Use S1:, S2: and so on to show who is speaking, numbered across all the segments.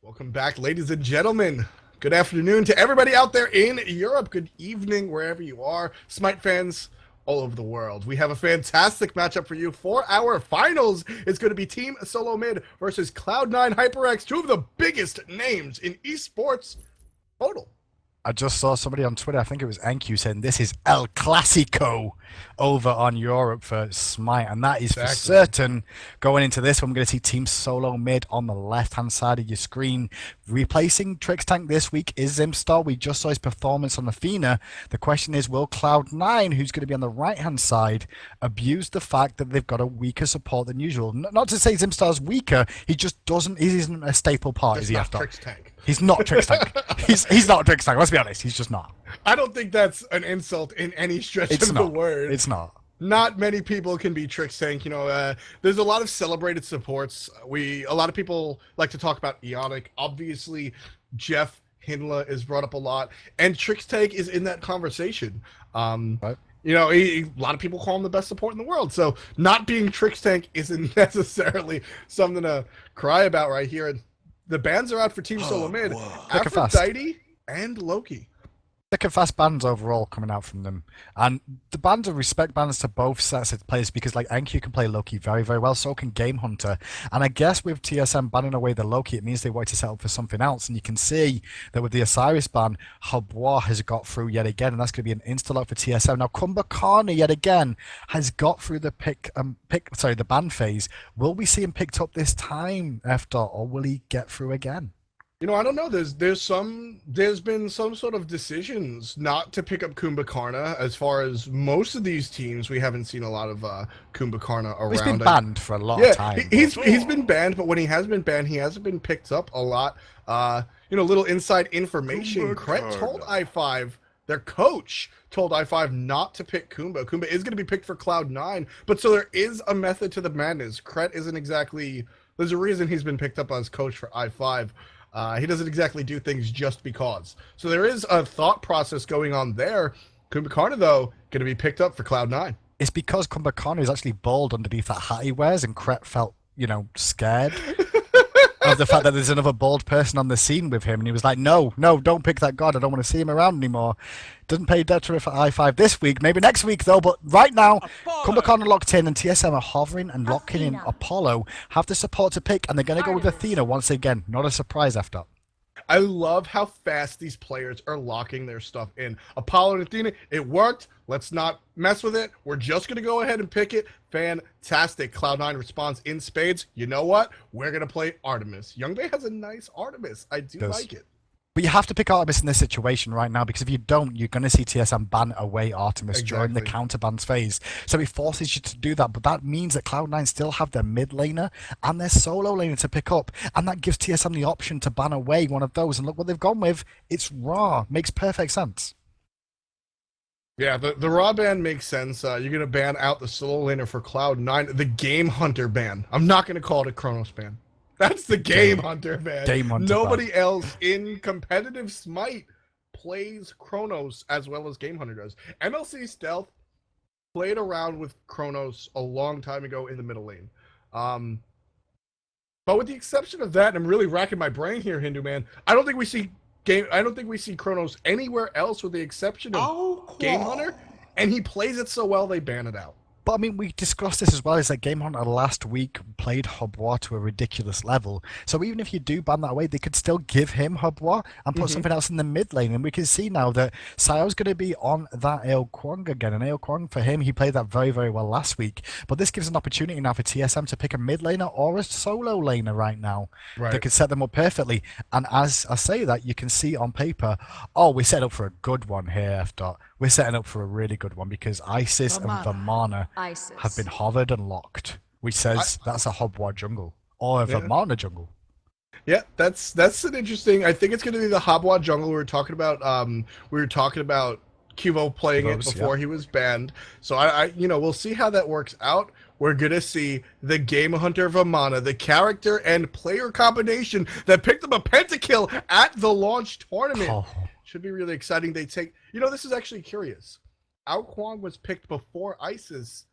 S1: Welcome back, ladies and gentlemen. Good afternoon to everybody out there in Europe. Good evening, wherever you are. Smite fans all over the world. We have a fantastic matchup for you for our finals. It's going to be Team SoloMid versus Cloud9 HyperX, two of the biggest names in esports total.
S2: I just saw somebody on Twitter, I think it was NQ, saying this is El Clasico over on Europe for Smite, and that is for certain. Going into this one, we're going to see Team SoloMid on the left-hand side of your screen. Replacing Trixtank this week is Zimstar. We just saw his performance on Athena. The question is, will Cloud9, who's going to be on the right-hand side, abuse the fact that they've got a weaker support than usual? Not to say Zimstar's weaker, he just doesn't, he isn't a staple part, is he, after?
S1: Trixtank.
S2: He's not Trixtank. he's not Trixtank, let's be honest, he's just not.
S1: I don't think that's an insult in any stretch of the word.
S2: It's not.
S1: Not many people can be Trixtank. You know, there's a lot of celebrated supports. A lot of people like to talk about Eonic. Obviously, Jeff Hindla is brought up a lot, and Trixtank is in that conversation.
S2: Right.
S1: You know, a lot of people call him the best support in the world. So not being Trixtank isn't necessarily something to cry about right here. The bans are out for Team SoloMid. Aphrodite and Loki.
S2: Thick and fast bans overall coming out from them. And the bans are respect bans to both sets of players because like NQ can play Loki very, very well, so can Game Hunter. And I guess with TSM banning away the Loki, it means they wanted to set up for something else. And you can see that with the Osiris ban, Habwa has got through yet again, and that's going to be an insta-lock for TSM. Now, Kumbhakana yet again has got through the the ban phase. Will we see him picked up this time, F. or will he get through again?
S1: You know, I don't know. There's been some sort of decisions not to pick up Kumbhakana. As far as most of these teams, we haven't seen a lot of Kumbhakana around.
S2: He's been banned for a long time.
S1: He's been banned, but when he has been banned, he hasn't been picked up a lot. You know, little inside information. Kret told i5, their coach told i5 not to pick Kumba. Kumba is going to be picked for Cloud9, but so there is a method to the madness. Kret isn't exactly. There's a reason he's been picked up as coach for i5. He doesn't exactly do things just because. So there is a thought process going on there. Kumbhakana, though, going to be picked up for Cloud9.
S2: It's because Kumbhakana is actually bald underneath that hat he wears, and Kret felt, you know, scared of the fact that there's another bald person on the scene with him, and he was like, no, don't pick that god, I don't want to see him around anymore. Doesn't pay detriment for i5 this week, maybe next week though, but right now, Kumbhakana locked in, and TSM are hovering and locking in Apollo, have the support to pick, and they're going to go with Athena once again. Not a surprise after.
S1: I love how fast these players are locking their stuff in. Apollo and Athena, it worked. Let's not mess with it. We're just going to go ahead and pick it. Fantastic. Cloud9 responds in spades. You know what? We're going to play Artemis. Youngbay has a nice Artemis. I do like it.
S2: But you have to pick Artemis in this situation right now, because if you don't, you're going to see TSM ban away Artemis during the counter bans phase. So it forces you to do that, but that means that Cloud9 still have their mid laner and their solo laner to pick up, and that gives TSM the option to ban away one of those. And look what they've gone with. It's raw. Makes perfect sense.
S1: Yeah, the raw ban makes sense. You're going to ban out the solo laner for Cloud9. The Game Hunter ban. I'm not going to call it a Chronos ban. That's the Game Hunter, man.
S2: Game Hunter.
S1: Nobody else in competitive Smite plays Chronos as well as Game Hunter does. MLC Stealth played around with Chronos a long time ago in the middle lane. But with the exception of that, I'm really racking my brain here, Hindu man. I don't think we see Chronos anywhere else with the exception of Game Hunter, and he plays it so well they ban it out.
S2: But I mean, we discussed this as well, is that Game Hunter last week played Habwa to a ridiculous level. So even if you do ban that away, they could still give him Habwa and put something else in the mid lane. And we can see now that Sayo's going to be on that Ao Kwang again. And Ao Kwang, for him, he played that very, very well last week. But this gives an opportunity now for TSM to pick a mid laner or a solo laner right now. Right. That could set them up perfectly. And as I say that, you can see on paper, oh, we're set up for a good one here, F. We're setting up for a really good one, because Isis and Vamana have been hovered and locked, which says that's a Habwa jungle or a Vamana jungle.
S1: Yeah, that's an interesting. I think it's going to be the Habwa jungle we were talking about. Kivo playing it before he was banned. So I you know, we'll see how that works out. We're gonna see the Game Hunter Vamana, the character and player combination that picked up a pentakill at the launch tournament. Oh. Should be really exciting. They take, you know, this is actually curious. Ao Kwang was picked before Isis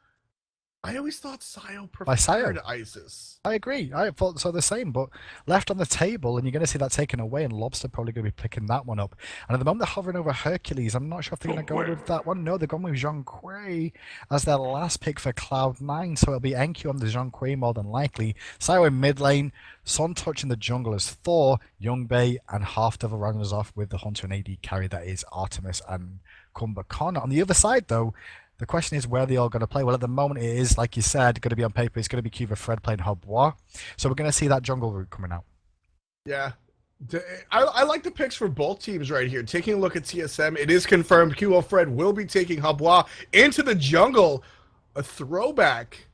S1: I always thought Sayo
S2: By Sayo.
S1: preferred Isis.
S2: I agree. I thought so the same, but left on the table, and you're going to see that taken away, and Lobster probably going to be picking that one up. And at the moment, they're hovering over Hercules. I'm not sure if they're going to go with that one. No, they're going with Zhong Kui as their last pick for Cloud9, so it'll be NQ on the Zhong Kui more than likely. Sayo in mid lane, Sun Touch in the jungle as Thor, Youngbei, and Half Devil rounding us off with the Hunter and AD carry that is Artemis and Kumbhakarna. On the other side, though, the question is where they all going to play. Well, at the moment, it is, like you said, going to be on paper. It's going to be Cuba Fred playing Hobwa. So we're going to see that jungle route coming out.
S1: Yeah. I like the picks for both teams right here. Taking a look at TSM, it is confirmed Cuba Fred will be taking Hobwa into the jungle. A throwback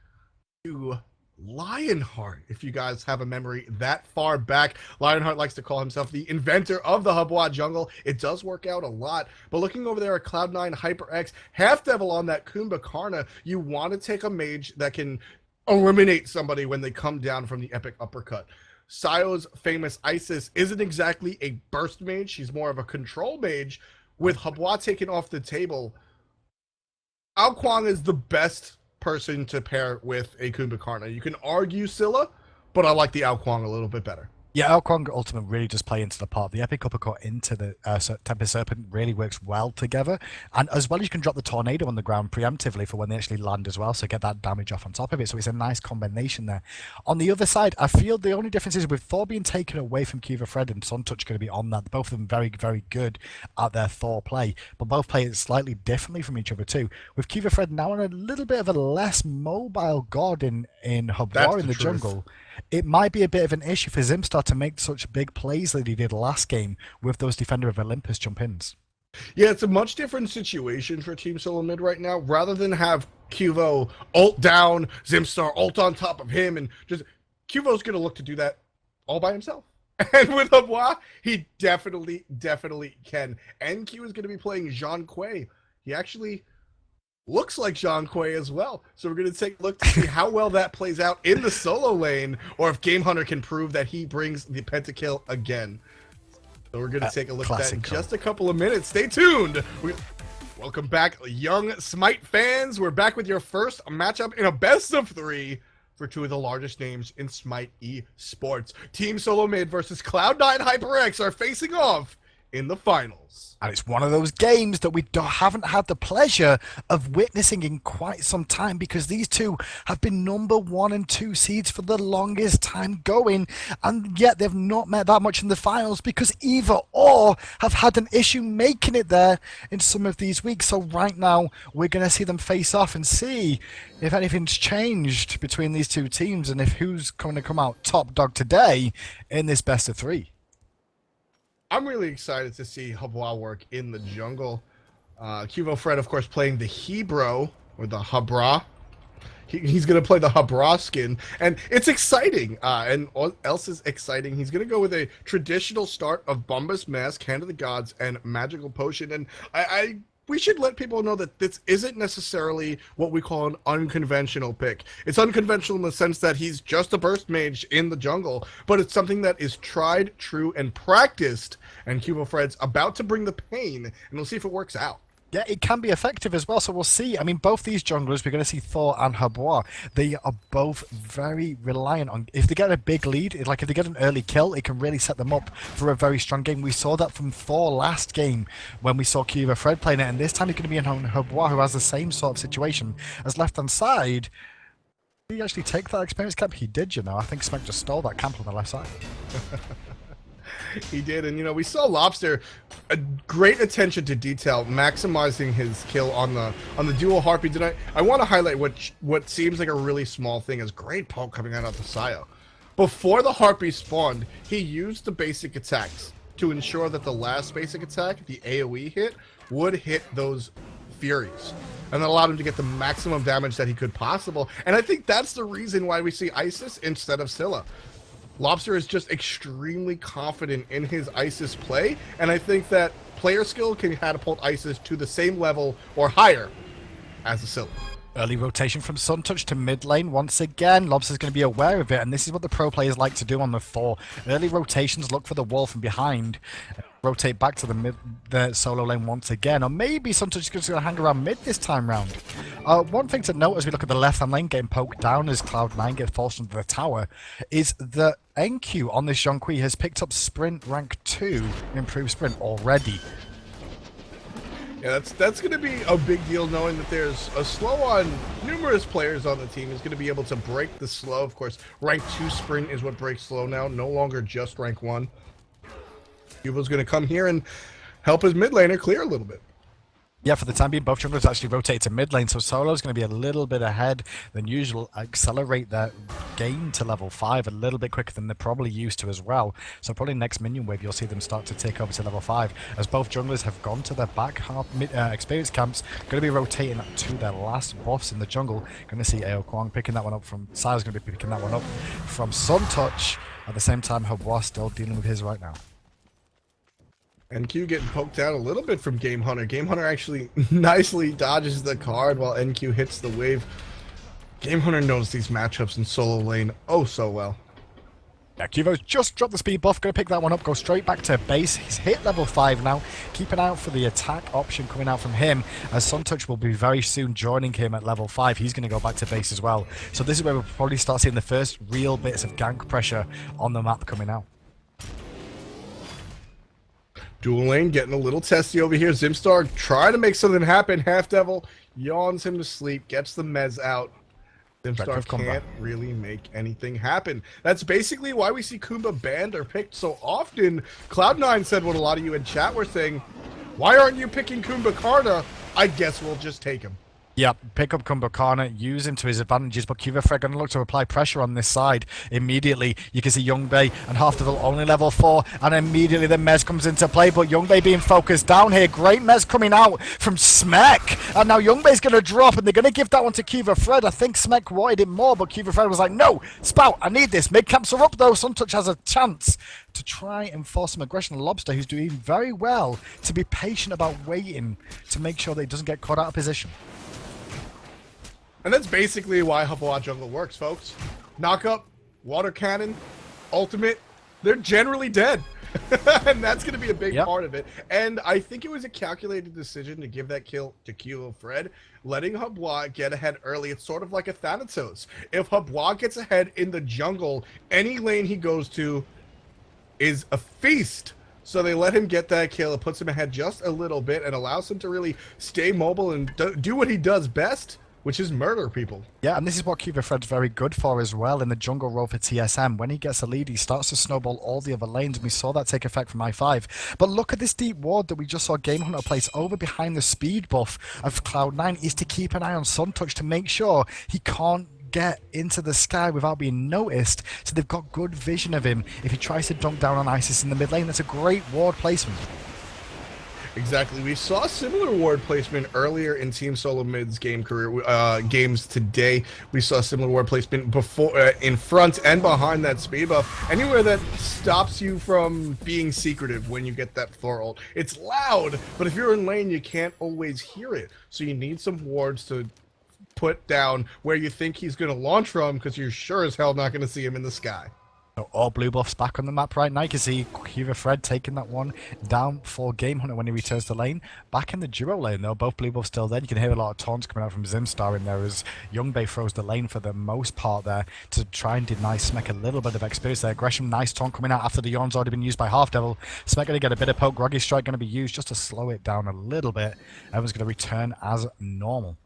S1: to Lionheart, if you guys have a memory that far back. Lionheart likes to call himself the inventor of the Hubwa jungle. It does work out a lot. But looking over there at Cloud9, HyperX, Half Devil on that Kumbhakarna, you want to take a mage that can eliminate somebody when they come down from the epic uppercut. Sayo's famous Isis isn't exactly a burst mage. She's more of a control mage. With Hubwa taken off the table, Ao Kwang is the best person to pair with a Kumbhakarna. You can argue Scylla, but I like the Ao Kwang a little bit better.
S2: Yeah, Ao Kwang Ultimate really does play into the part. The Epic Uppercut into the Tempest Serpent really works well together. And as well, you can drop the Tornado on the ground preemptively for when they actually land as well, so get that damage off on top of it. So it's a nice combination there. On the other side, I feel the only difference is with Thor being taken away from Cuva Fred and Sun Touch going to be on that. Both of them very, very good at their Thor play, but both play it slightly differently from each other too. With Cuva Fred now on a little bit of a less mobile god in Hubwar in the jungle, it might be a bit of an issue for Zimstar to make such big plays that he did last game with those Defender of Olympus jump-ins.
S1: Yeah, it's a much different situation for Team SoloMid right now. Rather than have Cuvo ult down, Zimstar ult on top of him, and just Cuvo's going to look to do that all by himself. And with Hubwa, he definitely can. NQ is going to be playing Zhong Kui. He actually looks like Zhong Kui as well. So we're going to take a look to see how well that plays out in the solo lane, or if Game Hunter can prove that he brings the pentakill again. So we're going to take a look at that in just a couple of minutes. Stay tuned. Welcome back, young Smite fans. We're back with your first matchup in a best of 3 for 2 of the largest names in Smite esports. Team SoloMid versus Cloud9 HyperX are facing off in the finals.
S2: And it's one of those games that we haven't had the pleasure of witnessing in quite some time, because these two have been number 1 and 2 seeds for the longest time going, and yet they've not met that much in the finals because either or have had an issue making it there in some of these weeks. So right now we're going to see them face off and see if anything's changed between these two teams and if who's going to come out top dog today in this best of 3.
S1: I'm really excited to see Hubwa work in the jungle. Cuvo Fred, of course, playing the Hebrew, or the Habra. He's going to play the Habra skin, and it's exciting. And what else is exciting? He's going to go with a traditional start of Bombus Mask, Hand of the Gods, and Magical Potion. And we should let people know that this isn't necessarily what we call an unconventional pick. It's unconventional in the sense that he's just a burst mage in the jungle, but it's something that is tried, true, and practiced, and Cuvo Fred's about to bring the pain, and we'll see if it works out.
S2: Yeah, it can be effective as well, so we'll see. I mean, both these junglers, we're going to see Thor and Hubwa, they are both very reliant on, if they get a big lead, if they get an early kill, it can really set them up for a very strong game. We saw that from Thor last game when we saw Cuva Fred playing it, and this time he's going to be on Hubwa, who has the same sort of situation as left-hand side. Did he actually take that experience camp? He did, you know. I think Smack just stole that camp on the left side.
S1: He did, and we saw Lobster, a great attention to detail, maximizing his kill on the dual harpy tonight. I want to highlight what seems like a really small thing is great poke coming out of the Sayo. Before the harpy spawned, he used the basic attacks to ensure that the last basic attack, the AoE hit, would hit those Furies, and that allowed him to get the maximum damage that he could possible. And I think that's the reason why we see Isis instead of Scylla. Lobster is just extremely confident in his Isis play, and I think that player skill can catapult Isis to the same level or higher as the Scylla.
S2: Early rotation from Sun Touch to mid lane once again. Lobster's going to be aware of it, and this is what the pro players like to do on the Thor. Early rotations, look for the wall from behind. rotate back to the solo lane once again, or maybe Suntouch is just going to hang around mid this time round. One thing to note as we look at the left-hand lane getting poked down as Cloud9 gets forced into the tower is that NQ on this Zhonghui has picked up sprint rank 2, improved sprint already.
S1: Yeah, that's going to be a big deal, knowing that there's a slow on numerous players on the team is going to be able to break the slow. Of course, rank 2 sprint is what breaks slow now, no longer just rank 1. Cubo's going to come here and help his mid laner clear a little bit.
S2: Yeah, for the time being, both junglers actually rotate to mid lane, so Solo's going to be a little bit ahead than usual, accelerate their gain to level 5 a little bit quicker than they're probably used to as well. So probably next minion wave, you'll see them start to take over to level 5, as both junglers have gone to their back half experience camps, going to be rotating to their last boss in the jungle. Going to see Ao Kwang picking that one up from Sila's going to be picking that one up from Suntouch. At the same time, Hubwa still dealing with his right now.
S1: NQ getting poked out a little bit from Game Hunter. Game Hunter actually nicely dodges the card while NQ hits the wave. Game Hunter knows these matchups in solo lane oh so well.
S2: Yeah, Cubo's just dropped the speed buff, going to pick that one up, go straight back to base. He's hit level 5 now. Keep an eye out for the attack option coming out from him, as Suntouch will be very soon joining him at level 5. He's going to go back to base as well. So this is where we'll probably start seeing the first real bits of gank pressure on the map coming out.
S1: Dual lane getting a little testy over here. Zimstar trying to make something happen. Half Devil yawns him to sleep, gets the mez out. Zimstar can't really make anything happen. That's basically why we see Kumba banned or picked so often. Cloud9 said what a lot of you in chat were saying. Why aren't you picking Kumba Karna? I guess we'll just take him.
S2: Yep, pick up Kumba Karna, use him to his advantages, but Qvifred going to look to apply pressure on this side immediately. You can see Youngbei and Half Devil only level 4, and immediately the Mez comes into play, but Youngbei being focused down here. Great Mez coming out from Smek, and now Youngbei's going to drop, and they're going to give that one to Qvifred. I think Smek wanted it more, but Qvifred was like, no, Spout, I need this. Mid-camps are up though. Suntouch has a chance to try and force some aggression. Lobster, who's doing very well, to be patient about waiting to make sure that he doesn't get caught out of position.
S1: And that's basically why Hubwa jungle works, folks. Knock up, water cannon, ultimate, they're generally dead. And that's going to be a big part of it. And I think it was a calculated decision to give that kill to Qvifred, letting Hubwa get ahead early. It's sort of like a Thanatos. If Hubwa gets ahead in the jungle, any lane he goes to is a feast. So they let him get that kill. It puts him ahead just a little bit and allows him to really stay mobile and do what he does best, which is murder people.
S2: Yeah, and this is what Qvifred's very good for as well in the jungle role for TSM. When he gets a lead, he starts to snowball all the other lanes, and we saw that take effect from i5. But look at this deep ward that we just saw Game Hunter place over behind the speed buff of Cloud9 is to keep an eye on Suntouch to make sure he can't get into the sky without being noticed. So they've got good vision of him. If he tries to dunk down on Isis in the mid lane, that's a great ward placement.
S1: Exactly. We saw similar ward placement earlier in Team SoloMid's game career games today. We saw similar ward placement before, in front and behind that speed buff. Anywhere that stops you from being secretive when you get that Thor ult. It's loud, but if you're in lane, you can't always hear it. So you need some wards to put down where you think he's going to launch from, because you're sure as hell not going to see him in the sky.
S2: All blue buffs back on the map right now. You can see Qvifred taking that one down for Game Hunter when he returns to lane. Back in the duo lane though, both blue buffs still there. You can hear a lot of taunts coming out from Zimstar in there as Youngbei throws the lane for the most part there to try and deny Smek a little bit of experience there. Gresham, nice taunt coming out after the Yon's already been used by Half Devil. Smek going to get a bit of poke. Groggy Strike going to be used just to slow it down a little bit. Everyone's going to return as normal.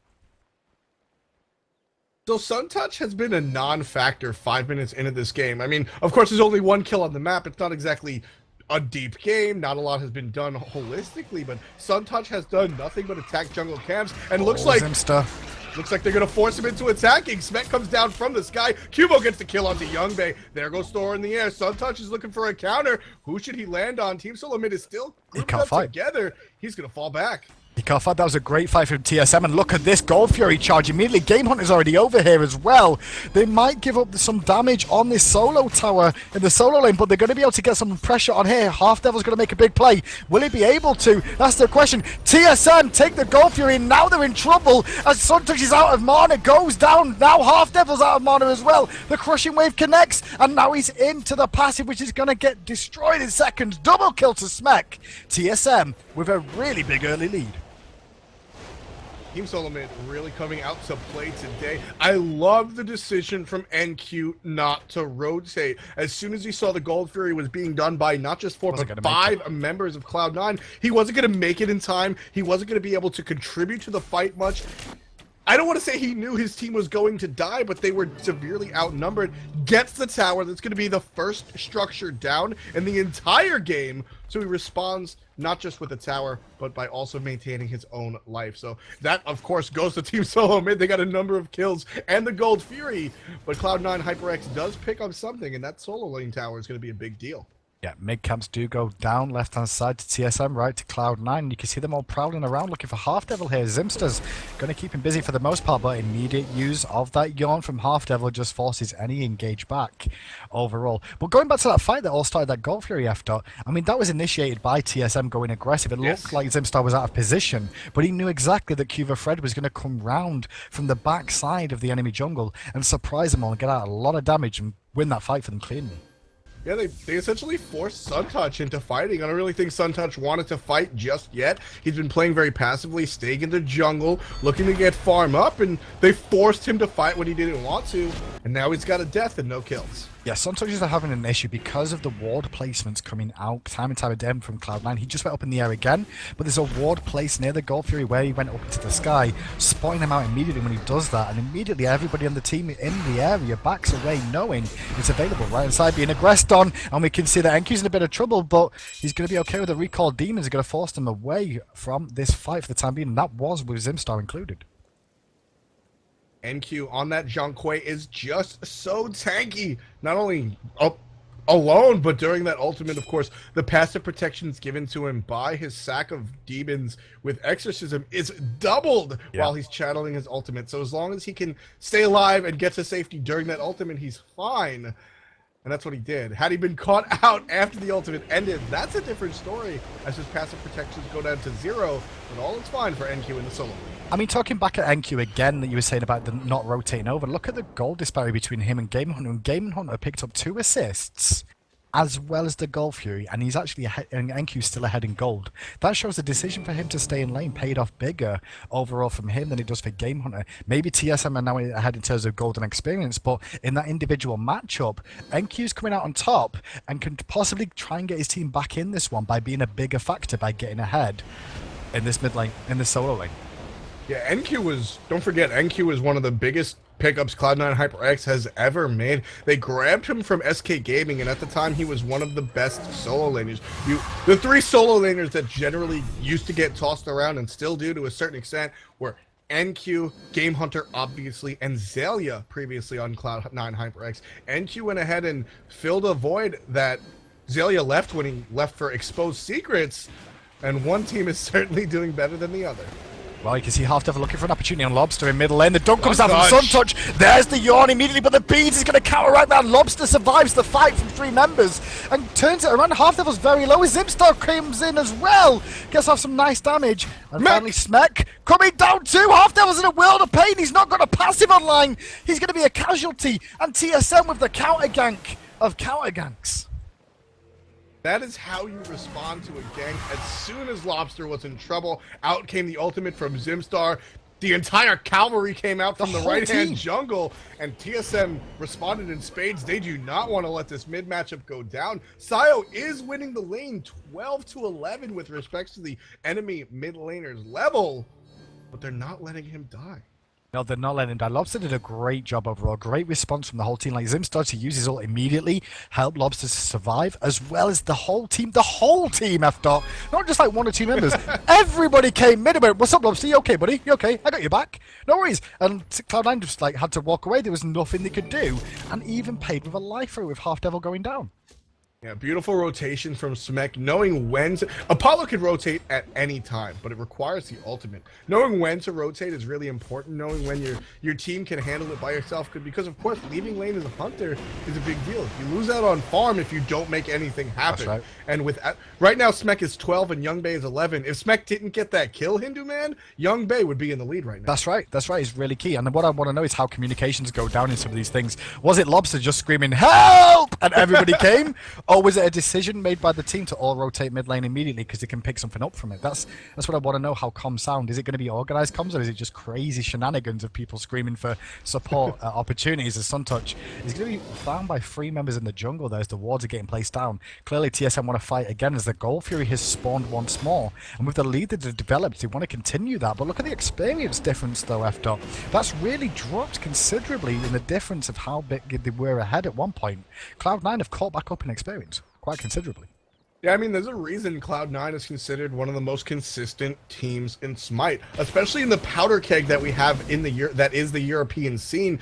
S1: So Suntouch has been a non-factor 5 minutes into this game. I mean, of course, there's only one kill on the map. It's not exactly a deep game. Not a lot has been done holistically, but Suntouch has done nothing but attack jungle camps, and looks like they're going to force him into attacking. Smek comes down from the sky. Kubo gets the kill onto Youngbei. There goes Thor in the air. Suntouch is looking for a counter. Who should he land on? Team SoloMid is still grouped up together. He's going to fall back.
S2: That was a great fight from TSM, and look at this Gold Fury charge immediately. Game Hunter's already over here as well. They might give up some damage on this solo tower in the solo lane, but they're going to be able to get some pressure on here. Half Devil's going to make a big play. Will he be able to? That's the question. TSM take the Gold Fury, and now they're in trouble as Suntouch is out of mana, goes down. Now Half Devil's out of mana as well. The Crushing Wave connects, and now he's into the passive, which is going to get destroyed in seconds. Double kill to Smek. TSM with a really big early lead.
S1: Team SoloMid really coming out to play today. I love the decision from NQ not to rotate. As soon as he saw the Gold Fury was being done by not just 4, but 5 members of Cloud9, he wasn't going to make it in time. He wasn't going to be able to contribute to the fight much. I don't want to say he knew his team was going to die, but they were severely outnumbered. Gets the tower. That's going to be the first structure down in the entire game. So he responds not just with the tower, but by also maintaining his own life. So that, of course, goes to Team SoloMid. They got a number of kills and the Gold Fury. But Cloud9 HyperX does pick up something, and that solo lane tower is going to be a big deal.
S2: Yeah, mid camps do go down, left-hand side to TSM, right to Cloud9. You can see them all prowling around looking for Half Devil here. Zimster's going to keep him busy for the most part, but immediate use of that yawn from Half Devil just forces any engage back overall. But going back to that fight that all started that Gold Fury after, I mean, that was initiated by TSM going aggressive. It looked like Zimstar was out of position, but he knew exactly that Cuva Fred was going to come round from the back side of the enemy jungle and surprise them all and get out a lot of damage and win that fight for them cleanly.
S1: Yeah, they essentially forced Suntouch into fighting. I don't really think Suntouch wanted to fight just yet. He's been playing very passively, staying in the jungle, looking to get farm up, and they forced him to fight when he didn't want to, and now he's got a death and no kills.
S2: Yeah, Suntouch are having an issue because of the ward placements coming out time and time again from Cloud9. He just went up in the air again, but there's a ward placed near the Gold Fury where he went up into the sky, spotting him out immediately when he does that, and immediately everybody on the team in the area backs away knowing it's available right inside, being aggressed on, and we can see that NQ's in a bit of trouble, but he's going to be okay with the recall demons. Are going to force them away from this fight for the time being, and that was with Zimstar included.
S1: NQ on that Zhonghui is just so tanky. Not only alone, but during that ultimate, of course, the passive protections given to him by his sack of demons with exorcism is doubled while he's channeling his ultimate. So as long as he can stay alive and get to safety during that ultimate, he's fine. And that's what he did. Had he been caught out after the ultimate ended, that's a different story as his passive protections go down to 0. But all is fine for NQ in the solo.
S2: I mean, talking back at NQ again that you were saying about the not rotating over, look at the goal disparity between him and Game Hunter. And Game Hunter picked up 2 assists as well as the Gold Fury, and he's actually ahead, and NQ's still ahead in gold. That shows the decision for him to stay in lane paid off bigger overall from him than it does for Game Hunter. Maybe TSM are now ahead in terms of golden experience, but in that individual matchup, NQ's coming out on top and can possibly try and get his team back in this one by being a bigger factor by getting ahead in this mid lane, in this solo lane.
S1: Yeah, NQ was, don't forget, NQ is one of the biggest pickups Cloud9 HyperX has ever made. They grabbed him from SK Gaming, and at the time he was one of the best solo laners. The 3 solo laners that generally used to get tossed around and still do to a certain extent were NQ, Game Hunter, obviously, and Xayah previously on Cloud9 HyperX. NQ went ahead and filled a void that Xayah left when he left for Exposed Secrets, and one team is certainly doing better than the other.
S2: Well, you can see Half Devil looking for an opportunity on Lobster in middle lane. The dunk comes out from Suntouch. There's the yawn immediately, but the beads is going to counteract that. Lobster survives the fight from 3 members and turns it around. Half Devil's very low. Zimstar comes in as well. Gets off some nice damage. And finally, Smek coming down too. Half Devil's in a world of pain. He's not got a passive online. He's going to be a casualty. And TSM with the counter gank of counter ganks.
S1: That is how you respond to a gank. As soon as Lobster was in trouble, out came the ultimate from Zimstar. The entire cavalry came out from the right-hand jungle, and TSM responded in spades. They do not want to let this mid matchup go down. Sayo is winning the lane 12-11 with respect to the enemy mid laner's level, but they're not letting him die.
S2: No, they're not letting him die. Lobster did a great job overall. Great response from the whole team. Like Zimstar to use his ult immediately, help Lobster to survive, as well as the whole team. The whole team, F-Dot. Not just like 1 or 2 members. Everybody came mid and went, "What's up, Lobster? You okay, buddy? You okay? I got your back. No worries." And Cloud9 just like had to walk away. There was nothing they could do. And even paid with a lifer with Half Devil going down.
S1: Yeah, beautiful rotation from Smek, knowing when to... Apollo could rotate at any time, but it requires the ultimate. Knowing when to rotate is really important, knowing when your team can handle it by yourself, because of course, leaving lane as a hunter is a big deal. If you lose out on farm if you don't make anything happen.
S2: That's right.
S1: And with right now, Smek is 12 and Young Bay is 11. If Smek didn't get that kill, Hindu Man, Young Bay would be in the lead right now.
S2: That's right. That's right. It's really key. And what I want to know is how communications go down in some of these things. Was it Lobster just screaming, "Help!" and everybody came? Or was it a decision made by the team to all rotate mid lane immediately because they can pick something up from it? That's what I want to know, how comms sound. Is it going to be organized comms, or is it just crazy shenanigans of people screaming for support opportunities? As Suntouch is going to be found by 3 members in the jungle there as the wards are getting placed down. Clearly TSM want to fight again as the Gold Fury has spawned once more. And with the lead that they've developed, they want to continue that. But look at the experience difference though, F-Dot. That's really dropped considerably in the difference of how big they were ahead at one point. Cloud9 have caught back up in experience quite considerably.
S1: Yeah, I mean, there's a reason Cloud9 is considered one of the most consistent teams in Smite, especially in the powder keg that we have in that is the European scene.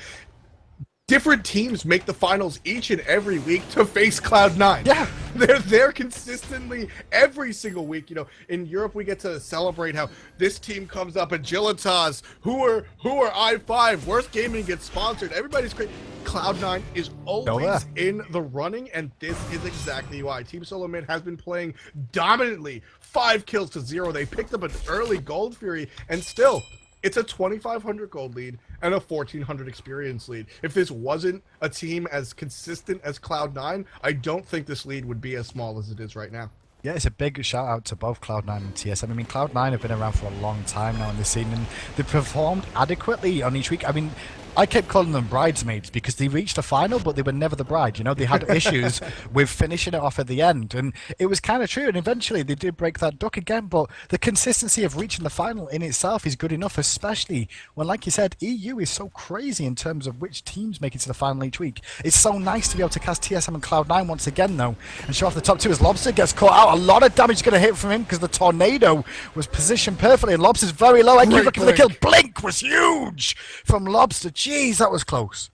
S1: Different teams make the finals each and every week to face Cloud9.
S2: Yeah.
S1: They're there consistently every single week. You know, in Europe we get to celebrate how this team comes up, Agilitas, who are i5, Worst Gaming gets sponsored. Everybody's great. Cloud9 is always in the running, and this is exactly why. Team SoloMid has been playing dominantly. 5 kills to 0. They picked up an early Gold Fury, and still, it's a 2,500 gold lead and a 1,400 experience lead. If this wasn't a team as consistent as Cloud9, I don't think this lead would be as small as it is right now.
S2: Yeah, it's a big shout out to both Cloud9 and TSM. I mean, Cloud9 have been around for a long time now in the scene, and they've performed adequately on each week. I mean, I kept calling them bridesmaids because they reached the final, but they were never the bride. You know, they had issues with finishing it off at the end, and it was kind of true. And eventually, they did break that duck again. But the consistency of reaching the final in itself is good enough, especially when, like you said, EU is so crazy in terms of which teams make it to the final each week. It's so nice to be able to cast TSM and Cloud9 once again, though, and show off the top 2 as Lobster gets caught out. A lot of damage is going to hit from him because the tornado was positioned perfectly, and Lobster's very low. I keep looking for the kill. Blink was huge from Lobster. Jeez, that was close.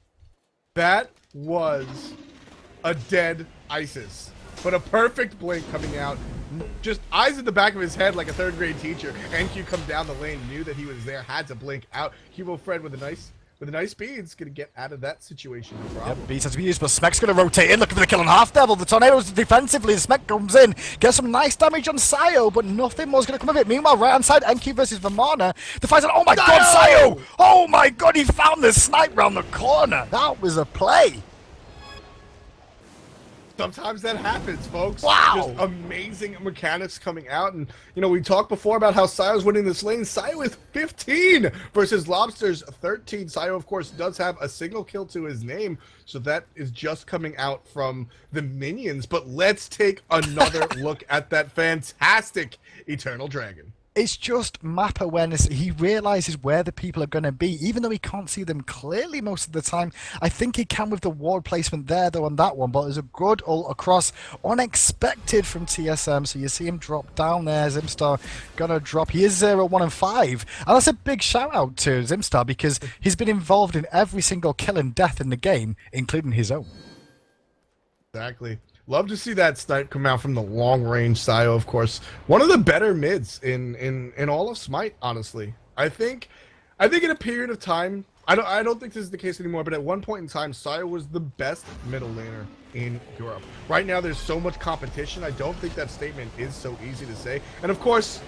S1: That was a dead ISIS, but a perfect blink coming out. Just eyes in the back of his head like a 3rd grade teacher. NQ come down the lane, knew that he was there, had to blink out. Hugo Fred with a nice speed's gonna get out of that situation. No problem.
S2: Yep, beats has to be used, but Smek's gonna rotate in, looking for the kill on Half Devil. The tornadoes defensively, Smek comes in, gets some nice damage on Sayo, but nothing more's gonna come of it. Meanwhile, right hand side, NQ versus Vamana. The fight's on. Oh my god, Sayo! Oh my god, he found the snipe round the corner. That was a play.
S1: Sometimes that happens, folks.
S2: Wow.
S1: Just amazing mechanics coming out. And, you know, we talked before about how Sayo's winning this lane. Sayo is 15 versus Lobster's 13. Sayo, of course, does have a single kill to his name. So that is just coming out from the minions. But let's take another look at that fantastic Eternal Dragon.
S2: It's just map awareness. He realizes where the people are going to be, even though he can't see them clearly most of the time. I think he can with the ward placement there, though, on that one. But there's a good ult across, unexpected from TSM. So you see him drop down there. Zimstar gonna drop. He is 0, 1, and 5. And that's a big shout out to Zimstar because he's been involved in every single kill and death in the game, including his own.
S1: Exactly. Love to see that snipe come out from the long range. Sayo, of course, one of the better mids in all of Smite. Honestly, I think in a period of time, I don't think this is the case anymore. But at one point in time, Sayo was the best middle laner in Europe. Right now, there's so much competition. I don't think that statement is so easy to say. And of course,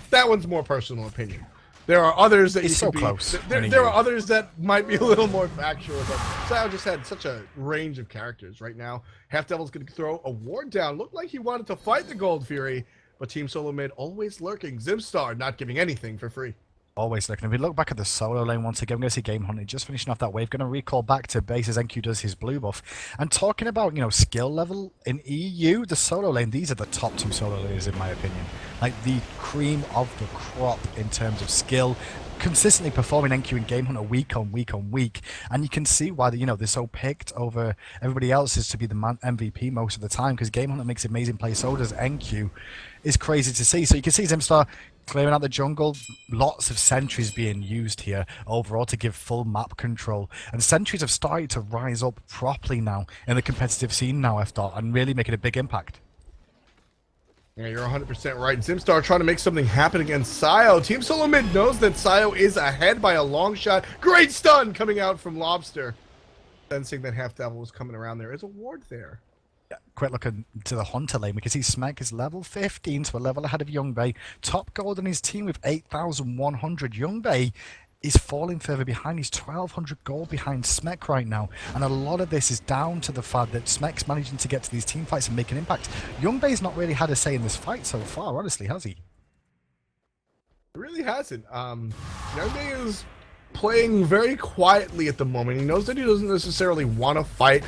S1: that one's more personal opinion. There are others that
S2: it's
S1: you
S2: so
S1: can
S2: close.
S1: There are others that might be a little more factual, but Sayo just had such a range of characters right now. Half Devil's going to throw a ward down. Looked like he wanted to fight the Gold Fury, but Team SoloMid always lurking. Zimstar not giving anything for free.
S2: Always looking. If we look back at the solo lane once again, we're going to see Game Hunter just finishing off that wave. Going to recall back to base as NQ does his blue buff. And talking about, you know, skill level in EU, the solo lane, these are the top 2 solo laners in my opinion. Like the cream of the crop in terms of skill. Consistently performing NQ and Game Hunter week on week on week, and you can see why they're so picked over everybody else is to be the MVP most of the time, because Game Hunter makes amazing plays, so does NQ. Is crazy to see. So you can see Zimstar clearing out the jungle. Lots of sentries being used here overall to give full map control. And sentries have started to rise up properly now in the competitive scene now, F-Dot, and really making a big impact.
S1: Yeah, you're 100% right. Zimstar trying to make something happen against Sayo. Team SoloMid knows that Sayo is ahead by a long shot. Great stun coming out from Lobster. Sensing that Half Devil was coming around, there is a ward there.
S2: Quick look into the Hunter lane. We can see Smek is level 15, so a level ahead of Youngbei. Top gold on his team with 8,100. Youngbei is falling further behind. He's 1,200 gold behind Smek right now. And a lot of this is down to the fact that Smek's managing to get to these team fights and make an impact. Youngbei's not really had a say in this fight so far, honestly, has he?
S1: It really hasn't. Youngbei is playing very quietly at the moment. He knows that he doesn't necessarily want to fight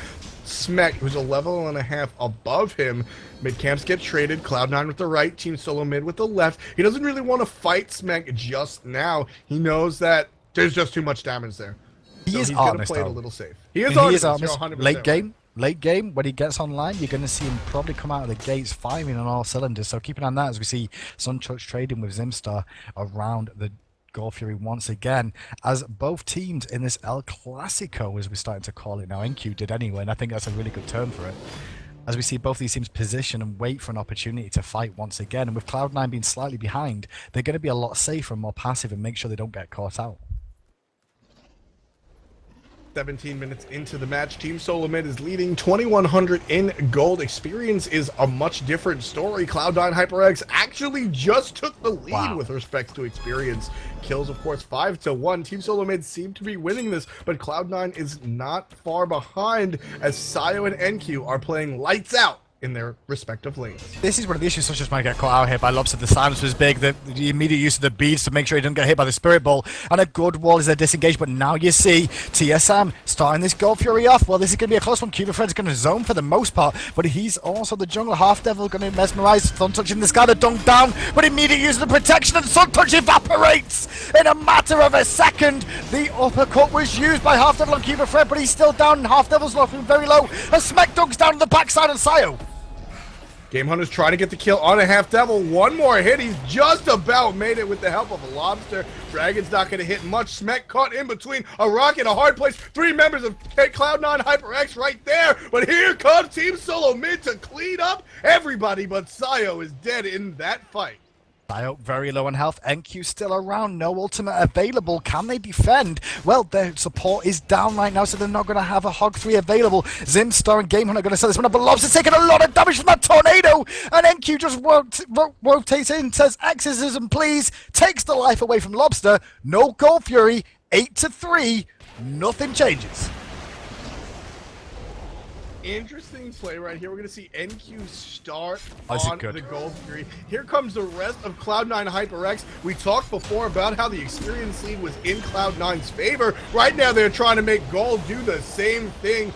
S1: Smek, who's a level and a half above him. Mid camps get traded. Cloud9 with the right, Team SoloMid with the left. He doesn't really want to fight Smek just now. He knows that there's just too much damage there. He's going to play it a little safe. He is honest.
S2: Late game, when he gets online, you're going to see him probably come out of the gates firing on all cylinders. So keep an eye on that as we see Suntouch trading with Zimstar around the Gold Fury once again, as both teams in this El Clasico, as we're starting to call it now, NQ did anyway, and I think that's a really good term for it, as we see both these teams position and wait for an opportunity to fight once again. And with Cloud9 being slightly behind, they're going to be a lot safer and more passive and make sure they don't get caught out.
S1: 17 minutes into the match, Team SoloMid is leading 2,100 in gold. Experience is a much different story. Cloud9 HyperX actually just took the lead with respect to experience. Kills, of course, 5-1. Team SoloMid seem to be winning this, but Cloud9 is not far behind as Sayo and NQ are playing lights out in their respective lanes.
S2: This is one of the issues, such as might get caught out here by Lobster. The silence was big, the immediate use of the beads to make sure he didn't get hit by the Spirit Ball, and a good wall is a disengage. But now you see TSM starting this Gold Fury off. Well, this is going to be a close one. Fred's going to zone for the most part, but he's also the jungler. Half Devil going to mesmerize Suntouch in this guy to dunk down, but immediate use of the protection, and Suntouch evaporates in a matter of a second. The uppercut was used by Half Devil on Fred, but he's still down, and Half Devil's looking very low as Smek dunks down on the backside of Sayo.
S1: Game Hunter's trying to get the kill on a Half Devil. One more hit. He's just about made it with the help of a Lobster. Dragon's not going to hit much. Smek caught in between a rock and a hard place. 3 members of Cloud9 HyperX right there. But here comes Team SoloMid to clean up everybody. But Sayo is dead in that fight.
S2: Sayo very low on health. NQ still around. No ultimate available. Can they defend? Well, their support is down right now, so they're not going to have a Hog 3 available. Zimstar and Game Hunter are going to sell this one up, but Lobster's taking a lot of damage from that tornado, and NQ just rotates in, says exorcism please, takes the life away from Lobster. No Gold Fury, 8-3, nothing changes.
S1: Interesting play right here. We're going to see NQ start
S2: on
S1: the Gold Fury. Here comes the rest of Cloud9 HyperX. We talked before about how the experience lead was in Cloud9's favor. Right now, they're trying to make Gold do the same thing.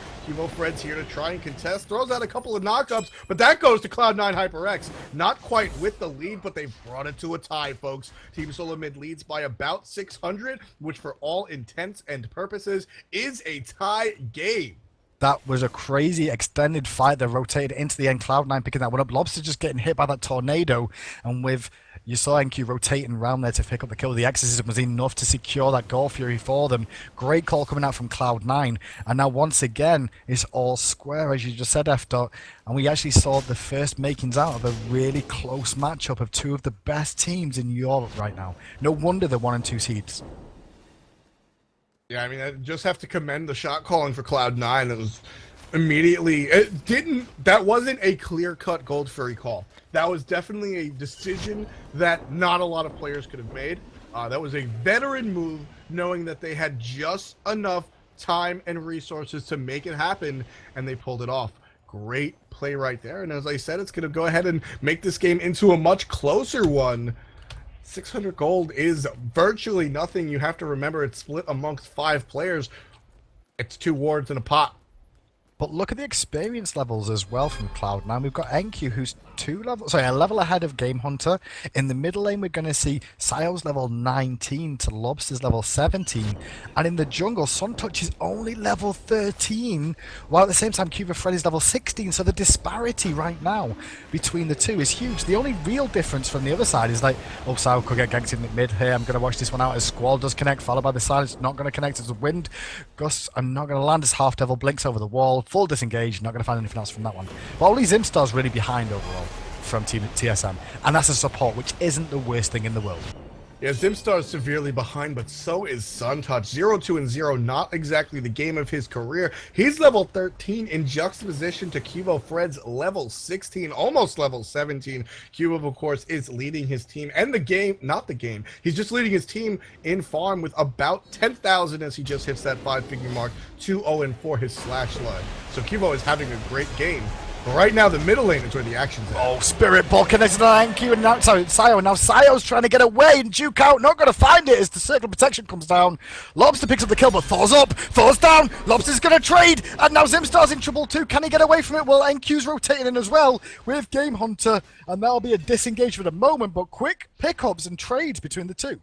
S1: Fred's here to try and contest. Throws out a couple of knockups, but that goes to Cloud9 HyperX. Not quite with the lead, but they've brought it to a tie, folks. Team SoloMid leads by about 600, which for all intents and purposes is a tie game.
S2: That was a crazy extended fight that rotated into the end. Cloud9 picking that one up. Lobster just getting hit by that tornado. And with, you saw NQ rotating around there to pick up the kill. The exorcism was enough to secure that Gold Fury for them. Great call coming out from Cloud9. And now once again, it's all square, as you just said, F-Dot. And we actually saw the first makings out of a really close matchup of two of the best teams in Europe right now. No wonder they're 1 and 2 seeds.
S1: Yeah, I mean, I just have to commend the shot calling for Cloud9. It was immediately, that wasn't a clear-cut Gold Fury call. That was definitely a decision that not a lot of players could have made. That was a veteran move, knowing that they had just enough time and resources to make it happen, and they pulled it off. Great play right there, and as I said, it's going to go ahead and make this game into a much closer one. 600 gold is virtually nothing. You have to remember it's split amongst 5 players. It's 2 wards and a pot.
S2: But look at the experience levels as well from Cloud9. We've got NQ, who's a level ahead of Game Hunter. In the middle lane, we're going to see Sio's level 19 to Lobster's level 17. And in the jungle, Suntouch is only level 13, while at the same time, Cuba Fred is level 16. So the disparity right now between the two is huge. The only real difference from the other side is like, oh, Sio could get ganked in the mid here. I'm going to watch this one out as Squall does connect, followed by the silence. Not going to connect as the wind. Gus, I'm not going to land as Half Devil blinks over the wall. Full disengage. Not going to find anything else from that one. But only Zimstar's really behind overall from Team TSM, and that's a support, which isn't the worst thing in the world.
S1: Yeah, Zimstar is severely behind, but so is Suntouch. 0-2-0, not exactly the game of his career. He's level 13 in juxtaposition to Cubo Fred's level 16, almost level 17. Cubo, of course, is leading his team and the game, not the game. He's just leading his team in farm with about 10,000 as he just hits that 5-figure mark, 2-0 for his slash line. So Cubo is having a great game. But right now, the middle lane is where the action's at.
S2: Oh, Spirit Ball connected to Anki and now Sio. Now Sio's trying to get away and Duke out. Not going to find it as the circle of protection comes down. Lobster picks up the kill, but Thor's up. Thor's down. Lobster's going to trade. And now Zimstar's in trouble too. Can he get away from it? Well, NQ's rotating in as well with Game Hunter. And that'll be a disengage for the moment, but quick pickups and trades between the two.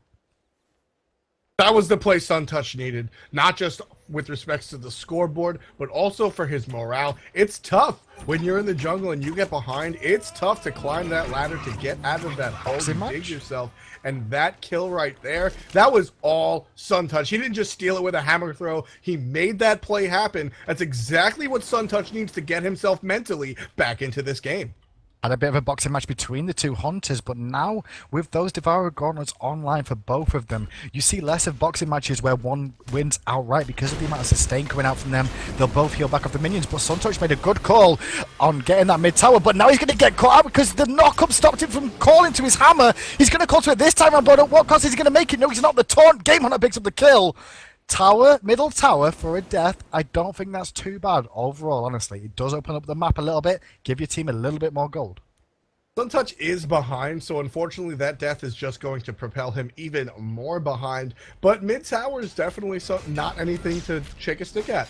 S1: That was the play Suntouch needed, not just with respects to the scoreboard, but also for his morale. It's tough when you're in the jungle and you get behind. It's tough to climb that ladder to get out of that hole, you dig yourself. And that kill right there, that was all Suntouch. He didn't just steal it with a hammer throw. He made that play happen. That's exactly what Suntouch needs to get himself mentally back into this game.
S2: Had a bit of a boxing match between the two Hunters, but now with those Devourer Gauntlets online for both of them, you see less of boxing matches where one wins outright because of the amount of sustain coming out from them. They'll both heal back off the minions, but Suntouch made a good call on getting that mid tower, but now he's going to get caught out because the knock-up stopped him from calling to his hammer. He's going to call to it this time, but at what cost is he going to make it? No, he's not. The taunt. Game Hunter picks up the kill. Tower, middle tower for a death. I don't think that's too bad overall, honestly. It does open up the map a little bit, give your team a little bit more gold.
S1: Suntouch is behind, so unfortunately that death is just going to propel him even more behind. But mid tower is definitely not anything to shake a stick at.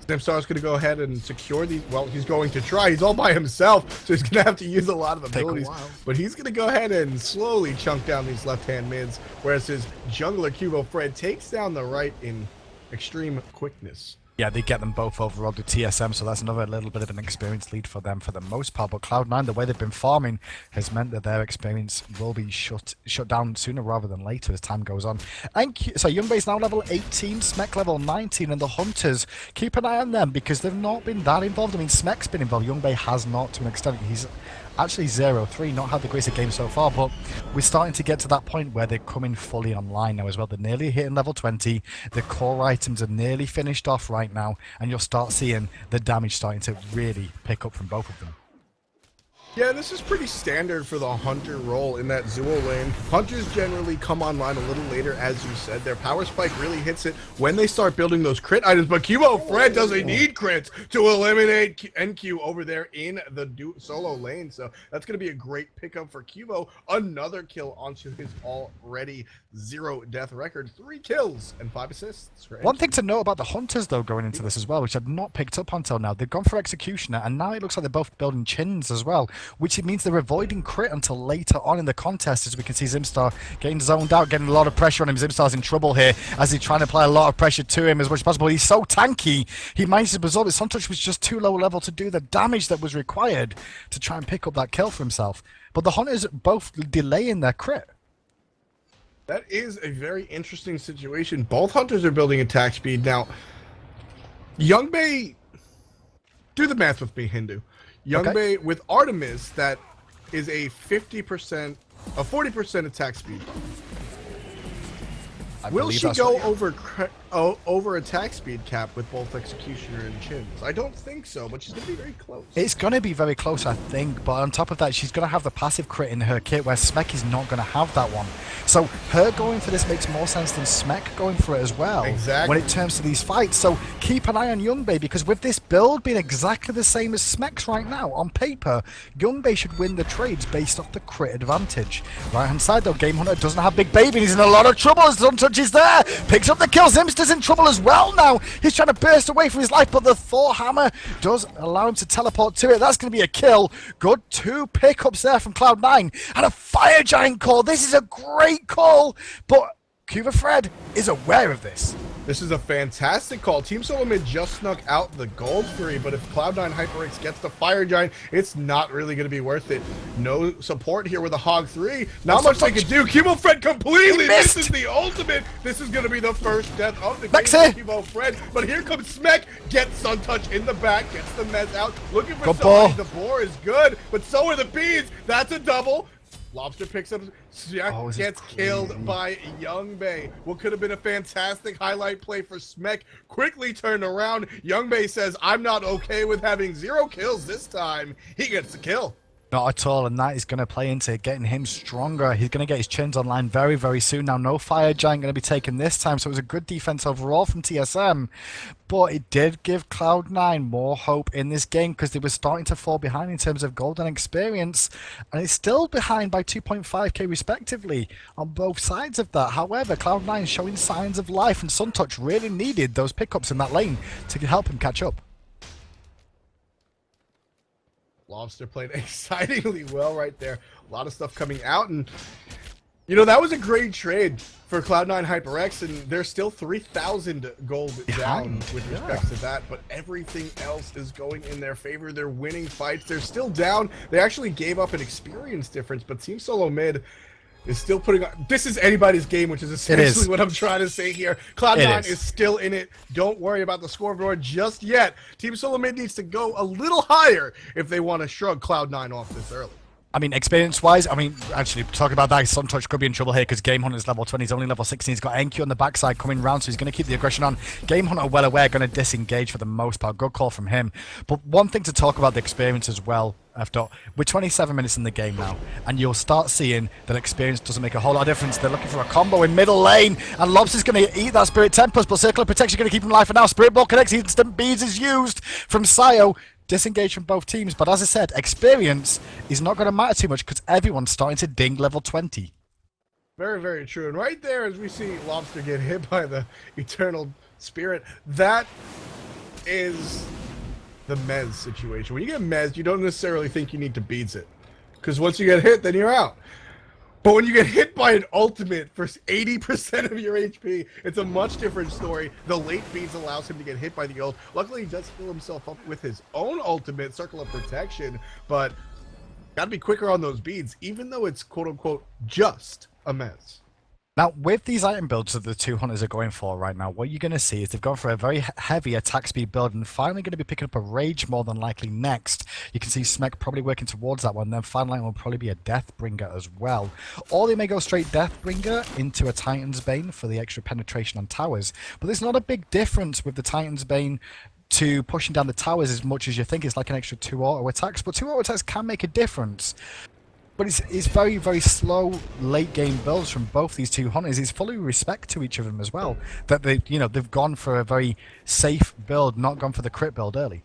S1: Zimstar's going to go ahead and secure these. Well, he's going to try. He's all by himself, so he's going to have to use a lot of abilities. But he's going to go ahead and slowly chunk down these left-hand mids, whereas his jungler Cubo Fred takes down the right in extreme quickness.
S2: Yeah, they get them both overall to TSM, so that's another little bit of an experience lead for them for the most part. But Cloud9, the way they've been farming, has meant that their experience will be shut down sooner rather than later as time goes on. And so Youngbay's now level 18, Smek level 19, and the Hunters, keep an eye on them because they've not been that involved. I mean, Smek's been involved, Youngbay has not to an extent. He's actually 0-3, not had the greatest game so far, but we're starting to get to that point where they're coming fully online now as well. They're nearly hitting level 20, the core items are nearly finished off right now, and you'll start seeing the damage starting to really pick up from both of them.
S1: Yeah, this is pretty standard for the Hunter role in that Zuo lane. Hunters generally come online a little later, as you said. Their power spike really hits it when they start building those crit items, but Cubo Fred doesn't need crits to eliminate NQ over there in the solo lane, so that's going to be a great pickup for Cubo. Another kill onto his already 0 death record. 3 kills and 5 assists.
S2: One thing to note about the Hunters, though, going into this as well, which I've not picked up until now, they've gone for Executioner, and now it looks like they're both building chins as well, which it means they're avoiding crit until later on in the contest, as we can see Zimstar getting zoned out, getting a lot of pressure on him. Zimstar's in trouble here as he's trying to apply a lot of pressure to him as much as possible. He's so tanky, he manages to absorb it. Suntouch was just too low level to do the damage that was required to try and pick up that kill for himself. But the Hunters both delaying their crit.
S1: That is a very interesting situation. Both Hunters are building attack speed. Now, Youngbay, do the math with me, Hindu. Youngbay
S2: okay.
S1: With Artemis, that is a 40% attack speed. Will she go over attack speed cap with both Executioner and Chins? I don't think so, but she's going to be very close.
S2: It's going to be very close, I think, but on top of that, she's going to have the passive crit in her kit, where Smek is not going to have that one. So her going for this makes more sense than Smek going for it as well.
S1: Exactly.
S2: When it turns to these fights. So keep an eye on Youngbay, because with this build being exactly the same as Smek's right now, on paper, Youngbay should win the trades based off the crit advantage. Right hand side though, Game Hunter doesn't have Big Baby, and he's in a lot of trouble as Hunter Suntouch is there, picks up the kill. Zimster's in trouble as well now. He's trying to burst away from his life, but the Thor hammer does allow him to teleport to it. That's going to be a kill. Good 2 pickups there from Cloud9, and a Fire Giant call. This is a great call, but Cuba Fred is aware of this.
S1: This is a fantastic call. Team SoloMid just snuck out the gold free, but if Cloud9 HyperX gets the Fire Giant, it's not really going to be worth it. No support here with a Hog 3. Not much they can do. Cuba Fred completely misses the ultimate. This is going to be the first death of the game for Cuba Fred. But here comes Smek. Gets Sun Touch in the back. Gets the Mez out. Looking for somebody. The boar is good, but so are the beads. That's a double. Lobster picks up, gets killed by Youngbei. What could have been a fantastic highlight play for Smek quickly turned around. Youngbei says, I'm not okay with having 0 kills this time. He gets the kill.
S2: Not at all, and that is going to play into getting him stronger. He's going to get his chins online very, very soon. Now, no Fire Giant going to be taken this time, so it was a good defense overall from TSM. But it did give Cloud9 more hope in this game because they were starting to fall behind in terms of gold and experience. And it's still behind by 2.5k respectively on both sides of that. However, Cloud9 is showing signs of life, and Suntouch really needed those pickups in that lane to help him catch up.
S1: Lobster played excitingly well right there. A lot of stuff coming out, and you know, that was a great trade for Cloud9 HyperX, and they're still 3,000 gold down with respect to that, but everything else is going in their favor. They're winning fights. They're still down. They actually gave up an experience difference, but Team SoloMid is still putting on. This is anybody's game, which is essentially what I'm trying to say here. Cloud9 is still in it. Don't worry about the scoreboard just yet. Team SoloMid needs to go a little higher if they want to shrug Cloud9 off this early.
S2: I mean, experience-wise, I mean, actually, talking about that, Suntouch could be in trouble here because Game Hunter's level 20. He's only level 16. He's got NQ on the backside coming round, so he's going to keep the aggression on. Game Hunter, well aware, going to disengage for the most part. Good call from him. But one thing to talk about the experience as well, after we're 27 minutes in the game now, and you'll start seeing that experience doesn't make a whole lot of difference. They're looking for a combo in middle lane, and Lobster's going to eat that Spirit Tempest, but Circle of Protection going to keep him alive for now. Spirit Ball connects, instant beads is used from Sayo. Disengage from both teams, but as I said, experience is not going to matter too much because everyone's starting to ding level 20.
S1: Very, very true. And right there, as we see Lobster get hit by the Eternal Spirit, that is the Mez situation. When you get Mez, you don't necessarily think you need to beads it, because once you get hit, then you're out. But when you get hit by an ultimate for 80% of your HP, it's a much different story. The late beads allows him to get hit by the ult. Luckily, he does heal himself up with his own ultimate, Circle of Protection, but gotta be quicker on those beads, even though it's quote-unquote just a mess.
S2: Now, with these item builds that the two hunters are going for right now, what you're going to see is they've gone for a very heavy attack speed build and finally going to be picking up a Rage more than likely next. You can see Smek probably working towards that one, then finally will probably be a Deathbringer as well. Or they may go straight Deathbringer into a Titan's Bane for the extra penetration on towers. But there's not a big difference with the Titan's Bane to pushing down the towers as much as you think. It's like an extra 2 auto attacks, but 2 auto attacks can make a difference. But it's very, very slow late game builds from both these two hunters. It's fully respect to each of them as well. That they've gone for a very safe build, not gone for the crit build early.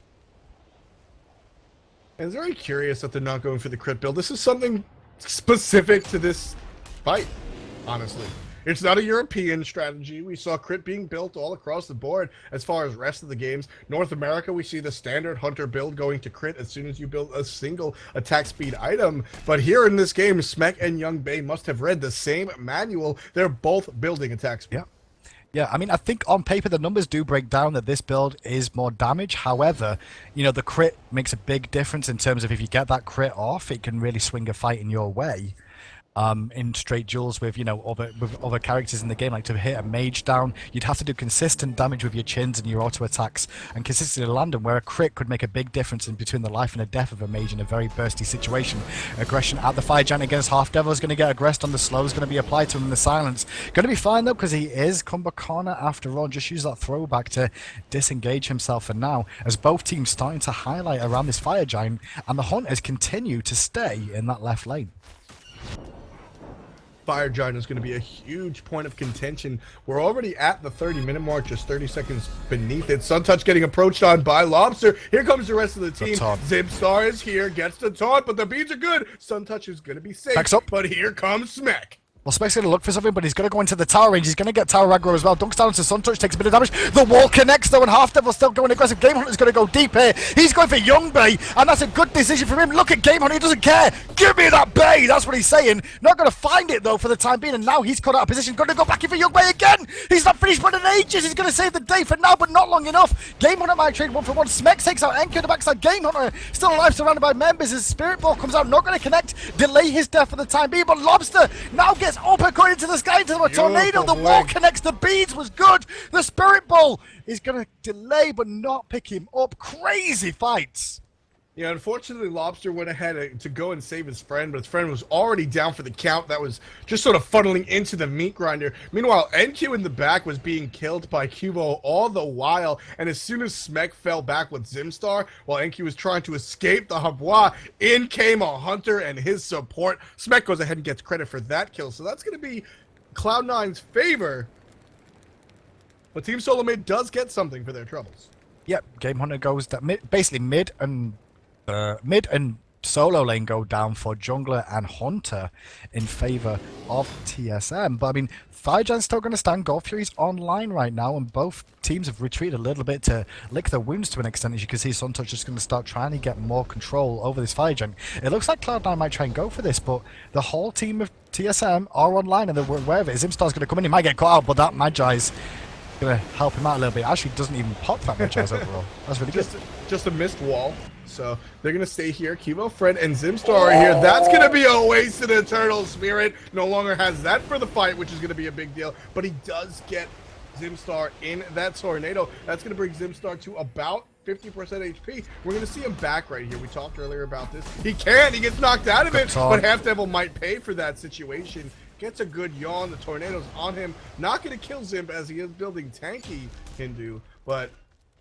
S1: And it's very curious that they're not going for the crit build. This is something specific to this fight, honestly. It's not a European strategy. We saw crit being built all across the board as far as rest of the games. North America, we see the standard hunter build going to crit as soon as you build a single attack speed item. But here in this game, Smek and Youngbei must have read the same manual. They're both building attack speed.
S2: Yeah. Yeah, I mean, I think on paper the numbers do break down that this build is more damage. However, the crit makes a big difference in terms of if you get that crit off, it can really swing a fight in your way. In straight duels with other characters in the game, like to hit a mage down, you'd have to do consistent damage with your chins and your auto attacks and consistently land them, where a crit could make a big difference in between the life and the death of a mage in a very bursty situation. Aggression at the Fire Giant against Half Devil is going to get aggressed on the slow, is going to be applied to him in the silence. Going to be fine though, because he is Combo Corner after all. Just use that throwback to disengage himself for now, as both teams starting to highlight around this Fire Giant, and the Hunters continue to stay in that left lane.
S1: Fire Giant is going to be a huge point of contention. We're already at the 30-minute mark, just 30 seconds beneath it. Suntouch getting approached on by Lobster. Here comes the rest of the team. Zipstar is here, gets the taunt, but the beads are good. Suntouch is going to be safe, but here comes Smek.
S2: Well, Smec's going to look for something, but he's going to go into the tower range. He's going to get tower aggro as well. Dunks down to Suntouch, takes a bit of damage. The wall connects, though, and Half Devil's still going aggressive. Game Hunter's going to go deep here. He's going for Young Bay, and that's a good decision for him. Look at Game Hunter, he doesn't care. Give me that Bay, that's what he's saying. Not going to find it, though, for the time being, and now he's caught out of position. Going to go back in for Young Bay again. He's not finished running ages. He's going to save the day for now, but not long enough. Game Hunter might trade 1-for-1. Smec takes out Enki on the backside. Game Hunter still alive, surrounded by members. His Spirit Ball comes out, not going to connect. Delay his death for the time being, but Lobster now gets uppercut into the sky into the tornado. The wall connects. The beads was good. The Spirit Ball is going to delay but not pick him up. Crazy fights.
S1: Yeah, unfortunately, Lobster went ahead to go and save his friend, but his friend was already down for the count. That was just sort of funneling into the meat grinder. Meanwhile, NQ in the back was being killed by Cubo all the while, and as soon as Smec fell back with Zimstar, while NQ was trying to escape the Habois, in came a Hunter and his support. Smec goes ahead and gets credit for that kill, so that's going to be Cloud9's favor. But Team SoloMid does get something for their troubles.
S2: Yep, Game Hunter goes that basically mid and solo lane go down for Jungler and Hunter in favor of TSM. But I mean, Firegiant's still going to stand. Gold Fury's online right now, and both teams have retreated a little bit to lick their wounds to an extent. As you can see, Suntouch is going to start trying to get more control over this Firegiant. It looks like Cloud9 might try and go for this, but the whole team of TSM are online and they're aware of it. Zimstar's going to come in. He might get caught out, but that Magi's going to help him out a little bit. Actually, doesn't even pop that Magi's overall. That's really good.
S1: Just a missed wall. So they're going to stay here. Cubo, Fred, and Zimstar are here. That's going to be a wasted Eternal Spirit. No longer has that for the fight, which is going to be a big deal. But he does get Zimstar in that tornado. That's going to bring Zimstar to about 50% HP. We're going to see him back right here. We talked earlier about this. He gets knocked out of it, but Half Devil might pay for that situation. Gets a good yawn. The tornado's on him. Not going to kill Zimp as he is building tanky Hindu, but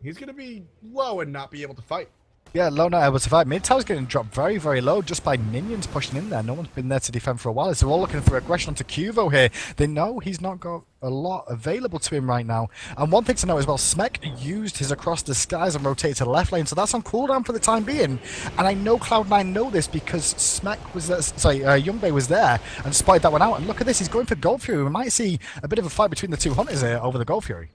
S1: he's going to be low and not be able to fight.
S2: Yeah, low not able to fight. Mid tower's getting dropped very, very low just by minions pushing in there. No one's been there to defend for a while. So they're all looking for aggression onto Cuvo here. They know he's not got a lot available to him right now. And one thing to know as well, Smec used his Across the Skies and rotated to the left lane, so that's on cooldown for the time being. And I know Cloud9 know this because Smec was there, Youngbay was there and spotted that one out. And look at this, he's going for Gold Fury. We might see a bit of a fight between the two Hunters here over the Gold Fury.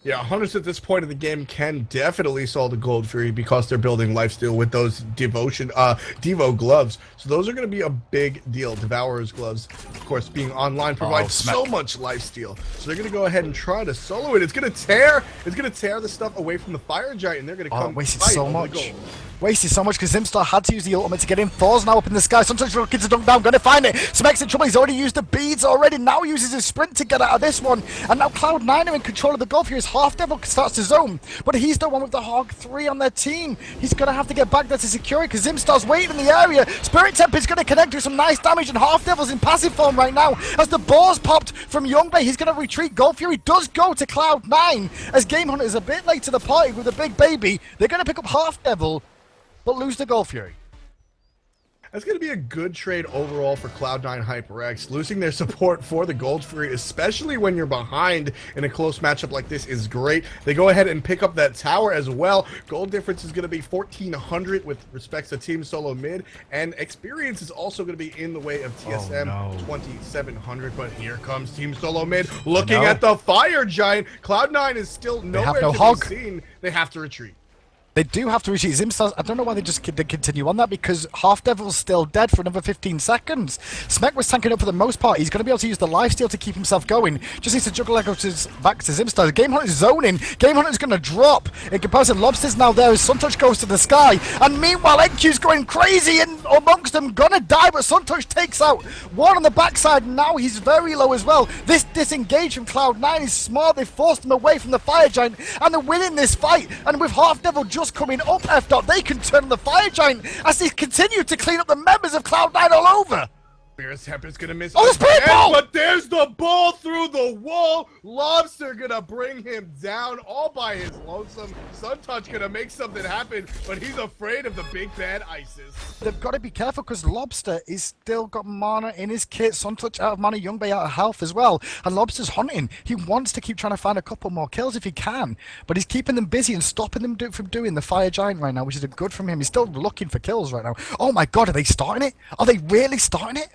S1: Yeah, Hunters at this point in the game can definitely solve the Gold Fury because they're building lifesteal with those Devo gloves. So those are going to be a big deal. Devourer's gloves, of course, being online provides so much lifesteal. So they're going to go ahead and try to solo it. It's going to tear the stuff away from the Fire Giant, and they're going to come
S2: wasted so much. Wasted so much because Zimstar had to use the ultimate to get in. Thor's now up in the sky. Sometimes looking to dunk down. Going to find it. Smec's in trouble. He's already used the beads already. Now uses his sprint to get out of this one. And now Cloud9 are in control of the Gold Fury. Half Devil starts to zone. But he's the one with the Hog 3 on their team. He's going to have to get back there to secure it because Zimstar's waiting in the area. Spirit Temp is going to connect with some nice damage. And Half Devil's in passive form right now. As the balls popped from Youngbay, he's going to retreat. Gold Fury does go to Cloud9. As Game Hunter is a bit late to the party with a big baby. They're going to pick up Half Devil, but lose the Gold Fury.
S1: That's going to be a good trade overall for Cloud9 HyperX. Losing their support for the Gold Fury, especially when you're behind in a close matchup like this, is great. They go ahead and pick up that tower as well. Gold difference is going to be 1,400 with respects to Team SoloMid, and experience is also going to be in the way of TSM 2,700. But here comes Team SoloMid looking at the Fire Giant. Cloud9 is still nowhere to be seen. They have to retreat.
S2: They do have to retreat. Zimstar, I don't know why they just continue on that because Half Devil's still dead for another 15 seconds. Smec was tanking up for the most part. He's going to be able to use the lifesteal to keep himself going. Just needs to juggle back to Zimstar. Game Hunter's zoning. Game Hunter's going to drop. In comparison, Lobster's now there as Suntouch goes to the sky. And meanwhile, NQ's going crazy and amongst them. Going to die, but Suntouch takes out one on the backside. Now he's very low as well. This disengage from Cloud9 is smart. They forced him away from the Fire Giant and they're winning this fight. And with Half Devil just coming up F dot, they can turn on the Fire Giant as they continue to clean up the members of Cloud9 all over.
S1: Spirit Temp is gonna miss.
S2: Oh, the Spirit Ball!
S1: But there's the ball through the wall. Lobster gonna bring him down all by his lonesome. Suntouch gonna make something happen, but he's afraid of the big bad Isis.
S2: They've got to be careful because Lobster is still got mana in his kit. Suntouch out of mana, Youngbay out of health as well. And Lobster's hunting. He wants to keep trying to find a couple more kills if he can, but he's keeping them busy and stopping them from doing the Fire Giant right now, which is good from him. He's still looking for kills right now. Oh my god, are they starting it? Are they really starting it?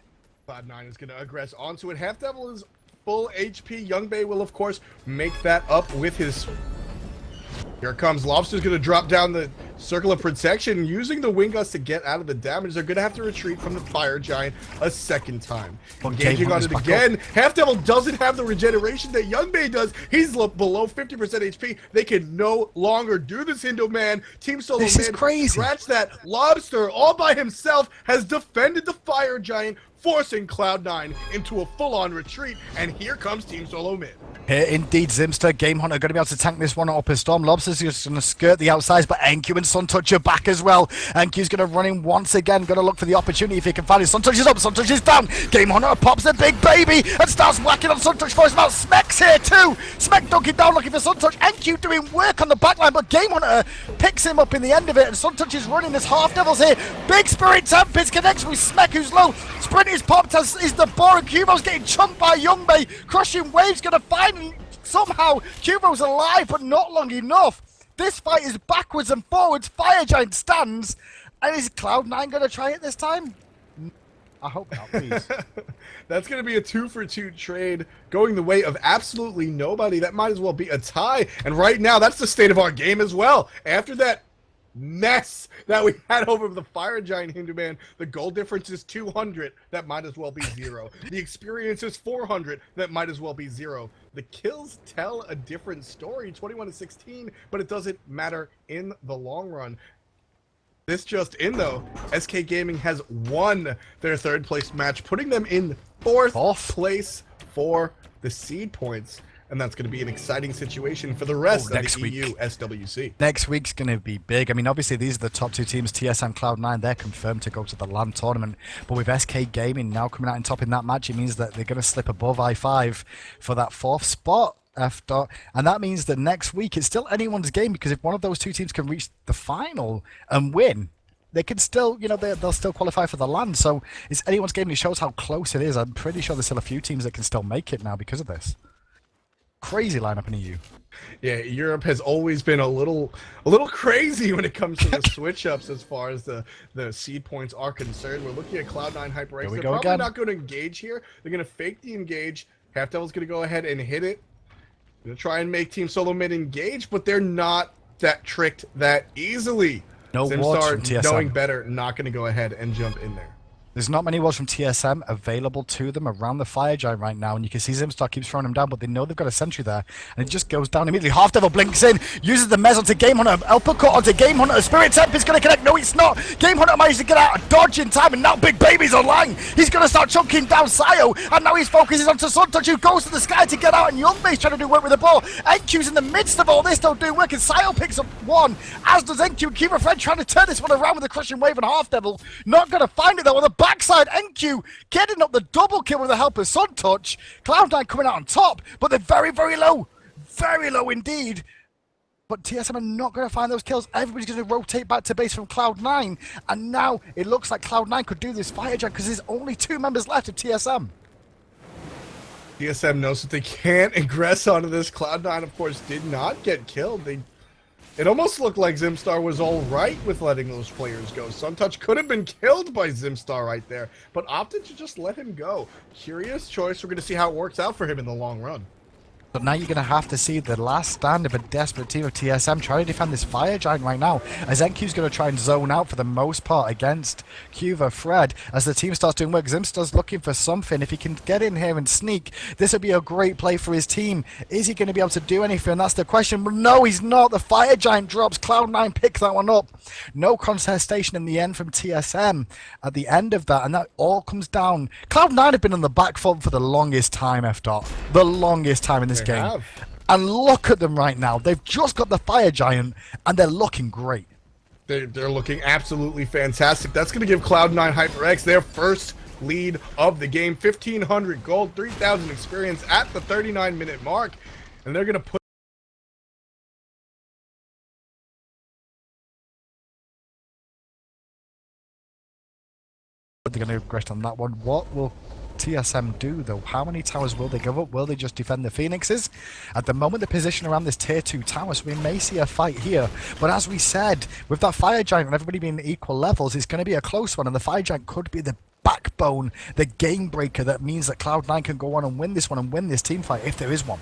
S1: Cloud9 is going to aggress onto it. Half Devil is full HP. Young Bay will, of course, make that up with his... Here it comes. Lobster's going to drop down the circle of protection, using the Wing Gust to get out of the damage. They're going to have to retreat from the Fire Giant a second time. Engaging on it again. Half Devil doesn't have the regeneration that Young Bay does. He's below 50% HP. They can no longer do this, Indo Man. Team SoloMid.
S2: This is crazy.
S1: Scratch that. Lobster, all by himself, has defended the Fire Giant, forcing Cloud9 into a full-on retreat. And here comes Team SoloMid.
S2: Here indeed, Zimster, Game Hunter going to be able to tank this one up a storm. Lobster's just going to skirt the outsides, but NQ and Suntouch are back as well. NQ's going to run in once again, going to look for the opportunity if he can find it. Suntouch is up, Suntouch is down. Game Hunter pops the big baby and starts whacking on Suntouch for his mouth. Smek's here too. Smek dunking down looking for Suntouch. NQ doing work on the backline, but Game Hunter picks him up in the end of it, and Suntouch is running as Half Devil's here. Big Spirit Tempest connects with Smek, who's low. Sprint is popped as is the ball, and Cubo's getting chunked by Young Bay. Crushing Wave's going to find him. Somehow, Cubo's alive, but not long enough. This fight is backwards and forwards. Fire Giant stands. And is Cloud9 going to try it this time? I hope not, please.
S1: That's going to be a 2-for-2 trade going the way of absolutely nobody. That might as well be a tie. And right now, that's the state of our game as well. After that mess that we had over the Fire Giant, Hindu Man, the goal difference is 200. That might as well be 0. The experience is 400. That might as well be 0. The kills tell a different story, 21-16, but it doesn't matter in the long run. This just in, though, SK Gaming has won their third place match, putting them in fourth place for the seed points. And that's going to be an exciting situation for the rest of the EU SWC.
S2: Next week's going to be big. I mean, obviously, these are the top two teams, TSM, Cloud9. They're confirmed to go to the LAN tournament. But with SK Gaming now coming out on top in that match, it means that they're going to slip above I5 for that 4th spot. And that means that next week it's still anyone's game, because if one of those two teams can reach the final and win, they can still, you know, they'll still qualify for the LAN. So it's anyone's game, and it shows how close it is. I'm pretty sure there's still a few teams that can still make it now because of this. Crazy lineup in EU.
S1: Yeah, Europe has always been a little crazy when it comes to the switch ups as far as the seed points are concerned. We're looking at Cloud9 HyperX. They're probably not going to engage here. They're going to fake the engage. Half Devil's going to go ahead and hit it. Going to try and make Team SoloMid engage, but they're not that tricked that easily.
S2: No wards from TSM.
S1: Knowing better, not going to go ahead and jump in there.
S2: There's not many wards from TSM available to them around the Fire Giant right now, and you can see Zimstar keeps throwing them down, but they know they've got a sentry there, and it just goes down immediately. Half Devil blinks in, uses the Mez onto Game Hunter, uppercut onto Game Hunter, Spirit Temp is going to connect, no it's not, Game Hunter managed to get out a dodge in time, and now Big Baby's online, he's going to start chunking down Sayo, and now he's focusing onto Suntouch, who goes to the sky to get out, and Young Bay's trying to do work with the ball. NQ's in the midst of all this, don't do work, and Sayo picks up one, as does NQ, Kiva Fred trying to turn this one around with a crushing wave, and Half Devil not going to find it though on the backside. NQ getting up the double kill with the help of Suntouch. Cloud9 coming out on top, but they're very, very low indeed. But TSM are not going to find those kills. Everybody's going to rotate back to base from Cloud9, and now it looks like Cloud9 could do this Fire Giant because there's only 2 members left of TSM.
S1: TSM knows that they can't aggress onto this. Cloud9, of course, did not get killed. It almost looked like Zimstar was all right with letting those players go. Suntouch could have been killed by Zimstar right there, but opted to just let him go. Curious choice. We're going to see how it works out for him in the long run.
S2: But now you're going to have to see the last stand of a desperate team of TSM trying to defend this Fire Giant right now, as NQ's going to try and zone out for the most part against Cuva Fred. As the team starts doing work, Zimstar's looking for something. If he can get in here and sneak, this would be a great play for his team. Is he going to be able to do anything? That's the question. But no, he's not. The Fire Giant drops. Cloud9 picks that one up. No contestation in the end from TSM at the end of that, and that all comes down. Cloud9 have been on the back foot for the longest time, F-Dot. The longest time in this game. And look at them right now. They've just got the Fire Giant, and they're looking great.
S1: They're looking absolutely fantastic. That's going to give Cloud9 HyperX their first lead of the game. 1,500 gold, 3,000 experience at the 39-minute mark. And they're going to put...
S2: They're going to aggress on that one. What will TSM do though? How many towers will they give up? Will they just defend the Phoenixes? At the moment, the position around this tier 2 tower, so we may see a fight here. But as we said, with that Fire Giant and everybody being equal levels, it's going to be a close one, and the Fire Giant could be the backbone, the game breaker that means that Cloud9 can go on and win this one and win this team fight if there is one.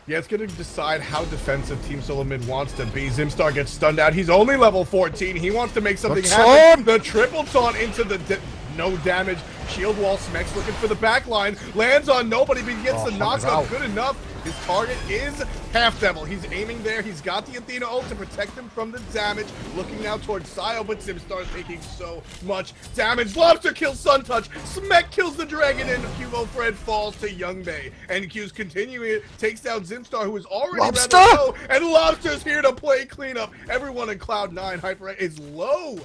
S1: Yeah, it's going to decide how defensive Team SoloMid wants to be. Zimstar gets stunned out. He's only level 14. He wants to make something happen. The triple taunt into the no damage. Shield wall. Smek's looking for the back line. Lands on nobody, but he gets the knockup. Good enough. His target is Half Devil. He's aiming there. He's got the Athena ult to protect him from the damage. Looking now towards Sio, but Zimstar is taking so much damage. Lobster kills Suntouch. Smek kills the dragon, and Cubo Fred falls to Youngbei. And Q's continuing, takes down Zimstar, who is already
S2: Lobster!
S1: rather low, and Lobster's here to play cleanup. Everyone in Cloud9, HyperX is low.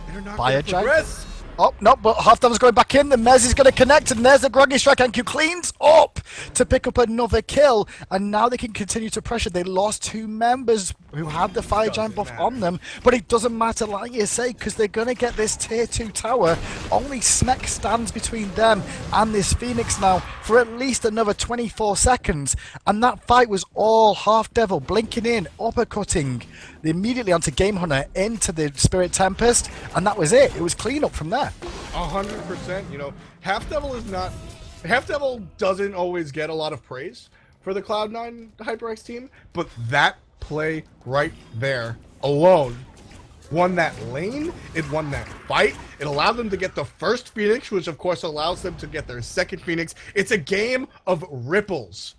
S1: They're not going to progress.
S2: Oh, no, but Half Devil's going back in. The Mez is going to connect, and there's the Groggy Strike, and Q cleans up to pick up another kill. And now they can continue to pressure. They lost 2 members who had the Fire Giant buff on them, but it doesn't matter, like you say, because they're going to get this tier 2 tower. Only Smek stands between them and this Phoenix now for at least another 24 seconds. And that fight was all Half Devil blinking in, uppercutting immediately onto Game Hunter into the Spirit Tempest, and that was it. It was clean up from there.
S1: 100%. You know, Half Devil doesn't always get a lot of praise for the Cloud9 HyperX team, but that play right there alone won that lane. It won that fight. It allowed them to get the first Phoenix, which of course allows them to get their second Phoenix. It's a game of ripples,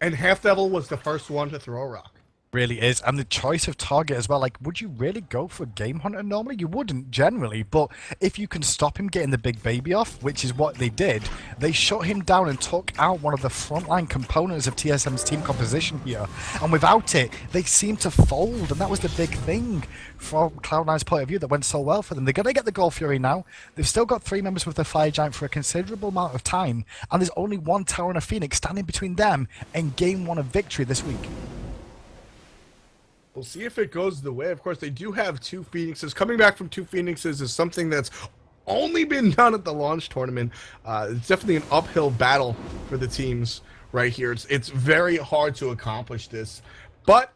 S1: and Half Devil was the first one to throw a rock.
S2: Really is, and the choice of target as well. Like, would you really go for Game Hunter normally? You wouldn't generally, but if you can stop him getting the big baby off, which is what they did, they shut him down and took out one of the frontline components of TSM's team composition here. And without it, they seemed to fold, and that was the big thing from Cloud9's point of view that went so well for them. They're going to get the Gold Fury now. They've still got 3 members with the Fire Giant for a considerable amount of time, and there's only 1 tower and a Phoenix standing between them and Game 1 of victory this week.
S1: We'll see if it goes the way. Of course, they do have 2 Phoenixes. Coming back from 2 Phoenixes is something that's only been done at the launch tournament. It's definitely an uphill battle for the teams right here. It's very hard to accomplish this, but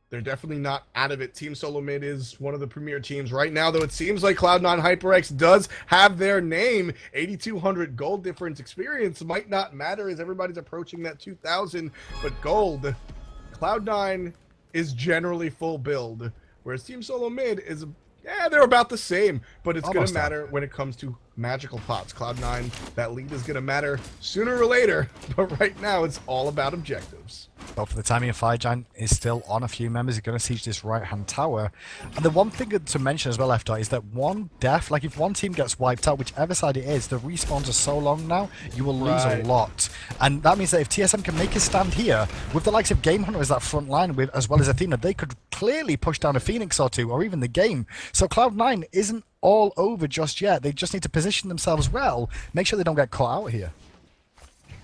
S1: they're definitely not out of it. Team SoloMid is one of the premier teams right now, though it seems like Cloud9 HyperX does have their name. 8,200 gold difference experience might not matter as everybody's approaching that 2,000, but gold, Cloud9 is generally full build, whereas Team SoloMid is, they're about the same, but it's going to matter when it comes to magical pots. Cloud9, that lead is going to matter sooner or later, but right now it's all about objectives.
S2: But for the timing of Fire Giant is still on a few members. You're going to siege this right-hand tower. And the one thing to mention as well, FDOT, is that one death, like if one team gets wiped out, whichever side it is, the respawns are so long now, you will lose a lot. And that means that if TSM can make a stand here, with the likes of Game Hunter as that front line, with as well as Athena, they could clearly push down a Phoenix or 2, or even the game. So Cloud9 isn't all over just yet. They just need to position themselves well, make sure they don't get caught out here.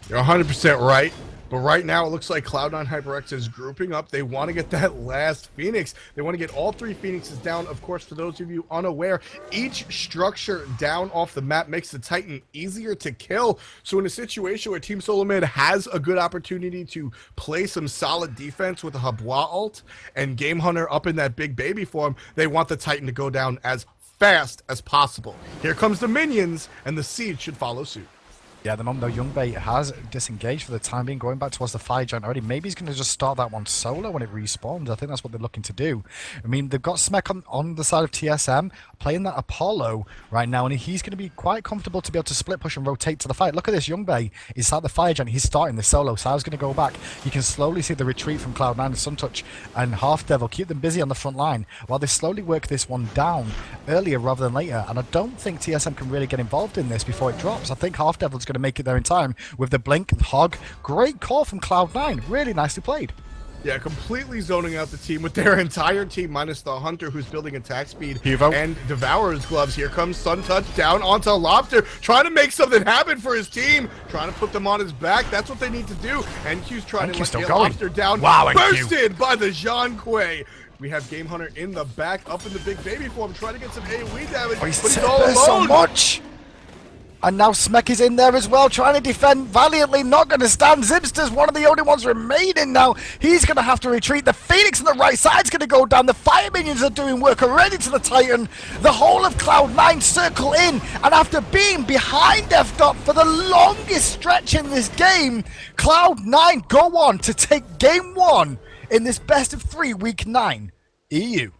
S1: You're 100% right. But right now, it looks like Cloud9 HyperX is grouping up. They want to get that last Phoenix. They want to get all 3 Phoenixes down. Of course, for those of you unaware, each structure down off the map makes the Titan easier to kill. So in a situation where Team SoloMid has a good opportunity to play some solid defense with a Habwa ult and Game Hunter up in that big baby form, they want the Titan to go down as fast as possible. Here comes the minions, and the siege should follow suit.
S2: Yeah, at the moment though, Youngbei has disengaged for the time being, going back towards the Fire Giant already. Maybe he's going to just start that one solo when it respawns. I think that's what they're looking to do. I mean, they've got Smek on the side of TSM, playing that Apollo right now, and he's going to be quite comfortable to be able to split push and rotate to the fight. Look at this, Youngbei is at the Fire Giant. He's starting the solo, so I was going to go back. You can slowly see the retreat from Cloud9 and Suntouch and Half Devil. Keep them busy on the front line while they slowly work this one down earlier rather than later. And I don't think TSM can really get involved in this before it drops. I think Half Devil's going to make it there in time with the blink and hog. Great call from Cloud9. Really nicely played.
S1: Yeah, completely zoning out the team with their entire team minus the Hunter, who's building attack speed and Devourer's gloves. Here comes Suntouch down onto Lobster, trying to make something happen for his team, trying to put them on his back. That's what they need to do. NQ's trying to get Lobster down.
S2: Wow,
S1: bursted by the Jean Quay. We have Game Hunter in the back, up in the big baby form, trying to get some AoE damage, but he's all alone.
S2: So much. And now Smek is in there as well, trying to defend valiantly, not going to stand. Zipster's one of the only ones remaining now. He's going to have to retreat. The Phoenix on the right side's going to go down. The Fire Minions are doing work already to the Titan. The whole of Cloud9 circle in, and after being behind F-Dot for the longest stretch in this game, Cloud9 go on to take game 1 in this best of 3 week 9 EU.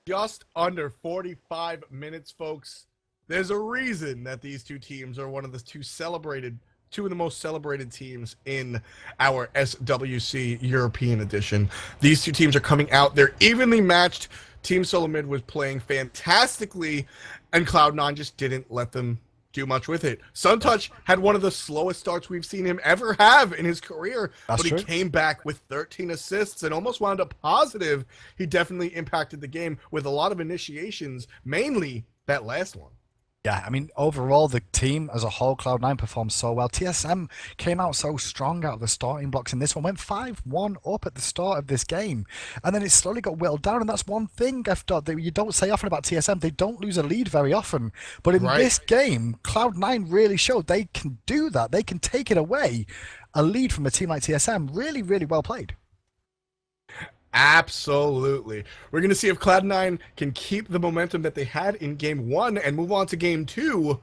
S1: Just under 45 minutes, folks. There's a reason that these two teams are one of the two of the most celebrated teams in our SWC European edition. These two teams are coming out. They're evenly matched. Team SoloMid was playing fantastically, and Cloud9 just didn't let them do much with it. SunTouch had one of the slowest starts we've seen him ever have in his career, but he came back with 13 assists and almost wound up positive. He definitely impacted the game with a lot of initiations, mainly that last one.
S2: Yeah, I mean, overall, the team as a whole, Cloud9 performed so well. TSM came out so strong out of the starting blocks in this one, went 5-1 up at the start of this game, and then it slowly got whittled down, and that's one thing, F-Dot, that you don't say often about TSM. They don't lose a lead very often, but in this game, Cloud9 really showed they can do that. They can take it away, a lead from a team like TSM. Really, really well played.
S1: Absolutely. We're going to see if Cloud9 can keep the momentum that they had in Game 1 and move on to Game 2,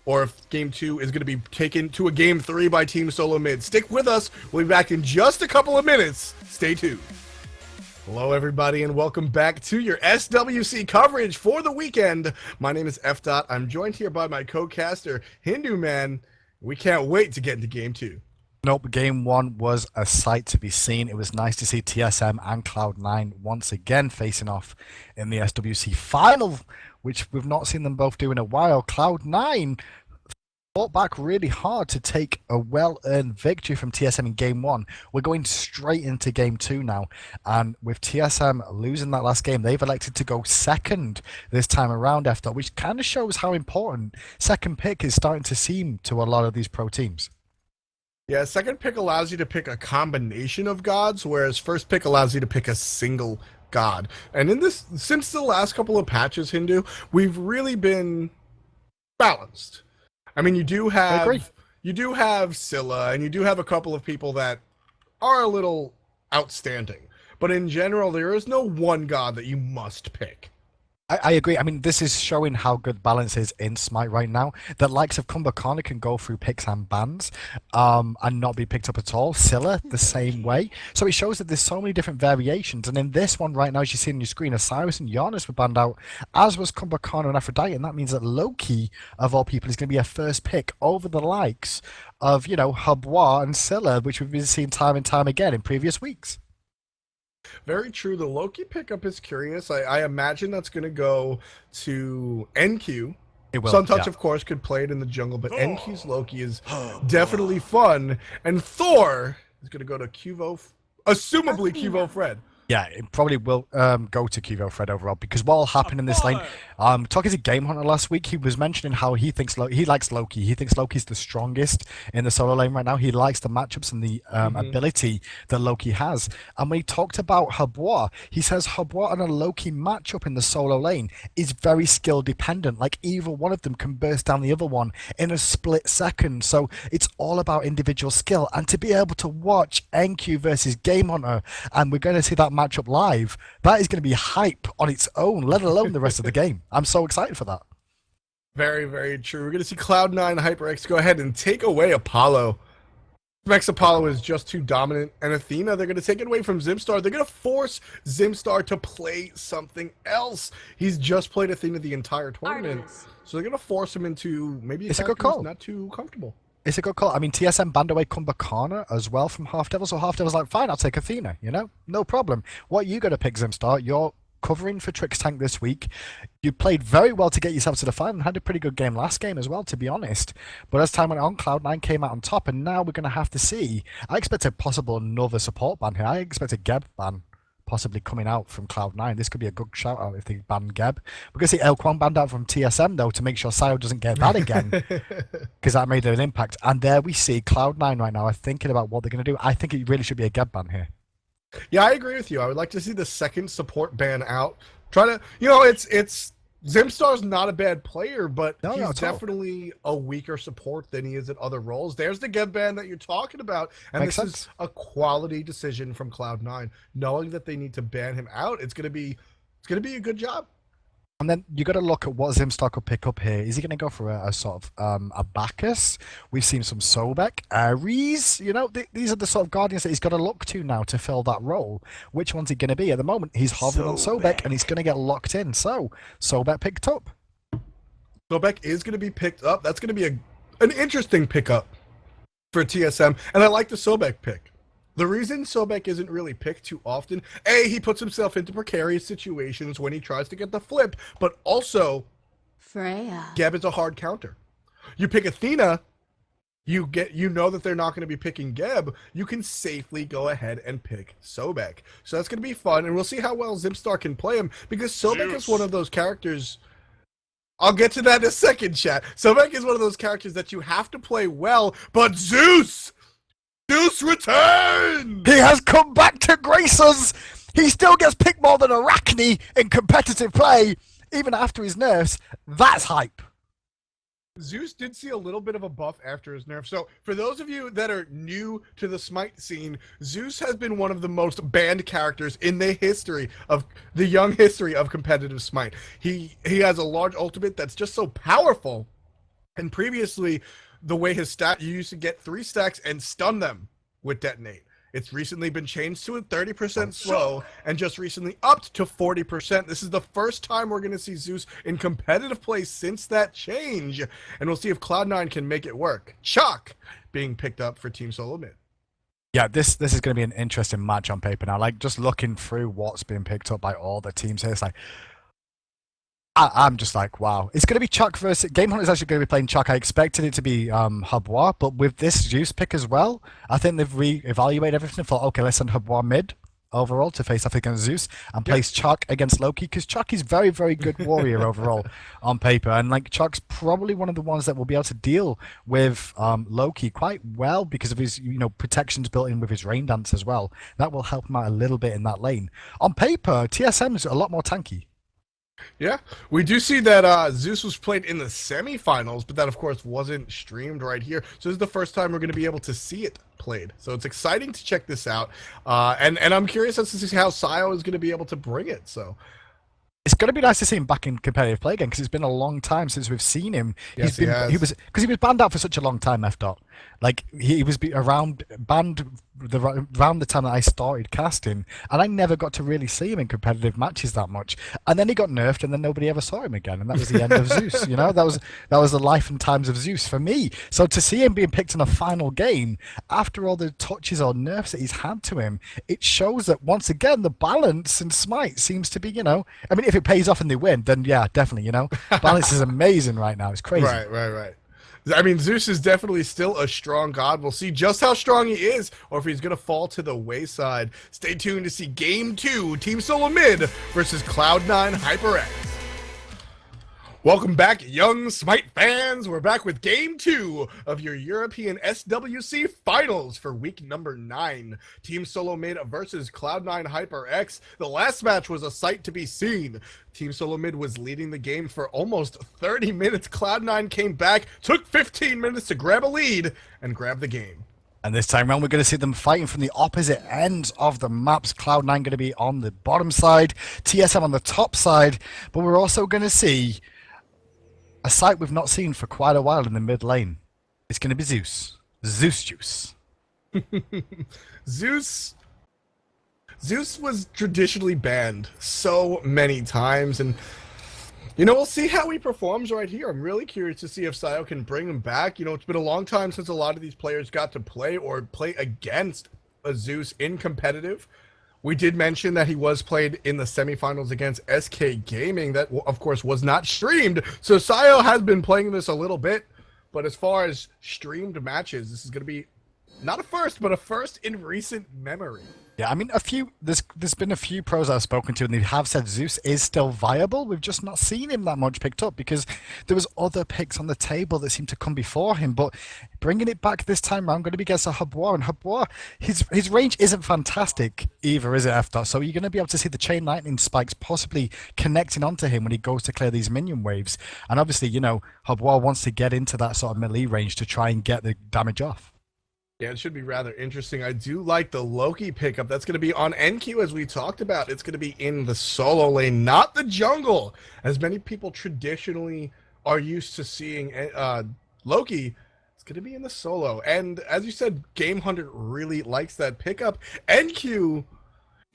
S1: or if Game 2 is going to be taken to a Game 3 by Team SoloMid. Stick with us. We'll be back in just a couple of minutes. Stay tuned. Hello, everybody, and welcome back to your SWC coverage for the weekend. My name is F-Dot. I'm joined here by my co-caster, Hindu Man. We can't wait to get into Game 2.
S2: Nope, game 1 was a sight to be seen. It was nice to see TSM and Cloud9 once again facing off in the SWC final, which we've not seen them both do in a while. Cloud9 fought back really hard to take a well-earned victory from TSM in game 1. We're going straight into game 2 now, and with TSM losing that last game, they've elected to go second this time around, F-Dot, which kind of shows how important second pick is starting to seem to a lot of these pro teams.
S1: Yeah, second pick allows you to pick a combination of gods, whereas first pick allows you to pick a single god. And in this, since the last couple of patches, Hindu, we've really been balanced. I mean, you do have Scylla, and you do have a couple of people that are a little outstanding. But in general, there is no one god that you must pick.
S2: I agree. I mean, this is showing how good balance is in Smite right now. The likes of Kumbhakana can go through picks and bans and not be picked up at all. Scylla, the same way. So it shows that there's so many different variations. And in this one right now, as you see on your screen, Osiris and Giannis were banned out, as was Kumbhakana and Aphrodite. And that means that Loki, of all people, is going to be a first pick over the likes of, you know, Habwa and Scylla, which we've been seeing time and time again in previous weeks.
S1: Very true. The Loki pickup is curious. I imagine that's going to go to NQ.
S2: It will,
S1: SunTouch, of course, could play it in the jungle, but NQ's Loki is definitely fun. And Thor is going to go to Cuvo, assumably Cuvo Fred.
S2: Yeah, it probably will go to Kivo Fred overall, because what will happen in this lane, talking to Game Hunter last week, he was mentioning how he thinks he likes Loki. He thinks Loki's the strongest in the solo lane right now. He likes the matchups and the ability that Loki has. And when he talked about Habwa, he says Habwa and a Loki matchup in the solo lane is very skill dependent. Like either one of them can burst down the other one in a split second. So it's all about individual skill. And to be able to watch NQ versus Game Hunter, and we're going to see that matchup live, that is going to be hype on its own, let alone the rest of the game. I'm so excited for that.
S1: Very, very true. We're going to see Cloud9 HyperX go ahead and take away Apollo. Vex Apollo is just too dominant, and Athena, they're going to take it away from Zimstar. They're going to force Zimstar to play something else. He's just played Athena the entire tournament,
S3: Artemis.
S1: So they're going to force him into maybe
S2: It's a good call.
S1: Not too comfortable.
S2: It's a good call. I mean, TSM banned away Kumbhakana as well from Half Devil, so Half Devil's like, fine, I'll take Athena, you know? No problem. What you got to pick, Zimstar? You're covering for Trix Tank this week. You played very well to get yourself to the final and had a pretty good game last game as well, to be honest. But as time went on, Cloud9 came out on top, and now we're going to have to see. I expect a possible another support ban here. I expect a Geb ban possibly coming out from Cloud9. This could be a good shout out if they ban Geb. We're going to see El Kwang banned out from TSM though, to make sure Sayo doesn't get that again, because that made an impact. And there we see Cloud9 right now are thinking about what they're going to do. I think it really should be a Geb ban here.
S1: Yeah, I agree with you. I would like to see the second support ban out. Try to, you know, it's Zimstar's not a bad player, but
S2: No,
S1: he's
S2: not at all.
S1: definitely a weaker support than he is at other roles. There's the Geb ban that you're talking about, and
S2: Makes
S1: this
S2: sense.
S1: is a quality decision from Cloud9. Knowing that they need to ban him out, it's gonna be a good job.
S2: And then you got to look at what Zimstar could pick up here. Is he going to go for a sort of a Bacchus? We've seen some Sobek, hi-rez. You know, these are the sort of guardians that he's got to look to now to fill that role. Which one's he going to be? At the moment, he's hovering on Sobek, and he's going to get locked in. So, Sobek picked up.
S1: Sobek is gonna be picked up. That's gonna be an interesting pickup for TSM, and I like the Sobek pick. The reason Sobek isn't really picked too often, A, he puts himself into precarious situations when he tries to get the flip, but also
S3: Freya.
S1: Geb is a hard counter. You pick Athena, you know that they're not going to be picking Geb, you can safely go ahead and pick Sobek. So that's going to be fun, and we'll see how well Zimstar can play him, because Sobek is one of those characters. I'll get to that in a second, chat. Sobek is one of those characters that you have to play well, but Zeus returned!
S2: He has come back to grace us. He still gets picked more than Arachne in competitive play, even after his nerfs. That's hype.
S1: Zeus did see a little bit of a buff after his nerf. So for those of you that are new to the Smite scene, Zeus has been one of the most banned characters in the young history of competitive Smite. He has a large ultimate that's just so powerful. And previously, the way his stat, you used to get 3 stacks and stun them with detonate. It's recently been changed to a 30% slow and just recently upped to 40%. This is the first time we're going to see Zeus in competitive play since that change. And we'll see if Cloud9 can make it work. Chuck being picked up for Team SoloMid.
S2: Yeah, this is going to be an interesting match on paper now. Like, just looking through what's being picked up by all the teams here, it's like, I'm just like, wow. It's going to be Chuck versus... Game Hunt is actually going to be playing Chuck. I expected it to be Habwa, but with this Zeus pick as well, I think they've re-evaluated everything and thought, okay, let's send Habwa mid overall to face off against Zeus and place Chuck against Loki, because Chuck is very, very good warrior overall on paper. And like, Chuck's probably one of the ones that will be able to deal with Loki quite well because of his, protections built in with his rain dance as well. That will help him out a little bit in that lane. On paper, TSM is a lot more tanky.
S1: Yeah, we do see that Zeus was played in the semifinals, but that, of course, wasn't streamed right here. So this is the first time we're going to be able to see it played. So it's exciting to check this out. And I'm curious as to see how Sayo is going to be able to bring it. So
S2: it's going to be nice to see him back in competitive play again, because it's been a long time since we've seen him.
S1: Yes,
S2: he was banned out for such a long time, F. Dot. Like, he was banned around the time that I started casting, and I never got to really see him in competitive matches that much. And then he got nerfed, and then nobody ever saw him again, and that was the end of Zeus. That was the life and times of Zeus for me. So to see him being picked in a final game after all the touches or nerfs that he's had to him, it shows that once again the balance in Smite seems to be, I mean, if it pays off and they win, then yeah, definitely. Balance is amazing right now. It's crazy.
S1: Right. I mean, Zeus is definitely still a strong god. We'll see just how strong he is, or if he's going to fall to the wayside. Stay tuned to see Game 2, Team SoloMid versus Cloud9 HyperX. Welcome back, young Smite fans. We're back with Game 2 of your European SWC Finals for week number 9. Team SoloMid versus Cloud9 HyperX. The last match was a sight to be seen. Team SoloMid was leading the game for almost 30 minutes. Cloud9 came back, took 15 minutes to grab a lead, and grab the game.
S2: And this time around, we're going to see them fighting from the opposite ends of the maps. Cloud9 going to be on the bottom side, TSM on the top side, but we're also going to see a sight we've not seen for quite a while in the mid lane. It's going to be Zeus. Zeus juice.
S1: Zeus was traditionally banned so many times, and we'll see how he performs right here. I'm really curious to see if Sayo can bring him back. It's been a long time since a lot of these players got to play or play against a Zeus in competitive. We did mention that he was played in the semifinals against SK Gaming. That, of course, was not streamed. So Sayo has been playing this a little bit. But as far as streamed matches, this is going to be not a first, but a first in recent memory.
S2: Yeah, I mean, there's been a few pros I've spoken to, and they have said Zeus is still viable. We've just not seen him that much picked up because there was other picks on the table that seemed to come before him. But bringing it back this time round, going to be against a Habwa, and Habwa, his range isn't fantastic either, is it, F dot? So you're going to be able to see the chain lightning spikes possibly connecting onto him when he goes to clear these minion waves. And obviously, Habwa wants to get into that sort of melee range to try and get the damage off.
S1: Yeah, it should be rather interesting. I do like the Loki pickup. That's going to be on NQ, as we talked about. It's going to be in the solo lane, not the jungle, as many people traditionally are used to seeing Loki. It's going to be in the solo. And as you said, Game Hunter really likes that pickup. NQ,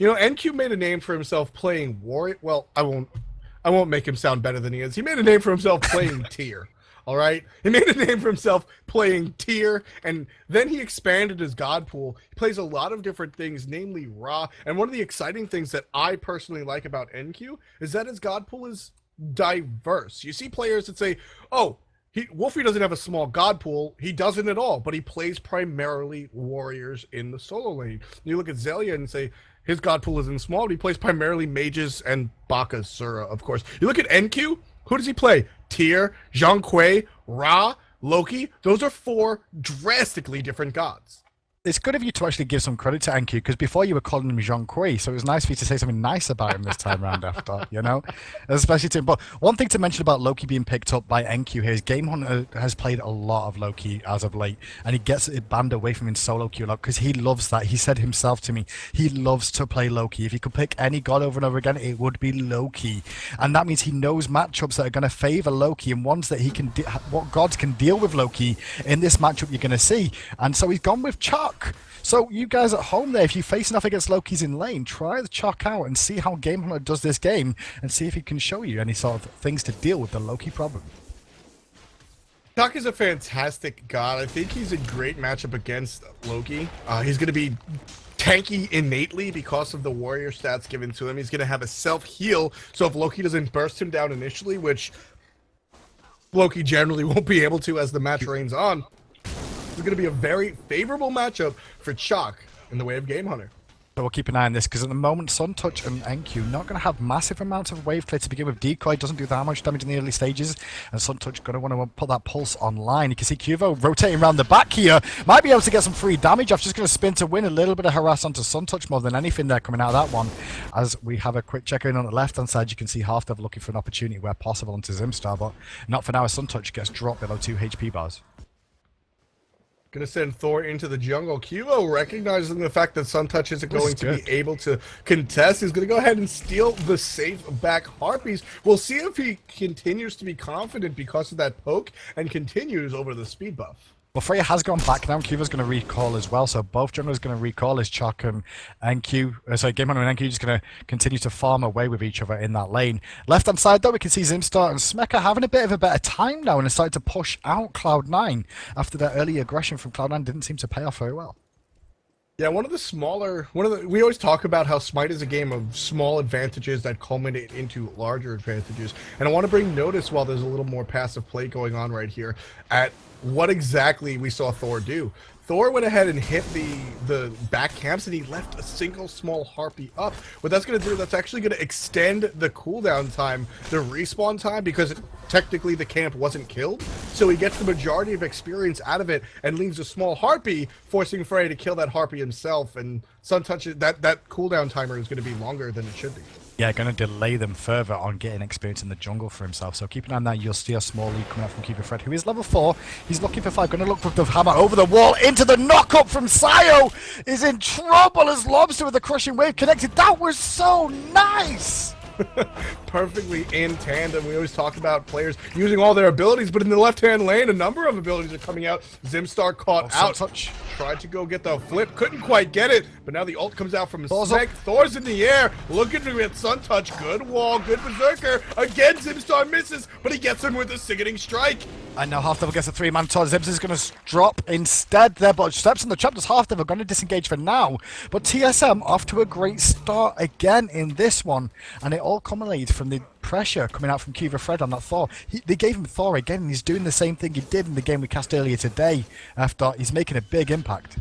S1: NQ made a name for himself playing Warrior. Well, I won't make him sound better than he is. He made a name for himself playing Tier. All right, he made a name for himself playing Tier, and then he expanded his god pool. He plays a lot of different things, namely Ra. And one of the exciting things that I personally like about NQ is that his god pool is diverse. You see players that say, "Oh, Wolfie doesn't have a small god pool." He doesn't at all, but he plays primarily warriors in the solo lane. You look at Zelia and say his god pool isn't small, but he plays primarily mages and Baka Sura, of course. You look at NQ. Who does he play? Tyr, Zhang Kui, Ra, Loki. Those are 4 drastically different gods.
S2: It's good of you to actually give some credit to Anki, because before you were calling him Zhang Kui, so it was nice for you to say something nice about him this time round after, especially to him. But one thing to mention about Loki being picked up by NQ here is Game Hunter has played a lot of Loki as of late, and he gets it banned away from in solo queue a lot because he loves that. He said himself to me, he loves to play Loki. If he could pick any god over and over again, it would be Loki, and that means he knows matchups that are going to favor Loki and ones that he can, what gods can deal with Loki in this matchup you're going to see, and so he's gone with Chuck. So you guys at home there, if you face enough against Loki's in lane, try the Chalk out and see how Game Hunter does this game and see if he can show you any sort of things to deal with the Loki problem.
S1: Chalk is a fantastic god. I think he's a great matchup against Loki. He's going to be tanky innately because of the warrior stats given to him. He's going to have a self-heal, so if Loki doesn't burst him down initially, which Loki generally won't be able to as the match reigns on, it's going to be a very favorable matchup for Chalk in the way of Game Hunter.
S2: So we'll keep an eye on this, because at the moment Sun Touch and NQ not going to have massive amounts of wave clear to begin with. Decoy doesn't do that much damage in the early stages, and Sun Touch going to want to put that pulse online. You can see Cuvo rotating around the back here, might be able to get some free damage off. Just going to spin to win, a little bit of harass onto Sun Touch more than anything there coming out of that one. As we have a quick check in on the left hand side, you can see Half-Dev looking for an opportunity where possible onto Zimstar, but not for now as Sun Touch gets dropped below 2 HP bars.
S1: Gonna send Thor into the jungle. Cuvo, recognizing the fact that Suntouch isn't going to be able to contest, is gonna go ahead and steal the safe back Harpies. We'll see if he continues to be confident because of that poke and continues over the speed buff.
S2: Well, Freya has gone back now. Cuva's going to recall as well, so both junglers going to recall as Chalk and NQ. Sorry, Game Hunter and NQ just going to continue to farm away with each other in that lane. Left hand side though, we can see Zimstar and Smeka having a bit of a better time now and are starting to push out Cloud9 after that early aggression from Cloud9 didn't seem to pay off very well.
S1: Yeah, we always talk about how Smite is a game of small advantages that culminate into larger advantages. And I want to bring notice, while there's a little more passive play going on right here, at what exactly we saw Thor do. Thor went ahead and hit the back camps, and he left a single small harpy up. What that's going to do, that's actually going to extend the cooldown time, the respawn time, because technically the camp wasn't killed. So he gets the majority of experience out of it and leaves a small harpy, forcing Frey to kill that harpy himself. And Suntouch, that cooldown timer is going to be longer than it should be.
S2: Yeah, going to delay them further on getting experience in the jungle for himself. So keep an eye on that. You'll see a small lead coming out from Keeper Fred, who is level 4. He's looking for 5. Going to look for the hammer over the wall into the knock-up from Sayo. Is in trouble as Lobster with the crushing wave connected. That was so nice.
S1: Perfectly in tandem. We always talk about players using all their abilities, but in the left-hand lane, a number of abilities are coming out. Zimstar caught out.
S2: Touch.
S1: Tried to go get the flip, couldn't quite get it, but now the ult comes out from Smeg. Thor's in the air, looking to get Suntouch. Good wall, good berserker. Again, Zimstar misses, but he gets him with a sickening strike.
S2: And now Half-Devil gets a 3-man toss. Zimstar's going to drop instead there, but steps on the trap. Does Half-Devil going to disengage for now? But TSM off to a great start again in this one, and it all culminates from the pressure coming out from Kiva Fred on that Thor. They gave him Thor again, and he's doing the same thing he did in the game we cast earlier today. After he's making a big impact.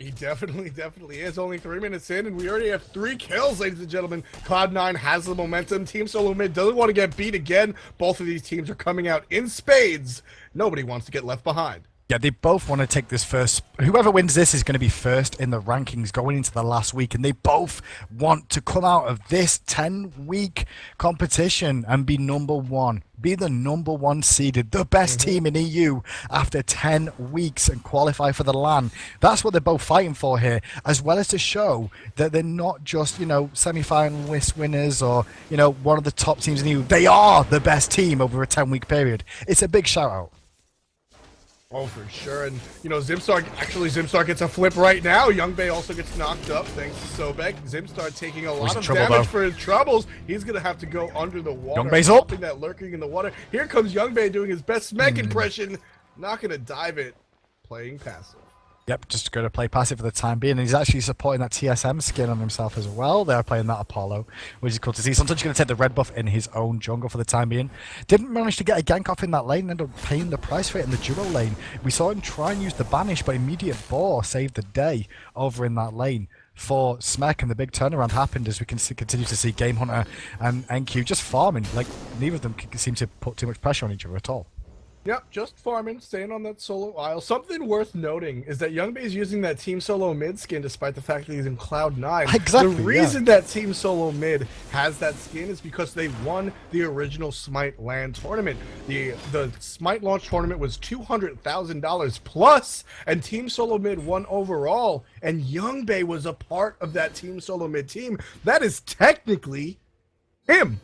S1: He definitely is. Only 3 minutes in, and we already have 3 kills, ladies and gentlemen. Cloud9 has the momentum. Team SoloMid doesn't want to get beat again. Both of these teams are coming out in spades. Nobody wants to get left behind.
S2: Yeah, they both want to take this first. Whoever wins this is going to be first in the rankings going into the last week, and they both want to come out of this 10-week competition and be number one, be the number one seeded, the best team in EU after 10 weeks and qualify for the LAN. That's what they're both fighting for here, as well as to show that they're not just, you know, semi-finalist winners or, you know, one of the top teams in EU. They are the best team over a 10-week period. It's a big shout out.
S1: Oh, for sure. And, you know, Zimstar gets a flip right now. Youngbay also gets knocked up thanks to Sobek. Zimstar taking a lot of damage for his troubles. He's going to have to go under the water.
S2: Youngbay's up.
S1: That lurking in the water. Here comes Youngbay doing his best Smek impression. Not going to dive it. Playing passive.
S2: Yep, just going to play passive for the time being. And he's actually supporting that TSM skin on himself as well. They're playing that Apollo, which is cool to see. Sometimes he's going to take the red buff in his own jungle for the time being. Didn't manage to get a gank off in that lane, ended up paying the price for it in the duo lane. We saw him try and use the banish, but immediate boar saved the day over in that lane for Smek, and the big turnaround happened as we can continue to see Game Hunter and NQ just farming. Like, neither of them seem to put too much pressure on each other at all.
S1: Yep, just farming, staying on that solo aisle. Something worth noting is that Youngbay is using that Team SoloMid skin despite the fact that he's in Cloud9.
S2: Exactly,
S1: the reason that Team SoloMid has that skin is because they won the original Smite LAN tournament. The Smite launch tournament was $200,000 plus, and Team SoloMid won overall, and Youngbay was a part of that Team SoloMid team. That is technically him.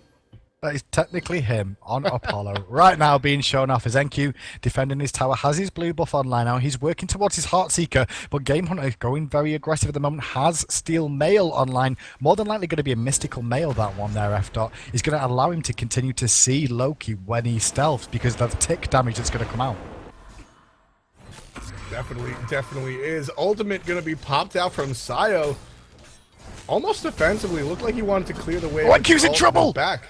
S2: That is technically him on Apollo. Right now being shown off as NQ defending his tower, has his blue buff online now. He's working towards his Heartseeker, but Game Hunter going very aggressive at the moment, has Steel Mail online. More than likely going to be a Mystical Mail, that one there, F-Dot. Is going to allow him to continue to see Loki when he stealths because of the tick damage that's going to come out.
S1: Definitely is. Ultimate going to be popped out from Sayo. Almost defensively. Looked like he wanted to clear the way.
S2: Oh, NQ's in trouble!
S1: Back.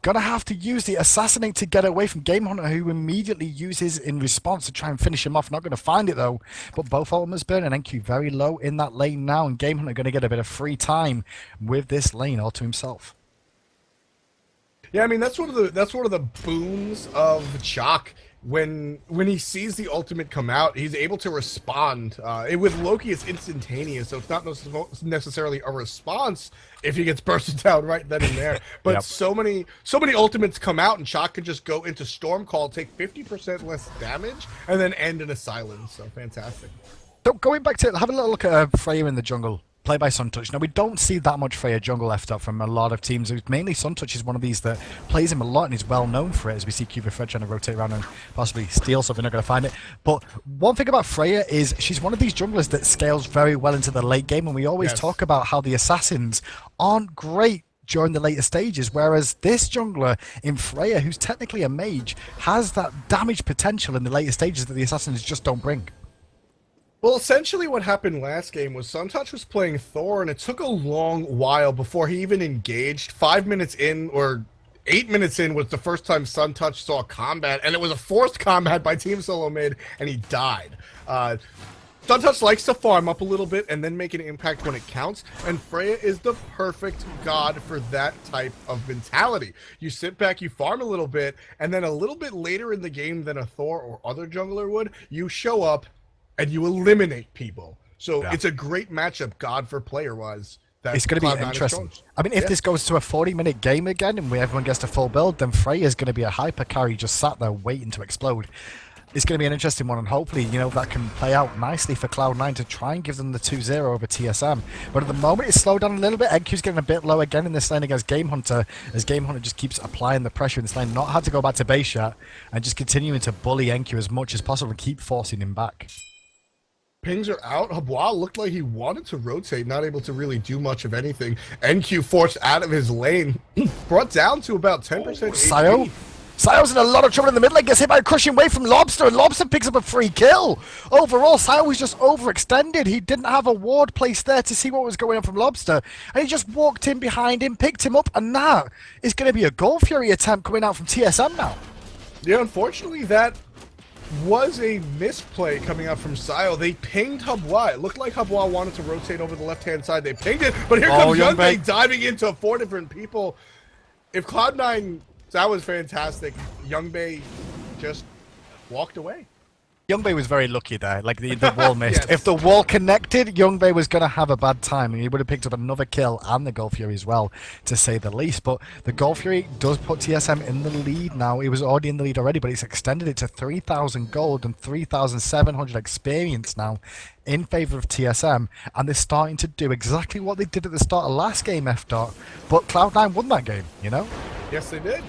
S2: Gonna have to use the Assassinate to get away from Game Hunter, who immediately uses in response to try and finish him off. Not gonna find it though, but both ultimates burn, and NQ very low in that lane now, and Game Hunter gonna get a bit of free time with this lane all to himself.
S1: Yeah, I mean that's one of the boons of Chalk. When he sees the ultimate come out, he's able to respond. With Loki, it's instantaneous, so it's not necessarily a response if he gets bursted down right then and there. But
S2: Yep.
S1: so many ultimates come out, and Chalk can just go into Storm Call, take 50% less damage, and then end in a silence. So fantastic.
S2: So going back to have a little look at Freya in the jungle. Played by Suntouch. Now, we don't see that much Freya jungle left up from a lot of teams. Mainly Suntouch is one of these that plays him a lot and is well known for it, as we see Cuba Fred trying to rotate around and possibly steal something. Not going to find it. But one thing about Freya is she's one of these junglers that scales very well into the late game, and we always talk about how the assassins aren't great during the later stages, whereas this jungler in Freya, who's technically a mage, has that damage potential in the later stages that the assassins just don't bring.
S1: Well, essentially what happened last game was Suntouch was playing Thor, and it took a long while before he even engaged. 5 minutes in, or 8 minutes in, was the first time Suntouch saw combat, and it was a forced combat by Team SoloMid, and he died. Suntouch likes to farm up a little bit and then make an impact when it counts, and Freya is the perfect god for that type of mentality. You sit back, you farm a little bit, and then a little bit later in the game than a Thor or other jungler would, you show up and you eliminate people. So it's a great matchup, god for player-wise.
S2: It's going to be interesting. I mean, if this goes to a 40-minute game again and everyone gets to full build, then Freya's going to be a hyper carry just sat there waiting to explode. It's going to be an interesting one, and hopefully, you know, that can play out nicely for Cloud9 to try and give them the 2-0 over TSM. But at the moment, it's slowed down a little bit. NQ's getting a bit low again in this lane against Game Hunter, as Game Hunter just keeps applying the pressure in this lane, not had to go back to base yet, and just continuing to bully NQ as much as possible and keep forcing him back.
S1: Pings are out. Habois looked like he wanted to rotate, not able to really do much of anything. NQ forced out of his lane, brought down to about 10% HP.
S2: Sayo's in a lot of trouble in the mid lane, gets hit by a crushing wave from Lobster, and Lobster picks up a free kill. Overall, Sayo was just overextended. He didn't have a ward placed there to see what was going on from Lobster, and he just walked in behind him, picked him up, and that is going to be a Goal Fury attempt coming out from TSM now.
S1: Yeah, unfortunately, that was a misplay coming out from Sio. They pinged Hubwa. It looked like Hubwa wanted to rotate over the left-hand side. They pinged it, but here comes Youngbei diving into 4 different people. If Cloud9, that was fantastic. Youngbei just walked away.
S2: Youngbei was very lucky there, like the wall missed.
S1: Yes.
S2: If the wall connected, Youngbei was going to have a bad time, and he would have picked up another kill and the Gold Fury as well, to say the least. But the Gold Fury does put TSM in the lead now. He was already in the lead already, but it's extended it to 3,000 gold and 3,700 experience now in favor of TSM, and they're starting to do exactly what they did at the start of last game, F. But Cloud9 won that game, you know?
S1: Yes, they did.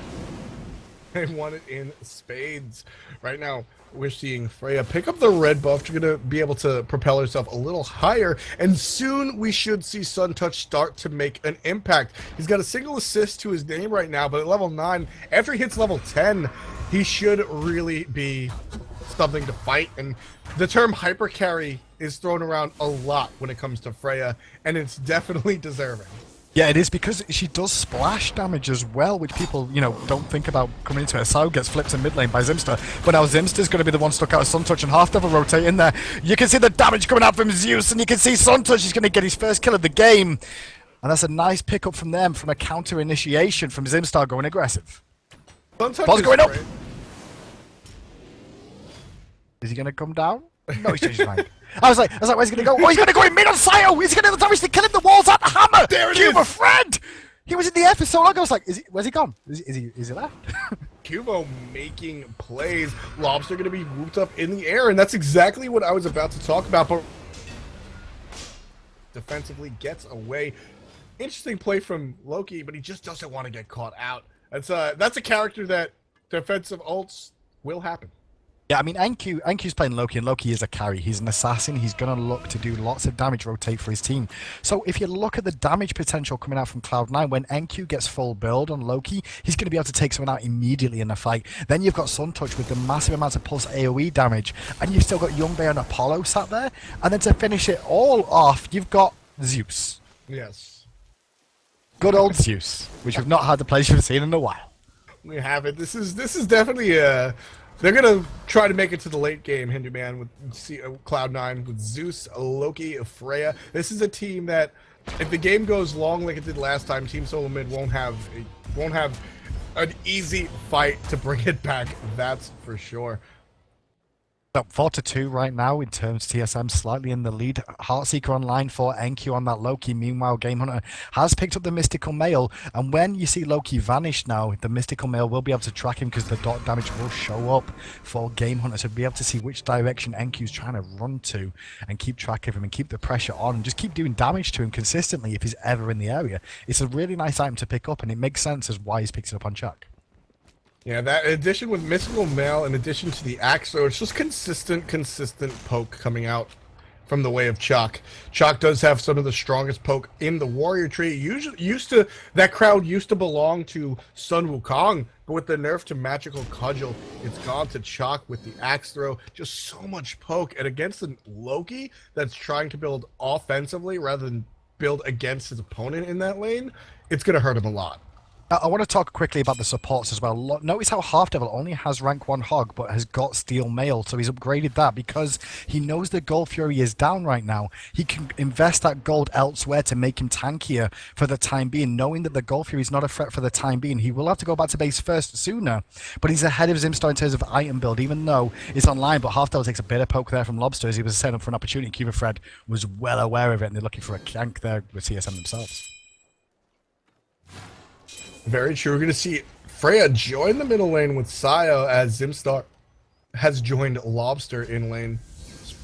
S1: They won it in spades. Right now, we're seeing Freya pick up the red buff. She's going to be able to propel herself a little higher, and soon we should see SunTouch start to make an impact. He's got a single assist to his name right now, but at level 9, after he hits level 10, he should really be something to fight. And the term hyper carry is thrown around a lot when it comes to Freya, and it's definitely deserving.
S2: Yeah, it is, because she does splash damage as well, which people, you know, don't think about coming into it. Sao gets flipped in mid lane by Zimster, but now Zimster's going to be the one stuck out of SunTouch, and Half Devil rotate in there. You can see the damage coming out from Zeus, and you can see SunTouch is going to get his first kill of the game. And that's a nice pickup from them, from a counter initiation from Zimstar going aggressive. Ball's going up! Is he going to come down? No, he's changed his mind. I was like, where's he going to go? Oh, he's going to go in mid on Sio! He's going to do the damage to kill him! The wall's at the hammer!
S1: There it
S2: Cuba
S1: is!
S2: Fred! He was in the air for so long, I was like, where's he gone? Is he left?
S1: Kuvo making plays. Lobster going to be whooped up in the air, and that's exactly what I was about to talk about, but defensively gets away. Interesting play from Loki, but he just doesn't want to get caught out. That's a character that defensive ults will happen.
S2: Yeah, I mean, NQ's playing Loki, and Loki is a carry. He's an assassin. He's going to look to do lots of damage, rotate for his team. So if you look at the damage potential coming out from Cloud9, when NQ gets full build on Loki, he's going to be able to take someone out immediately in a fight. Then you've got SunTouch with the massive amounts of pulse AoE damage, and you've still got Youngbei and Apollo sat there. And then to finish it all off, you've got Zeus.
S1: Yes.
S2: Good old Zeus, which we've not had the pleasure of seeing in a while.
S1: We have it. This is definitely a... They're going to try to make it to the late game, Hindu Man, with Cloud9, with Zeus, Loki, Freya. This is a team that, if the game goes long like it did last time, Team SoloMid won't have an easy fight to bring it back. That's for sure.
S2: So 4-2 right now in terms of TSM, slightly in the lead. Heartseeker online for NQ on that Loki. Meanwhile, Game Hunter has picked up the Mystical Mail, and when you see Loki vanish now, the Mystical Mail will be able to track him, because the dot damage will show up for Game Hunter to be able to see which direction NQ's trying to run to, and keep track of him and keep the pressure on, and just keep doing damage to him consistently if he's ever in the area. It's a really nice item to pick up, and it makes sense as why he's picked it up on Chuck.
S1: Yeah, that addition with Mystical Mail, in addition to the axe throw, it's just consistent poke coming out from the way of Chalk. Chalk does have some of the strongest poke in the warrior tree. That crowd used to belong to Sun Wukong, but with the nerf to Magical Cudgel, it's gone to Chalk with the axe throw. Just so much poke, and against a Loki that's trying to build offensively rather than build against his opponent in that lane, it's going to hurt him a lot.
S2: I want to talk quickly about the supports as well. Notice how Half Devil only has rank 1 Hog, but has got Steel Mail, so he's upgraded that because he knows the Gold Fury is down right now. He can invest that gold elsewhere to make him tankier for the time being, knowing that the Gold Fury is not a threat for the time being. He will have to go back to base first sooner, but he's ahead of Zimstar in terms of item build, even though it's online. But Half Devil takes a bit of poke there from Lobster as he was setting up for an opportunity. Cuba Fred was well aware of it, and they're looking for a gank there with TSM themselves.
S1: Very true. We're going to see Freya join the middle lane with Sio as Zimstar has joined Lobster in lane.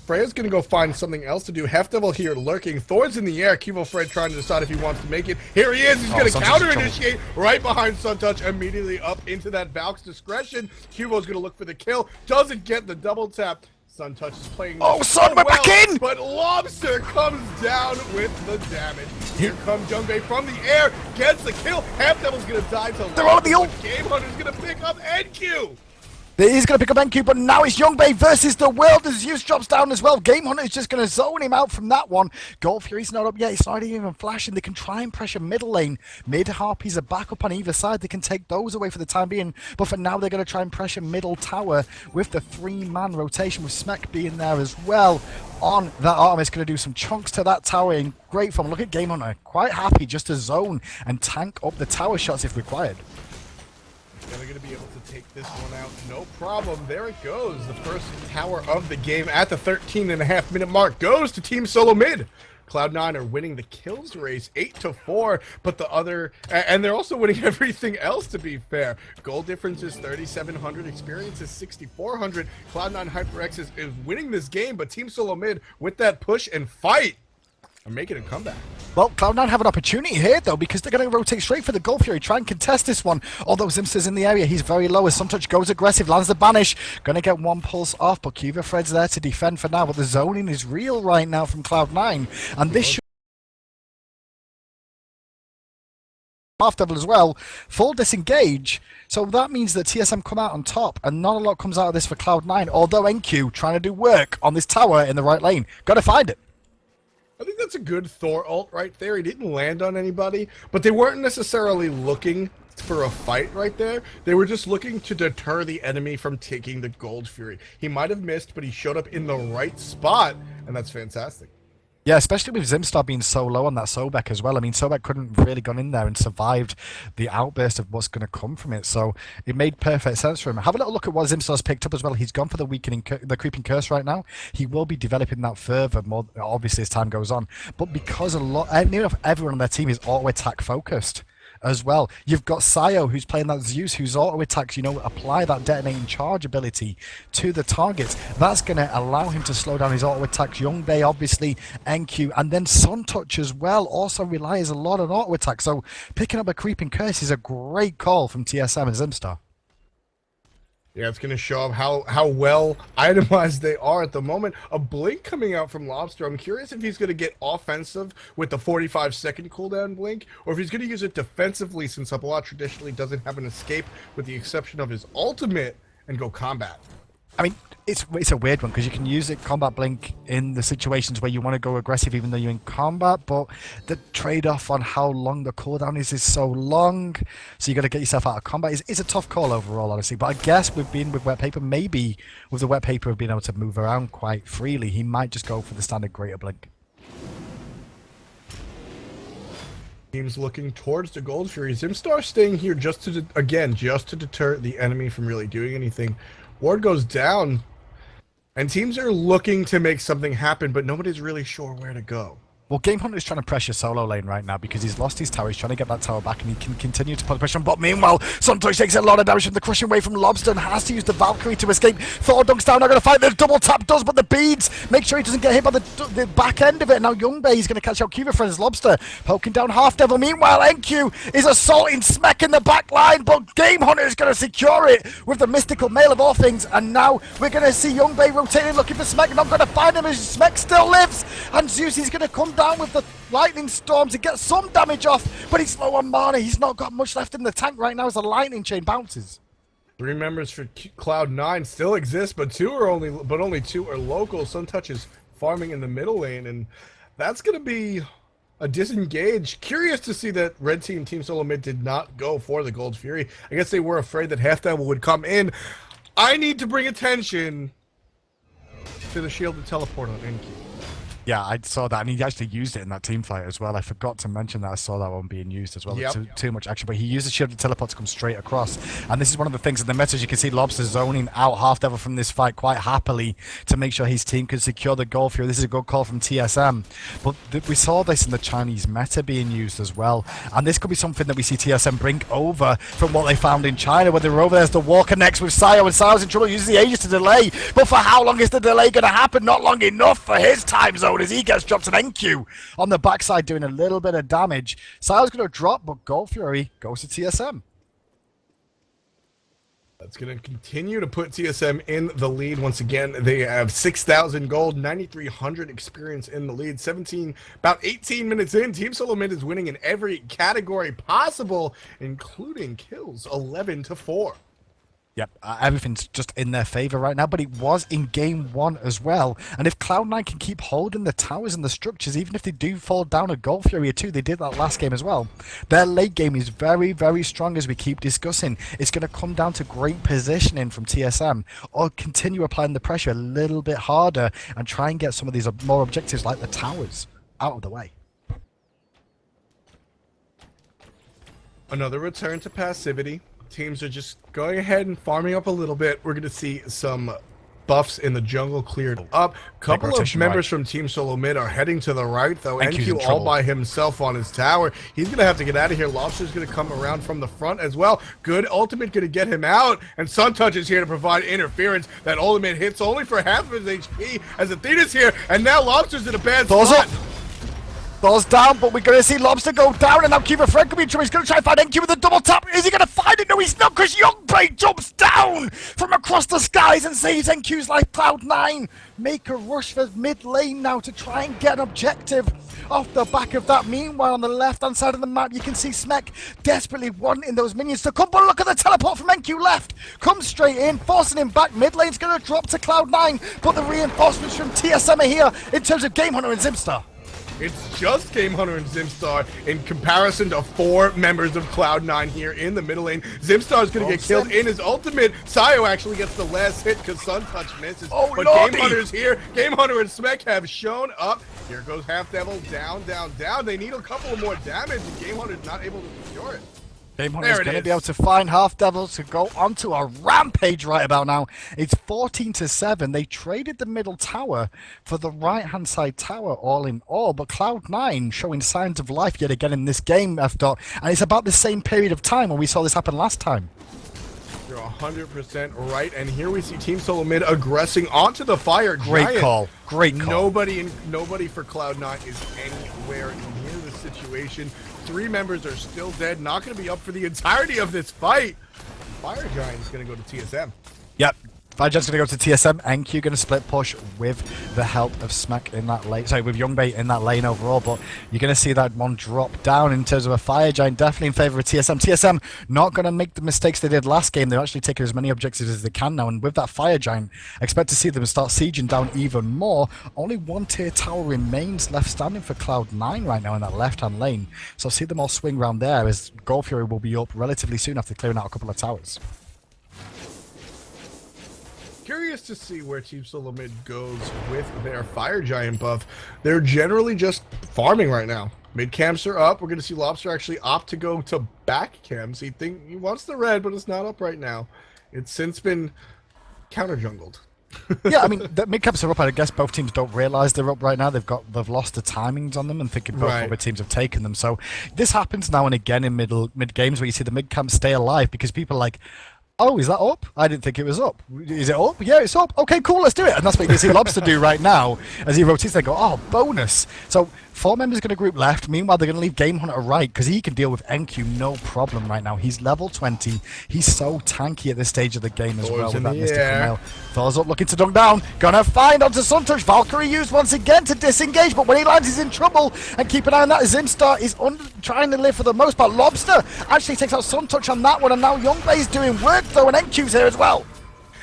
S1: Freya's going to go find something else to do. Hefdevil here lurking. Thor's in the air. Cubo Fred trying to decide if he wants to make it. Here he is. He's going to counter-initiate right behind SunTouch, immediately up into that Valk's discretion. Cubo's going to look for the kill. Doesn't get the double tap. SunTouch is playing
S2: Sun, we're back in!
S1: But Lobster comes down with the damage. Here comes Youngbei from the air, gets the kill. Half Devil's gonna die to
S2: They're on the ult.
S1: Game Hunter's gonna pick up NQ.
S2: He's going to pick up NQ, but now it's Youngbei versus the world as Zeus drops down as well. Game Hunter is just going to zone him out from that one. Gold Fury's not up yet. It's not even flashing. They can try and pressure middle lane. Mid Harpies are back up on either side. They can take those away for the time being. But for now, they're going to try and pressure middle tower with the 3-man rotation with Smek being there as well. On that Artemis, going to do some chunks to that tower in great form. Look at Game Hunter. Quite happy just to zone and tank up the tower shots if required.
S1: Yeah, they're going to be able to take this one out, no problem. There it goes. The first tower of the game at the 13.5-minute mark goes to Team SoloMid. Cloud9 are winning the kills race 8-4, but the other, and they're also winning everything else, to be fair. Goal difference is 3,700, experience is 6,400. Cloud9 HyperX is winning this game, but Team SoloMid with that push and fight are making a comeback.
S2: Well, Cloud9 have an opportunity here, though, because they're going to rotate straight for the Gold Fury, try and contest this one. Although Zimster's in the area, he's very low as Suntouch goes aggressive, lands the banish. Going to get one pulse off, but Cuba Fred's there to defend for now. But the zoning is real right now from Cloud9, and this should half double as well, full disengage. So that means that TSM come out on top, and not a lot comes out of this for Cloud9, although NQ trying to do work on this tower in the right lane. Got to find it.
S1: I think that's a good Thor ult right there. He didn't land on anybody, but they weren't necessarily looking for a fight right there. They were just looking to deter the enemy from taking the Gold Fury. He might have missed, but he showed up in the right spot, and that's fantastic.
S2: Yeah, especially with Zimstar being so low on that Sobek as well. I mean, Sobek couldn't really gone in there and survived the outburst of what's going to come from it. So it made perfect sense for him. Have a little look at what Zimstar's picked up as well. He's gone for the weakening, the creeping curse right now. He will be developing that further, more obviously as time goes on. But because near enough everyone on their team is auto attack focused as well. You've got Sayo, who's playing that Zeus, who's auto attacks, apply that detonating charge ability to the targets. That's going to allow him to slow down his auto attacks. Youngbei, obviously, NQ, and then Suntouch as well also relies a lot on auto attack. So picking up a creeping curse is a great call from TSM and Zimstar.
S1: Yeah, it's going to show up how well itemized they are at the moment. A blink coming out from Lobster. I'm curious if he's going to get offensive with the 45-second cooldown blink, or if he's going to use it defensively, since Hubwat traditionally doesn't have an escape with the exception of his ultimate, and go combat.
S2: I mean, it's a weird one because you can use it combat blink in the situations where you want to go aggressive even though you're in combat, but the trade-off on how long the cooldown is so long, so you got to get yourself out of combat. It's a tough call overall, honestly, but I guess with being with Wet Paper, maybe with the Wet Paper of being able to move around quite freely, he might just go for the standard greater blink.
S1: Teams looking towards the Gold Fury. Zimstar staying here just to deter the enemy from really doing anything. Ward goes down, and teams are looking to make something happen, but nobody's really sure where to go.
S2: Well, Game Hunter is trying to pressure solo lane right now because he's lost his tower. He's trying to get that tower back, and he can continue to put the pressure on. But meanwhile, Suntouch takes a lot of damage from the crushing wave from Lobster and has to use the Valkyrie to escape. Thor dunks down, not going to fight. The double tap does, but the beads make sure he doesn't get hit by the back end of it. Now Youngbei is going to catch out Cuba Friends. Lobster poking down Half Devil. Meanwhile, NQ is assaulting Smek in the back line, but Game Hunter is going to secure it with the mystical mail of all things. And now we're going to see Youngbei rotating, looking for Smek, not going to find him as Smek still lives. And Zeus is going to come down with the lightning storm to get some damage off, but he's low on mana. He's not got much left in the tank right now as the lightning chain bounces.
S1: 3 members for Cloud9 still exist, but only 2 are local. Suntouch is farming in the middle lane, and that's going to be a disengage. Curious to see that Red Team SoloMid did not go for the Gold Fury. I guess they were afraid that Half Devil would come in. I need to bring attention to the shielded teleport on NQ.
S2: Yeah, I saw that, and he actually used it in that team fight as well. I forgot to mention that I saw that one being used as well. Yep. Too much action, but he used the shielded teleport to come straight across. And this is one of the things in the message. You can see Lobster zoning out Half Devil from this fight quite happily to make sure his team can secure the goal here. This is a good call from TSM. But we saw this in the Chinese meta being used as well. And this could be something that we see TSM bring over from what they found in China, where they were over there as the war connects with Sayo, and Sayo's in trouble, uses the Aegis to delay. But for how long is the delay going to happen? Not long enough for his time zone as he gets dropped an NQ on the backside doing a little bit of damage. Sayo's going to drop, but Gold Fury goes to TSM.
S1: That's going to continue to put TSM in the lead. Once again, they have 6,000 gold, 9,300 experience in the lead. About 18 minutes in, Team SoloMid is winning in every category possible, including kills, 11-4.
S2: Yep, everything's just in their favor right now, but it was in game one as well. And if Cloud9 can keep holding the towers and the structures, even if they do fall down a Gold Fury or two, they did that last game as well, their late game is very, very strong, as we keep discussing. It's going to come down to great positioning from TSM, or continue applying the pressure a little bit harder and try and get some of these more objectives like the towers out of the way.
S1: Another return to passivity. Teams are just going ahead and farming up a little bit. We're going to see some buffs in the jungle cleared up. Couple of members from Team SoloMid are heading to the right, though. NQ all by himself on his tower. He's going to have to get out of here. Lobster's going to come around from the front as well. Good ultimate going to get him out. And Suntouch is here to provide interference. That ultimate hits only for half of his HP as Athena's here. And now Lobster's in a bad spot.
S2: Thor's down, but we're going to see Lobster go down, and now Kiva Fred could be in trouble. He's going to try and find NQ with a double tap. Is he going to find it? No, he's not, because Youngbay jumps down from across the skies and saves NQ's life. Cloud9 make a rush for mid lane now to try and get an objective off the back of that. Meanwhile, on the left-hand side of the map, you can see Smek desperately wanting those minions to come, but look at the teleport from NQ left. Comes straight in, forcing him back. Mid lane's going to drop to Cloud9, but the reinforcements from TSM are here in terms of Game Hunter and Zimstar.
S1: It's just Game Hunter and Zimstar in comparison to 4 members of Cloud9 here in the middle lane. Zimstar is going to get killed in his ultimate. Sayo actually gets the last hit because Suntouch misses. But Game Hunter's here. Game Hunter and Smek have shown up. Here goes Half Devil down, down, down. They need a couple of more damage, and Game Hunter's not able to secure it.
S2: Game Hunter's going to be able to find Half Devil to go onto a rampage right about now. It's 14-7. They traded the middle tower for the right-hand side tower all in all, but Cloud9 showing signs of life yet again in this game, F-Dot, and it's about the same period of time when we saw this happen last time.
S1: You're 100% right, and here we see Team SoloMid aggressing onto the Fire
S2: Great
S1: Giant.
S2: Great call.
S1: Nobody for Cloud9 is anywhere near the situation. 3 members are still dead, not going to be up for the entirety of this fight. Fire Giant is going to go to TSM.
S2: Yep. Fire Giant's going to go to TSM. NQ going to split push with the help of Smek in that lane. Sorry, with Youngbay in that lane overall. But you're going to see that one drop down in terms of a Fire Giant. Definitely in favor of TSM. TSM not going to make the mistakes they did last game. They're actually taking as many objectives as they can now. And with that Fire Giant, expect to see them start sieging down even more. Only 1 tier tower remains left standing for Cloud9 right now in that left-hand lane. So see them all swing around there as Gold Fury will be up relatively soon after clearing out a couple of towers.
S1: Curious to see where Team SoloMid goes with their Fire Giant buff. They're generally just farming right now. Mid camps are up. We're going to see Lobster actually opt to go to back camps. He wants the red, but it's not up right now. It's since been counter jungled.
S2: Yeah, I mean, the mid camps are up. I guess both teams don't realize they're up right now. They've lost the timings on them and thinking both other teams have taken them. So this happens now and again in mid games where you see the mid camps stay alive because people are like, oh, is that up? I didn't think it was up. Is it up? Yeah, it's up. Okay, cool, let's do it. And that's what you can see Lobster do right now as he rotates. They go, oh, bonus. So 4 members going to group left. Meanwhile, they're going to leave Game Hunter right because he can deal with NQ no problem right now. He's level 20. He's so tanky at this stage of the game as well with that mystical mail. Thor's up looking to dunk down. Gonna find onto Suntouch. Valkyrie used once again to disengage, but when he lands, he's in trouble. And keep an eye on that. Zimstar is trying to live for the most part. Lobster actually takes out Suntouch on that one, and now Youngbay's doing work though, and NQ's here as well.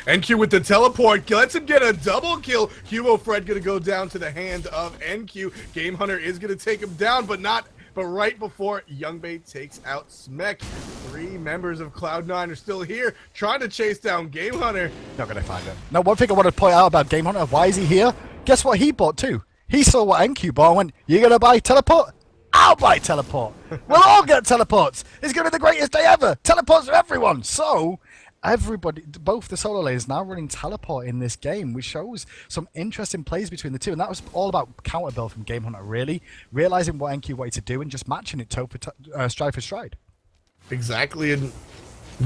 S1: NQ with the teleport lets him get a double kill. Hugo Fred gonna go down to the hand of NQ. Game Hunter is gonna take him down, but right before Youngbay takes out Smek. 3 members of Cloud9 are still here, trying to chase down Game Hunter.
S2: Not gonna find him. Now, one thing I want to point out about Game Hunter, why is he here? Guess what he bought too? He saw what NQ bought and went, you gonna buy teleport? I'll buy teleport. We'll all get teleports. It's gonna be the greatest day ever. Teleports for everyone. So everybody, both the solo lanes now running teleport in this game, which shows some interesting plays between the two. And that was all about counter build from Game Hunter, really realizing what NQ wanted to do and just matching it stride for stride.
S1: Exactly, and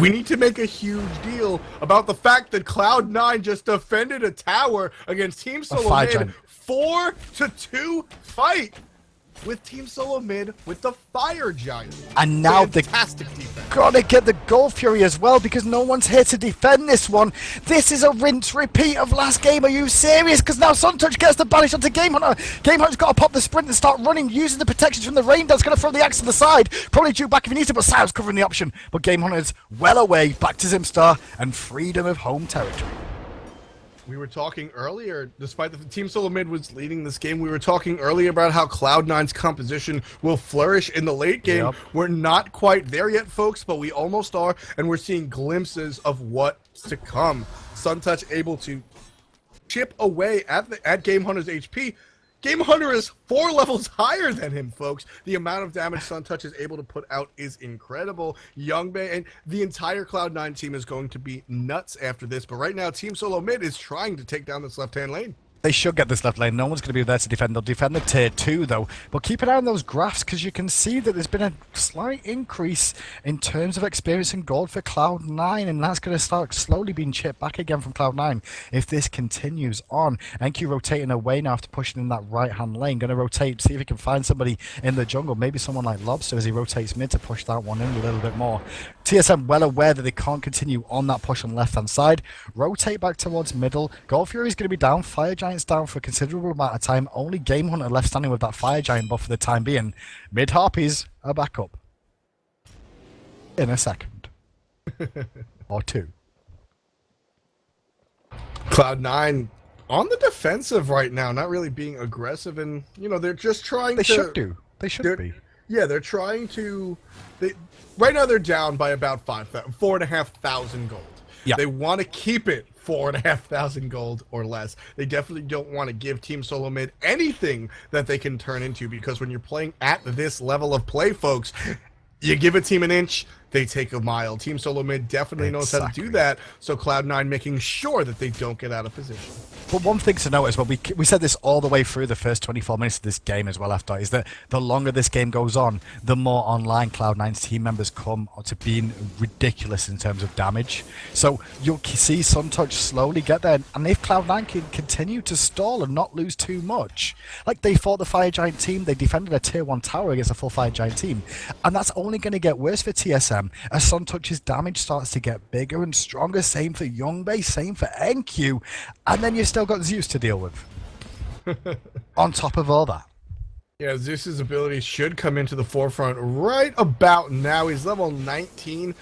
S1: we need to make a huge deal about the fact that Cloud9 just defended a tower against Team SoloMid. 4-2 fight. with Team SoloMid with the Fire Giant.
S2: And now
S1: fantastic defense.
S2: Gotta get the Gold Fury as well, because no one's here to defend this one. This is a rinse repeat of last game. Are you serious? Because now Suntouch gets the banish onto Game Hunter. Game Hunter's got to pop the sprint and start running, using the protections from the rain dance. Going to throw the axe to the side. Probably due back if he needs to, but Sayo's covering the option. But Game Hunter's well away, back to Zimstar and freedom of home territory.
S1: We were talking earlier, despite the Team SoloMid was leading this game, we were talking earlier about how Cloud9's composition will flourish in the late game.
S2: Yep.
S1: We're not quite there yet, folks, but we almost are, and we're seeing glimpses of what's to come. Suntouch able to chip away at Game Hunter's HP. Game Hunter is 4 levels higher than him, folks. The amount of damage Suntouch is able to put out is incredible. Youngbei and the entire Cloud9 team is going to be nuts after this. But right now, Team SoloMid is trying to take down this left-hand lane.
S2: They should get this left lane. No one's going to be there to defend. They'll defend the tier 2, though. But keep an eye on those graphs, because you can see that there's been a slight increase in terms of experience and gold for Cloud9, and that's going to start slowly being chipped back again from Cloud9 if this continues on. NQ rotating away now after pushing in that right-hand lane. Going to rotate, see if he can find somebody in the jungle. Maybe someone like Lobster as he rotates mid to push that one in a little bit more. TSM well aware that they can't continue on that push on the left-hand side. Rotate back towards middle. Gold Fury is going to be down. Fire Giant's down for a considerable amount of time. Only Game Hunter left standing with that Fire Giant buff for the time being. Mid Harpies are back up in a second. Or two.
S1: Cloud9 on the defensive right now, not really being aggressive, and, you know, they're just trying
S2: They
S1: to...
S2: should do. They should be.
S1: Yeah, they're trying to... Right now they're down by about 4,500 gold.
S2: Yeah.
S1: They want to keep it 4,500 gold or less. They definitely don't want to give Team SoloMid anything that they can turn into, because when you're playing at this level of play, folks, you give a team an inch, they take a mile. Team SoloMid definitely knows how to do that, so Cloud9 making sure that they don't get out of position.
S2: But one thing to note as well, we said this all the way through the first 24 minutes of this game as well after, is that the longer this game goes on, the more online Cloud9's team members come to being ridiculous in terms of damage. So you'll see Suntouch slowly get there, and if Cloud9 can continue to stall and not lose too much, like they fought the Fire Giant team, they defended a tier 1 tower against a full Fire Giant team, and that's only going to get worse for TSM as Suntouch's damage starts to get bigger and stronger. Same for Youngbei, same for NQ, and then you've still got Zeus to deal with on top of all that.
S1: Yeah, Zeus's abilities should come into the forefront right about now. He's level 19,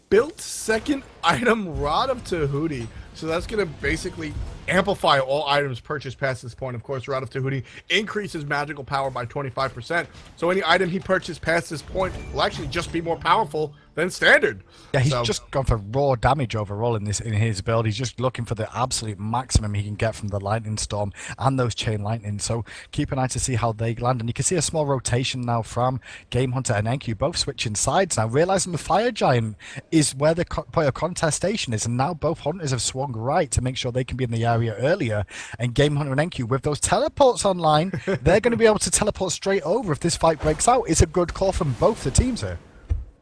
S1: built second item, Rod of Tahuti, so that's going to basically amplify all items purchased past this point. Of course, Rod of Tahuti increases magical power by 25%, so any item he purchased past this point will actually just be more powerful than standard.
S2: Yeah, he's just gone for raw damage overall in his build. He's just looking for the absolute maximum he can get from the Lightning Storm and those Chain Lightning. So keep an eye to see how they land. And you can see a small rotation now from Game Hunter and NQ, both switching sides now, realizing the Fire Giant is where the point of contestation is. And now both Hunters have swung right to make sure they can be in the area earlier. And Game Hunter and NQ, with those teleports online, they're going to be able to teleport straight over if this fight breaks out. It's a good call from both the teams here.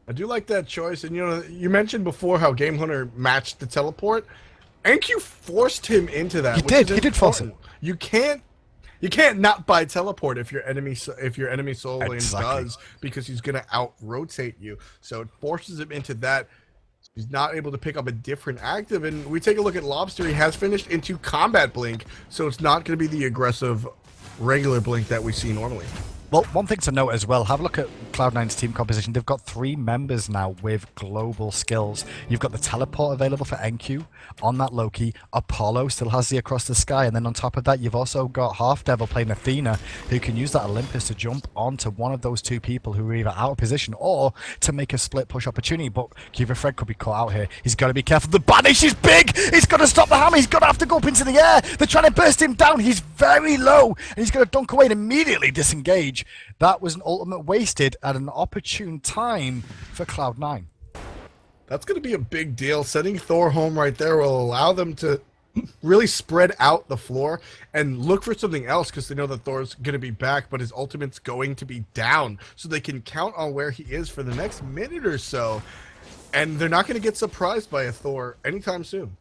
S1: I do like that choice, and you know, you mentioned before how Game Hunter matched the teleport. NQ forced him into that.
S2: He did force him.
S1: You can't not buy teleport if your enemy solo lane does, because he's gonna out rotate you. So it forces him into that. He's not able to pick up a different active, and we take a look at Lobster. He has finished into combat blink, so it's not going to be the aggressive regular blink that we see normally.
S2: Well, one thing to note as well, have a look at Cloud9's team composition. They've got 3 members now with global skills. You've got the teleport available for NQ on that Loki. Apollo still has the across the sky, and then on top of that, you've also got Half Devil playing Athena, who can use that Olympus to jump onto one of those 2 people who are either out of position or to make a split push opportunity. But Cuba Fred could be caught out here. He's got to be careful. The banish is big! He's got to stop the hammer! He's got to have to go up into the air! They're trying to burst him down! He's very low! And he's going to dunk away and immediately disengage. That was an ultimate wasted at an opportune time for Cloud9.
S1: That's going to be a big deal. Sending Thor home right there will allow them to really spread out the floor and look for something else, because they know that Thor's going to be back, but his ultimate's going to be down, so they can count on where he is for the next minute or so, and they're not going to get surprised by a Thor anytime soon.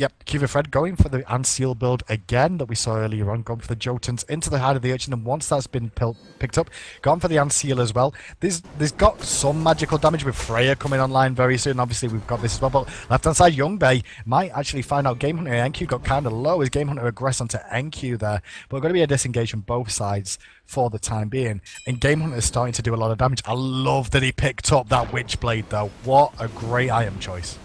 S2: Yep, Cuba Fred going for the Anseal build again that we saw earlier on, going for the Jotuns into the Hide of the Urchin, and once that's been picked up, gone for the Anseal as well. There's got some magical damage with Freya coming online very soon. Obviously, we've got this as well, but left-hand side, Youngbei might actually find out Game Hunter and NQ got kind of low as Game Hunter aggressed onto NQ there, but we're going to be a disengage from both sides for the time being, and Game Hunter is starting to do a lot of damage. I love that he picked up that Witchblade, though. What a great item choice.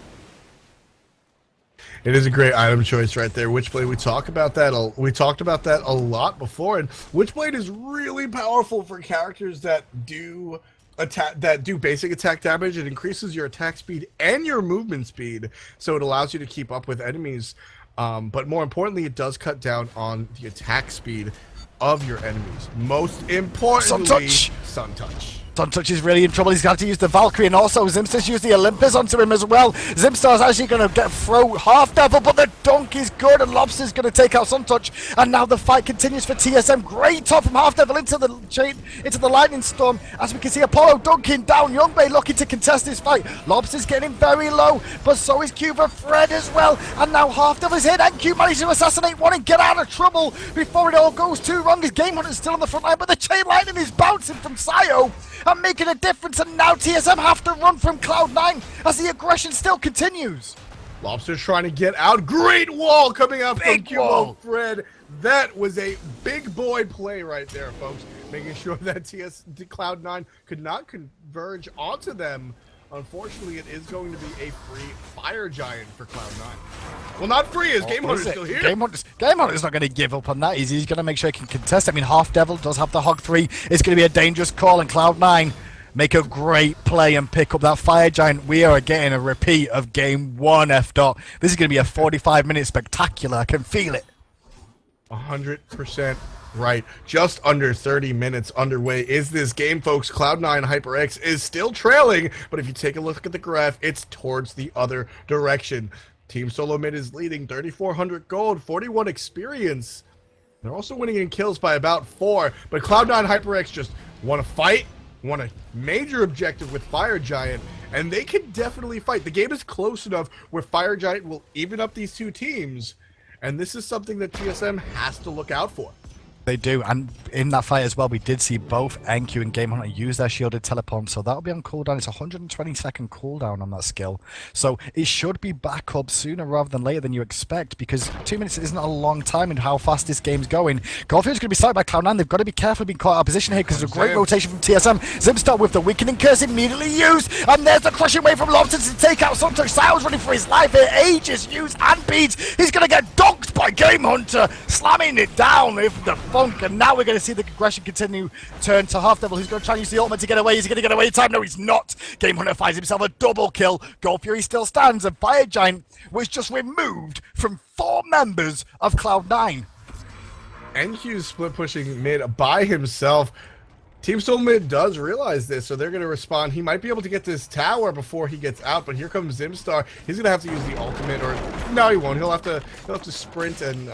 S1: It is a great item choice right there. Witchblade, we talked about that. We talked about that a lot before, and Witchblade is really powerful for characters that do basic attack damage. It increases your attack speed and your movement speed, so it allows you to keep up with enemies. But more importantly, it does cut down on the attack speed of your enemies. Most importantly, Sun Touch.
S2: Suntouch is really in trouble. He's got to use the Valkyrie, and also Zimstar's used the Olympus onto him as well. Zimstar's actually going to throw Half Devil, but the dunk is good, and Lobster's going to take out Suntouch. And now the fight continues for TSM. Great top from Half Devil into the Lightning Storm. As we can see, Apollo dunking down. Youngbei looking to contest this fight. Lobster's getting very low, but so is Cuba Fred as well. And now Half Devil's hit, and Q managed to assassinate one and get out of trouble before it all goes too wrong. His Game Hunter's still on the front line, but the Chain Lightning is bouncing from Sayo and making a difference, and now TSM have to run from Cloud9 as the aggression still continues.
S1: Lobster's trying to get out. Great wall coming out from Cuba Fred. That was a big boy play right there, folks. Making sure that Cloud9 could not converge onto them. Unfortunately, it is going to be a free Fire Giant for Cloud9. Well, not free, as Game Hunter's still here.
S2: Game Hunter's not going to give up on that. He's going to make sure he can contest. I mean, Half Devil does have the Hog 3. It's going to be a dangerous call, and Cloud9 make a great play and pick up that Fire Giant. We are getting a repeat of Game 1, F. Dot. This is going to be a 45-minute spectacular. I can feel it.
S1: 100% right. Just under 30 minutes underway is this game, folks. Cloud9 HyperX is still trailing, but if you take a look at the graph, it's towards the other direction. Team SoloMid is leading 3,400 gold, 41 experience. They're also winning in kills by about 4, but Cloud9 HyperX just want to fight, want a major objective with Fire Giant, and they can definitely fight. The game is close enough where Fire Giant will even up these two teams, and this is something that TSM has to look out for.
S2: They do, and in that fight as well, we did see both NQ and Game Hunter use their shielded teleport, so that'll be on cooldown. It's a 120-second cooldown on that skill, so it should be back up sooner rather than later than you expect, because 2 minutes isn't a long time in how fast this game's going. Golfield's going to be started by Cloud9. They've got to be careful being caught out of position here, because there's a great rotation from TSM. Zimstar with the Weakening Curse immediately used, and there's the crushing wave from Lobster to take out Suntouch. Sao's running for his life here. Aegis used and beads. He's going to get donked by Game Hunter, slamming it down with the funk, and now we're going to see the aggression continue. Turn to Half Devil, who's going to try and use the ultimate to get away. Is he going to get away in time? No, he's not. Game Hunter finds himself a double kill. Gold Fury still stands, and Fire Giant was just removed from 4 members of Cloud9.
S1: NQ's split pushing mid by himself. Team SoloMid does realize this, so they're going to respond. He might be able to get this tower before he gets out, but here comes Zimstar. He's going to have to use the ultimate, or no, he won't. He'll have to sprint and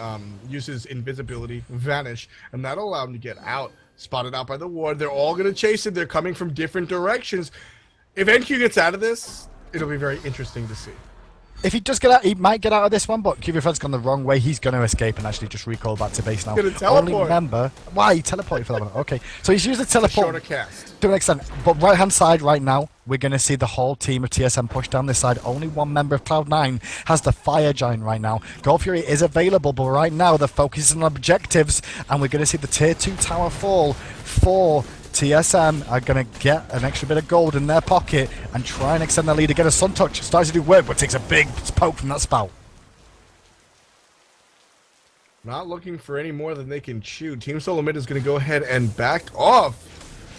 S1: use his invisibility, vanish, and that'll allow him to get out. Spotted out by the ward. They're all going to chase him. They're coming from different directions. If NQ gets out of this, it'll be very interesting to see.
S2: If he does get out, he might get out of this one, but Cuba Fred's gone the wrong way. He's going to escape and actually just recall back to base now. Only remember, why he teleported for that one? Okay, so he's used the teleport
S1: shorter cast
S2: to an extent, but right hand side right now, we're going to see the whole team of TSM push down this side. Only one member of Cloud9 has the Fire Giant right now. Gold Fury is available, but right now the focus is on objectives, and we're going to see the tier 2 tower fall for TSM. Are going to get an extra bit of gold in their pocket and try and extend their lead. Again, a Sun Touch starts to do work, but takes a big poke from that spout.
S1: Not looking for any more than they can chew. Team SoloMid is going to go ahead and back off.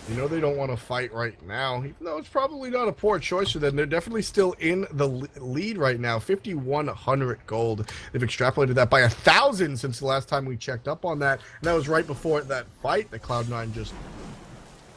S1: You know they don't want to fight right now, even though it's probably not a poor choice for them. They're definitely still in the lead right now, 5,100 gold. They've extrapolated that by 1,000 since the last time we checked up on that, and that was right before that fight that Cloud9 just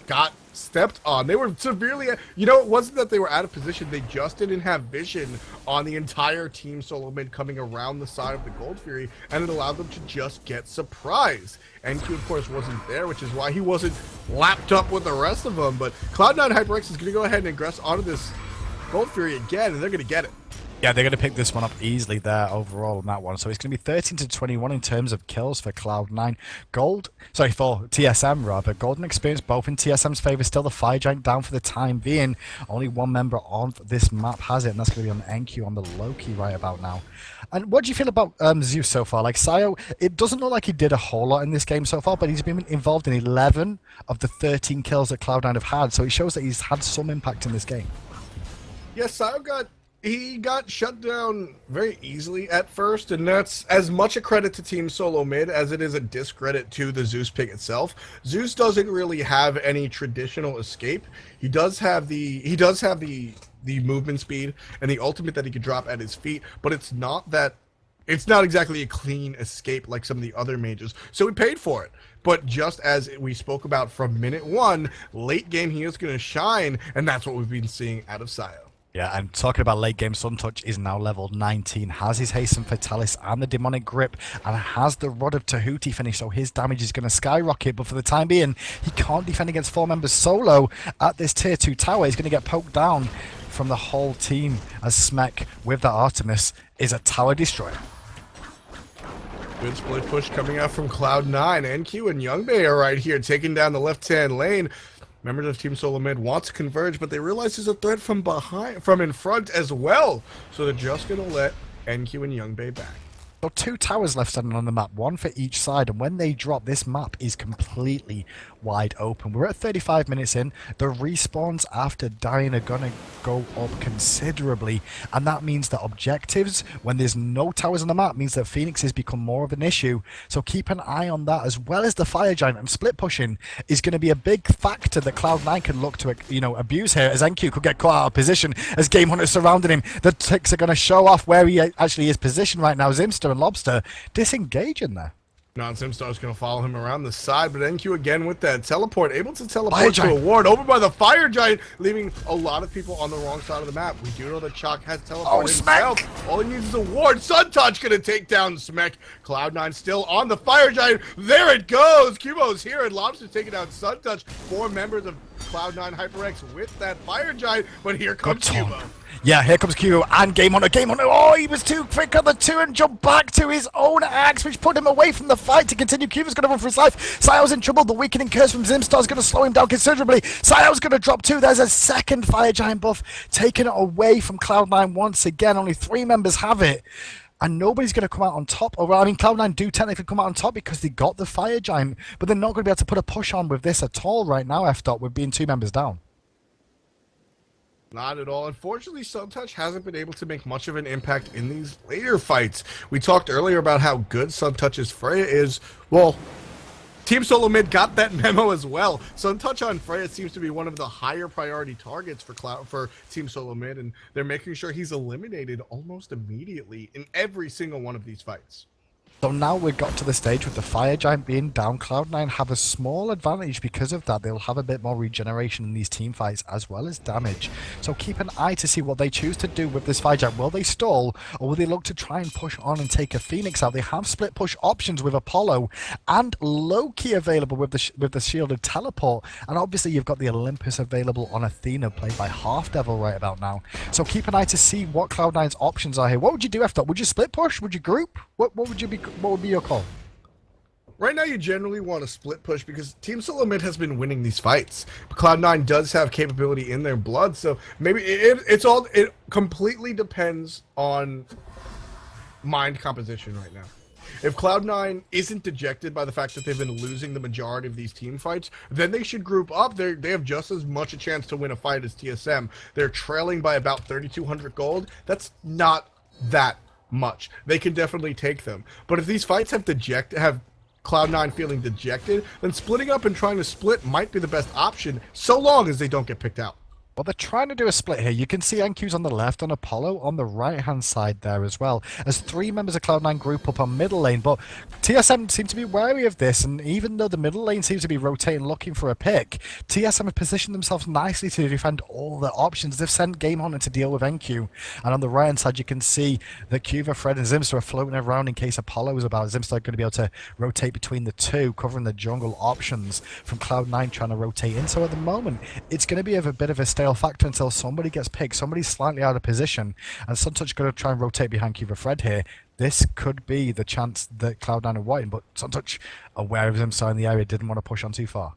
S1: got stepped on. They were severely, you know, it wasn't that they were out of position, they just didn't have vision on the entire Team SoloMid coming around the side of the Gold Fury, and it allowed them to just get surprised. NQ, of course, wasn't there, which is why he wasn't lapped up with the rest of them, but Cloud9 HyperX is going to go ahead and aggress onto this Gold Fury again, and they're going to get it.
S2: Yeah, they're going to pick this one up easily there overall on that one. So it's going to be 13 to 21 in terms of kills for Cloud9. For TSM rather. Golden experience both in TSM's favor. Still the Fire Giant down for the time being. Only one member on this map has it, and that's going to be on NQ on the Loki right about now. And what do you feel about Zeus so far? Like Sayo, it doesn't look like he did a whole lot in this game so far, but he's been involved in 11 of the 13 kills that Cloud9 have had. So it shows that he's had some impact in this game.
S1: Yes, Sayo he got shut down very easily at first, and that's as much a credit to Team SoloMid as it is a discredit to the Zeus pick itself. Zeus doesn't really have any traditional escape. He does have the movement speed and the ultimate that he could drop at his feet, but it's not exactly a clean escape like some of the other mages. So he paid for it. But just as we spoke about from minute one, late game he is going to shine, and that's what we've been seeing out of Sayo.
S2: Yeah, and talking about late game, Suntouch is now level 19, has his Hasten Fatalis and the Demonic Grip, and has the Rod of Tahuti finish, so his damage is going to skyrocket, but for the time being, he can't defend against 4 members solo at this tier 2 tower. He's going to get poked down from the whole team as Smek, with the Artemis, is a tower destroyer.
S1: Good split push coming out from Cloud9. NQ and Youngbei are right here, taking down the left-hand lane. Members of Team SoloMid want to converge, but they realize there's a threat from in front as well. So they're just going to let NQ and Youngbei back.
S2: So 2 towers left standing on the map, 1 for each side, and when they drop, this map is completely wide open. We're at 35 minutes in. The respawns after dying are going to go up considerably, and that means that objectives, when there's no towers on the map, means that Phoenixes become more of an issue. So keep an eye on that, as well as the Fire Giant, and split pushing is going to be a big factor that Cloud9 can look to, abuse here, as NQ could get caught out of position as Game Hunters surrounding him. The ticks are going to show off where he actually is positioned right now. Zimster and Lobster disengaging there.
S1: Simstar's going to follow him around the side, but NQ again with that teleport, able to teleport to a ward over by the Fire Giant, leaving a lot of people on the wrong side of the map. We do know that Chalk has teleported himself. All he needs is a ward. Suntouch going to take down Smek. Cloud9 still on the Fire Giant. There it goes. Cubo's here, and Lobster's taking down Suntouch. 4 members of Cloud9 HyperX with that Fire Giant, but here comes Cubo.
S2: Yeah, here comes Q and Game Hunter. Oh, he was too quick on the 2 and jumped back to his own axe, which put him away from the fight to continue. Cuba's going to run for his life. Sayo's in trouble. The weakening curse from Zimstar's going to slow him down considerably. Sayo's going to drop 2. There's a second Fire Giant buff taken away from Cloud9 once again. Only 3 members have it. And nobody's going to come out on top. Well, I mean, Cloud9 do technically come out on top because they got the Fire Giant, but they're not going to be able to put a push on with this at all right now, F-Dot, with being 2 members down.
S1: Not at all. Unfortunately, Suntouch hasn't been able to make much of an impact in these later fights. We talked earlier about how good Suntouch's Freya is. Well, Team SoloMid got that memo as well. Suntouch on Freya seems to be one of the higher priority targets for Team SoloMid, and they're making sure he's eliminated almost immediately in every single one of these fights.
S2: So now we've got to the stage with the Fire Giant being down. Cloud9 have a small advantage because of that. They'll have a bit more regeneration in these team fights as well as damage. So keep an eye to see what they choose to do with this Fire Giant. Will they stall, or will they look to try and push on and take a Phoenix out? They have split push options with Apollo and Loki available with the shielded teleport. And obviously you've got the Olympus available on Athena, played by Half Devil right about now. So keep an eye to see what Cloud9's options are here. What would you do after? Would you split push? Would you group? What would be your call?
S1: Right now, you generally want to split push because Team SoloMid has been winning these fights. But Cloud9 does have capability in their blood, so maybe it completely depends on mind composition right now. If Cloud9 isn't dejected by the fact that they've been losing the majority of these team fights, then they should group up. They have just as much a chance to win a fight as TSM. They're trailing by about 3,200 gold. That's not that much. They can definitely take them. But if these fights have Cloud9 feeling dejected, then splitting up and trying to split might be the best option, so long as they don't get picked out.
S2: Well, they're trying to do a split here. You can see NQ's on the left and Apollo on the right-hand side there as well, as 3 members of Cloud9 group up on middle lane. But TSM seem to be wary of this, and even though the middle lane seems to be rotating looking for a pick, TSM have positioned themselves nicely to defend all their options. They've sent Game Hunter to deal with NQ, and on the right-hand side you can see that Cuva, Fred and Zimster are floating around in case Apollo is about. Zimster are going to be able to rotate between the 2, covering the jungle options from Cloud9 trying to rotate in. So at the moment, it's going to be a bit of a stale telltale factor until somebody gets picked, somebody's slightly out of position, and Suntouch going to try and rotate behind Cuba Fred here. This could be the chance that Cloud9 are wanting, but Suntouch, aware of himself in the area, didn't want to push on too far.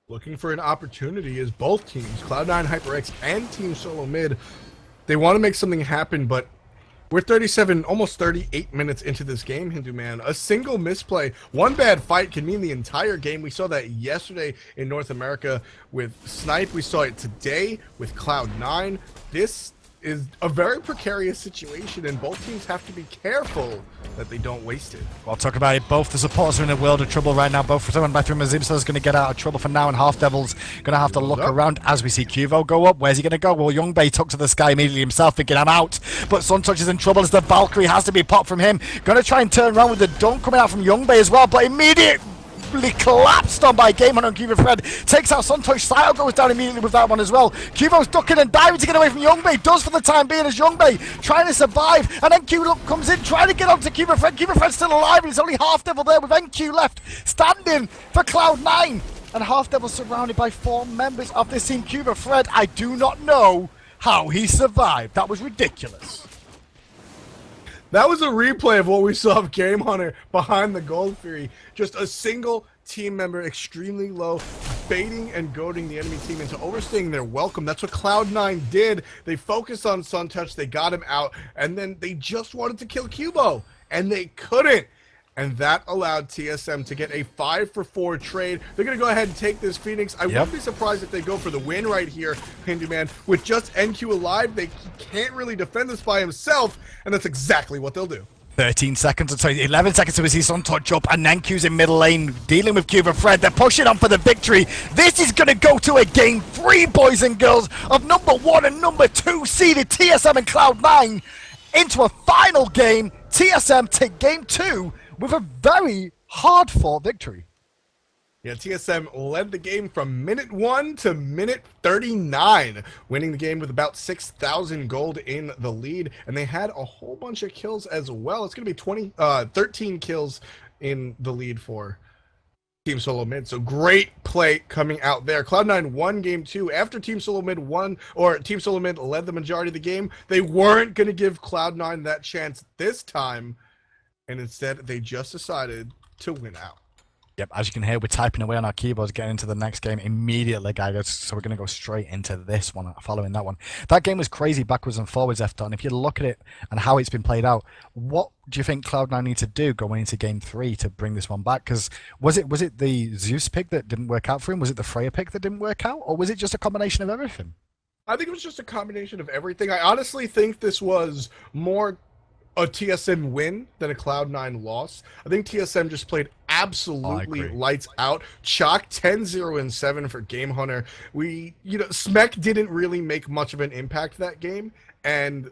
S1: Looking for an opportunity is both teams, Cloud9, HyperX, and Team SoloMid. They want to make something happen, but we're 37, almost 38 minutes into this game, Hindu Man. A single misplay, one bad fight can mean the entire game. We saw that yesterday in North America with Snipe. We saw it today with Cloud9. This is a very precarious situation, and both teams have to be careful that they don't waste it.
S2: Well, talk about it. Both the supporters are in a world of trouble right now. Both for someone back through Mazimsa is going to get out of trouble for now, and Half Devil's going to have to look around as we see Cuvo go up. Where's he going to go? Well, Youngbei took to the sky immediately himself, thinking, I'm out. But Suntouch is in trouble as the Valkyrie has to be popped from him. Going to try and turn around with the dunk coming out from Youngbei as well, but immediate collapsed on by Game Hunter and Cuba Fred. Takes out Suntouch. Sayo goes down immediately with that one as well. Cubo's ducking and diving to get away from Youngbei. Does for the time being as Youngbei trying to survive. And NQ comes in trying to get onto Cuba Fred. Cuba Fred's still alive and it's only Half Devil there with NQ left standing for Cloud9. And Half Devil surrounded by 4 members of this team. Cuba Fred, I do not know how he survived. That was ridiculous.
S1: That was a replay of what we saw of Game Hunter behind the Gold Fury. Just a single team member extremely low, baiting and goading the enemy team into overstaying their welcome. That's what Cloud9 did. They focused on Suntouch, they got him out, and then they just wanted to kill Cubo, and they couldn't. And that allowed TSM to get a 5-for-4 trade. They're going to go ahead and take this Phoenix. I wouldn't be surprised if they go for the win right here, Hindu Man. With just NQ alive, he can't really defend this by himself, and that's exactly what they'll do.
S2: 13 seconds, sorry, 11 seconds to we see Suntouch up, and NQ's in middle lane dealing with Cuba Fred. They're pushing on for the victory. This is going to go to a game 3, boys and girls, of number 1 and number 2 seeded TSM and Cloud9 into a final game. TSM take game 2 with a very hard-fought victory.
S1: Yeah, TSM led the game from minute 1 to minute 39, winning the game with about 6,000 gold in the lead, and they had a whole bunch of kills as well. It's going to be 13 kills in the lead for Team SoloMid, so great play coming out there. Cloud9 won game 2 after Team SoloMid won, or Team SoloMid led the majority of the game. They weren't going to give Cloud9 that chance this time, and instead they just decided to win out.
S2: Yep, as you can hear, we're typing away on our keyboards, getting into the next game immediately, guys. So we're going to go straight into this one, following that one. That game was crazy backwards and forwards, F-Dot. And if you look at it and how it's been played out, what do you think Cloud9 need to do going into game 3 to bring this one back? Because was it the Zeus pick that didn't work out for him? Was it the Freya pick that didn't work out? Or was it just a combination of everything?
S1: I think it was just a combination of everything. I honestly think this was more a TSM win than a Cloud9 loss. I think TSM just played absolutely lights out. Chalk 10-0-7 for Game Hunter. Smek didn't really make much of an impact that game, and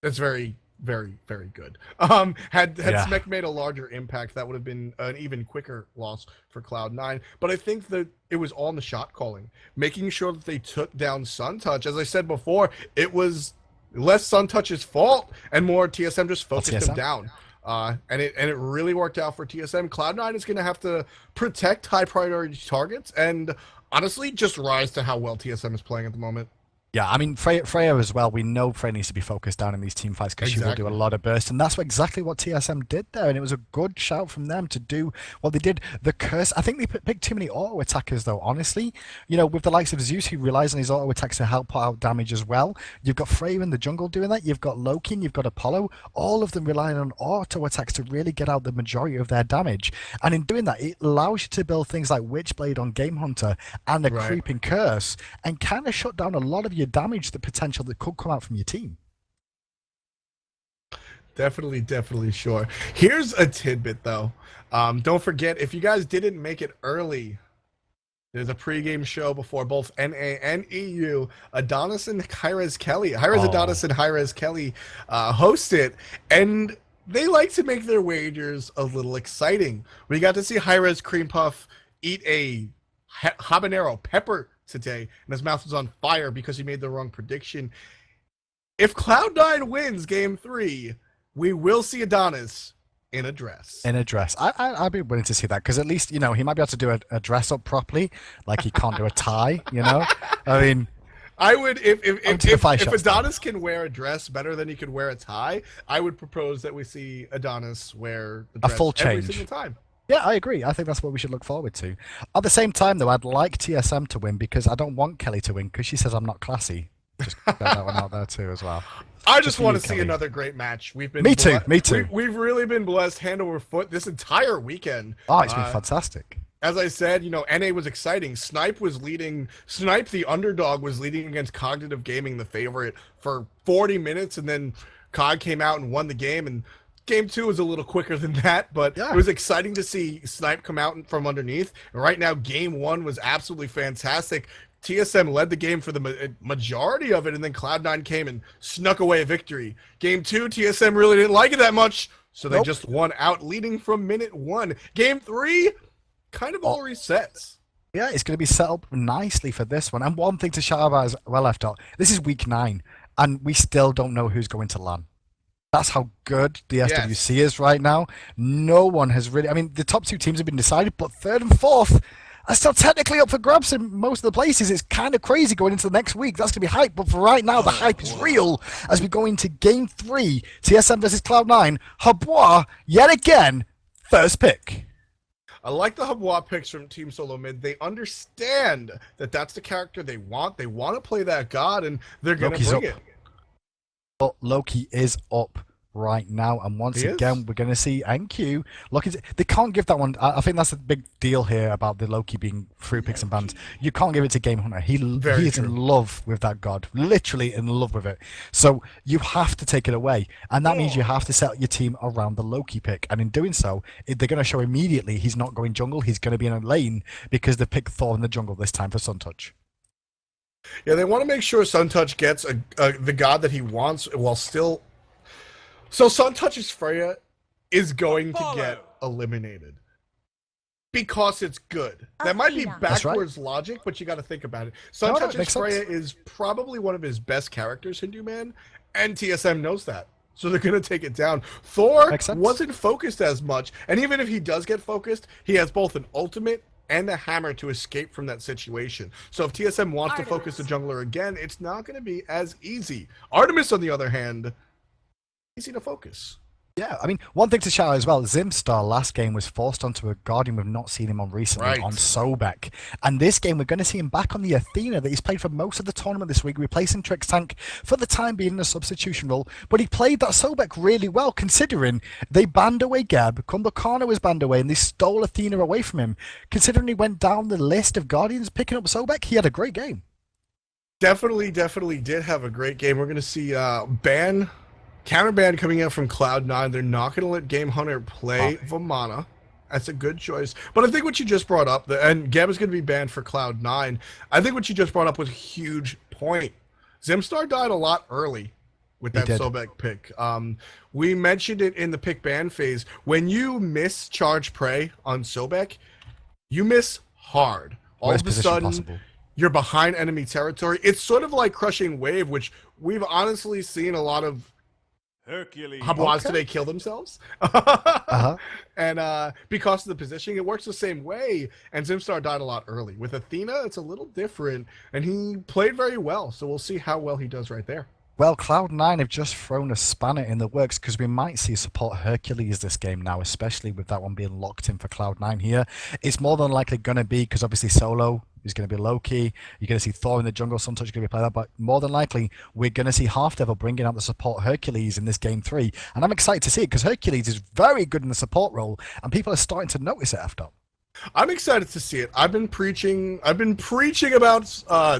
S1: that's very, very, very good. Had Smek made a larger impact, that would have been an even quicker loss for Cloud9. But I think that it was all in the shot calling, making sure that they took down Suntouch. As I said before, it was less Suntouch's fault and more TSM just focused him down. And it really worked out for TSM. Cloud9 is going to have to protect high priority targets and honestly just rise to how well TSM is playing at the moment.
S2: Yeah, I mean, Freya as well, we know Freya needs to be focused down in these team fights because she will do a lot of bursts, and that's exactly what TSM did there, and it was a good shout from them to do what they did. The curse, I think they picked too many auto attackers though, honestly. You know, with the likes of Zeus, who relies on his auto attacks to help put out damage as well. You've got Freya in the jungle doing that, you've got Loki, and you've got Apollo, all of them relying on auto attacks to really get out the majority of their damage. And in doing that, it allows you to build things like Witchblade on Game Hunter and the creeping curse, and kind of shut down a lot of your damage, the potential that could come out from your team.
S1: Definitely sure. Here's a tidbit though. Don't forget, if you guys didn't make it early, there's a pregame show before both NA and EU. Adonis and hi-rez Kelly, Adonis and hi-rez Kelly host it, and they like to make their wagers a little exciting. We got to see hi-rez Cream Puff eat a habanero pepper today, and his mouth was on fire because he made the wrong prediction. If Cloud9 wins game 3, we will see Adonis in a dress.
S2: In a dress. I'd be willing to see that because at least, he might be able to do a dress up properly, like he can't do a tie, I mean,
S1: I would if
S2: shots
S1: Adonis can wear a dress better than he could wear a tie, I would propose that we see Adonis wear the dress
S2: full
S1: every
S2: change.
S1: single time.
S2: Yeah, I agree. I think that's what we should look forward to. At the same time, though, I'd like TSM to win because I don't want Kelly to win because she says I'm not classy. Just get that one out there too as well.
S1: I just want to see
S2: Kelly.
S1: another great match. We've been
S2: Me too.
S1: We've really been blessed hand over foot this entire weekend.
S2: Oh, it's been fantastic.
S1: As I said, NA was exciting. Snipe, the underdog, was leading against Cognitive Gaming, the favorite, for 40 minutes, and then Cog came out and won the game, and Game 2 was a little quicker than that, but It was exciting to see Snipe come out from underneath. And right now, Game 1 was absolutely fantastic. TSM led the game for the majority of it, and then Cloud9 came and snuck away a victory. Game 2, TSM really didn't like it that much, so they just won out, leading from minute 1. Game 3, kind of all resets.
S2: Yeah, it's going to be set up nicely for this one. And one thing to shout about as well, F. This is week 9, and we still don't know who's going to LAN. That's how good the SWC is right now. No one has really... I mean, the top 2 teams have been decided, but 3rd and 4th are still technically up for grabs in most of the places. It's kind of crazy going into the next week. That's going to be hype. But for right now, the hype is real as we go into Game 3. TSM versus Cloud9. Habois, yet again, first pick.
S1: I like the Habois picks from Team SoloMid. They understand that that's the character they want. They want to play that god, and they're going to bring it.
S2: But Loki is up right now, and once again we're going to see NQ. Look, they can't give that one. I think that's a big deal here about the Loki being through picks and bans. You can't give it to Game Hunter. He is in love with that god, literally in love with it. So you have to take it away, and that means you have to set your team around the Loki pick. And in doing so, they're going to show immediately he's not going jungle. He's going to be in a lane because they picked Thor in the jungle this time for Suntouch.
S1: Yeah, they want to make sure Suntouch gets the god that he wants while still... So Suntouch's Freya is going to get eliminated because it's good. That might be backwards logic, but you got to think about it. Suntouch's Freya is probably one of his best characters, Hindu Man, and TSM knows that. So they're going to take it down. Thor wasn't focused as much, and even if he does get focused, he has both an ultimate and a hammer to escape from that situation. So if TSM wants to focus the jungler again, it's not going to be as easy. Artemis, on the other hand, easy to focus.
S2: Yeah, I mean, one thing to shout out as well, Zimstar last game was forced onto a Guardian we've not seen him on recently, on Sobek. And this game, we're going to see him back on the Athena that he's played for most of the tournament this week, replacing Trix Tank for the time being in a substitution role. But he played that Sobek really well, considering they banned away Geb, Kumbhakana was banned away, and they stole Athena away from him. Considering he went down the list of Guardians picking up Sobek, he had a great game.
S1: Definitely did have a great game. We're going to see counter ban coming out from Cloud9. They're not going to let Game Hunter play Vamana. That's a good choice. But I think what you just brought up, and Geb is going to be banned for Cloud9, I think what you just brought up was a huge point. Zimstar died a lot early with that Sobek pick. We mentioned it in the pick ban phase. When you miss Charge Prey on Sobek, you miss hard. All of a sudden, you're behind enemy territory. It's sort of like crushing wave, which we've honestly seen a lot of Habois today kill themselves. And because of the positioning, it works the same way. And Zimstar died a lot early. With Athena, it's a little different, and he played very well. So we'll see how well he does right there.
S2: Well, Cloud9 have just thrown a spanner in the works because we might see support Hercules this game now, especially with that one being locked in for Cloud9 here. It's more than likely going to be, because obviously Solo is going to be Loki. You're going to see Thor in the jungle. Suntouch is going to be playing that, but more than likely, we're going to see Half Devil bringing out the support Hercules in this game 3. And I'm excited to see it because Hercules is very good in the support role, and people are starting to notice it after.
S1: I'm excited to see it. I've been preaching about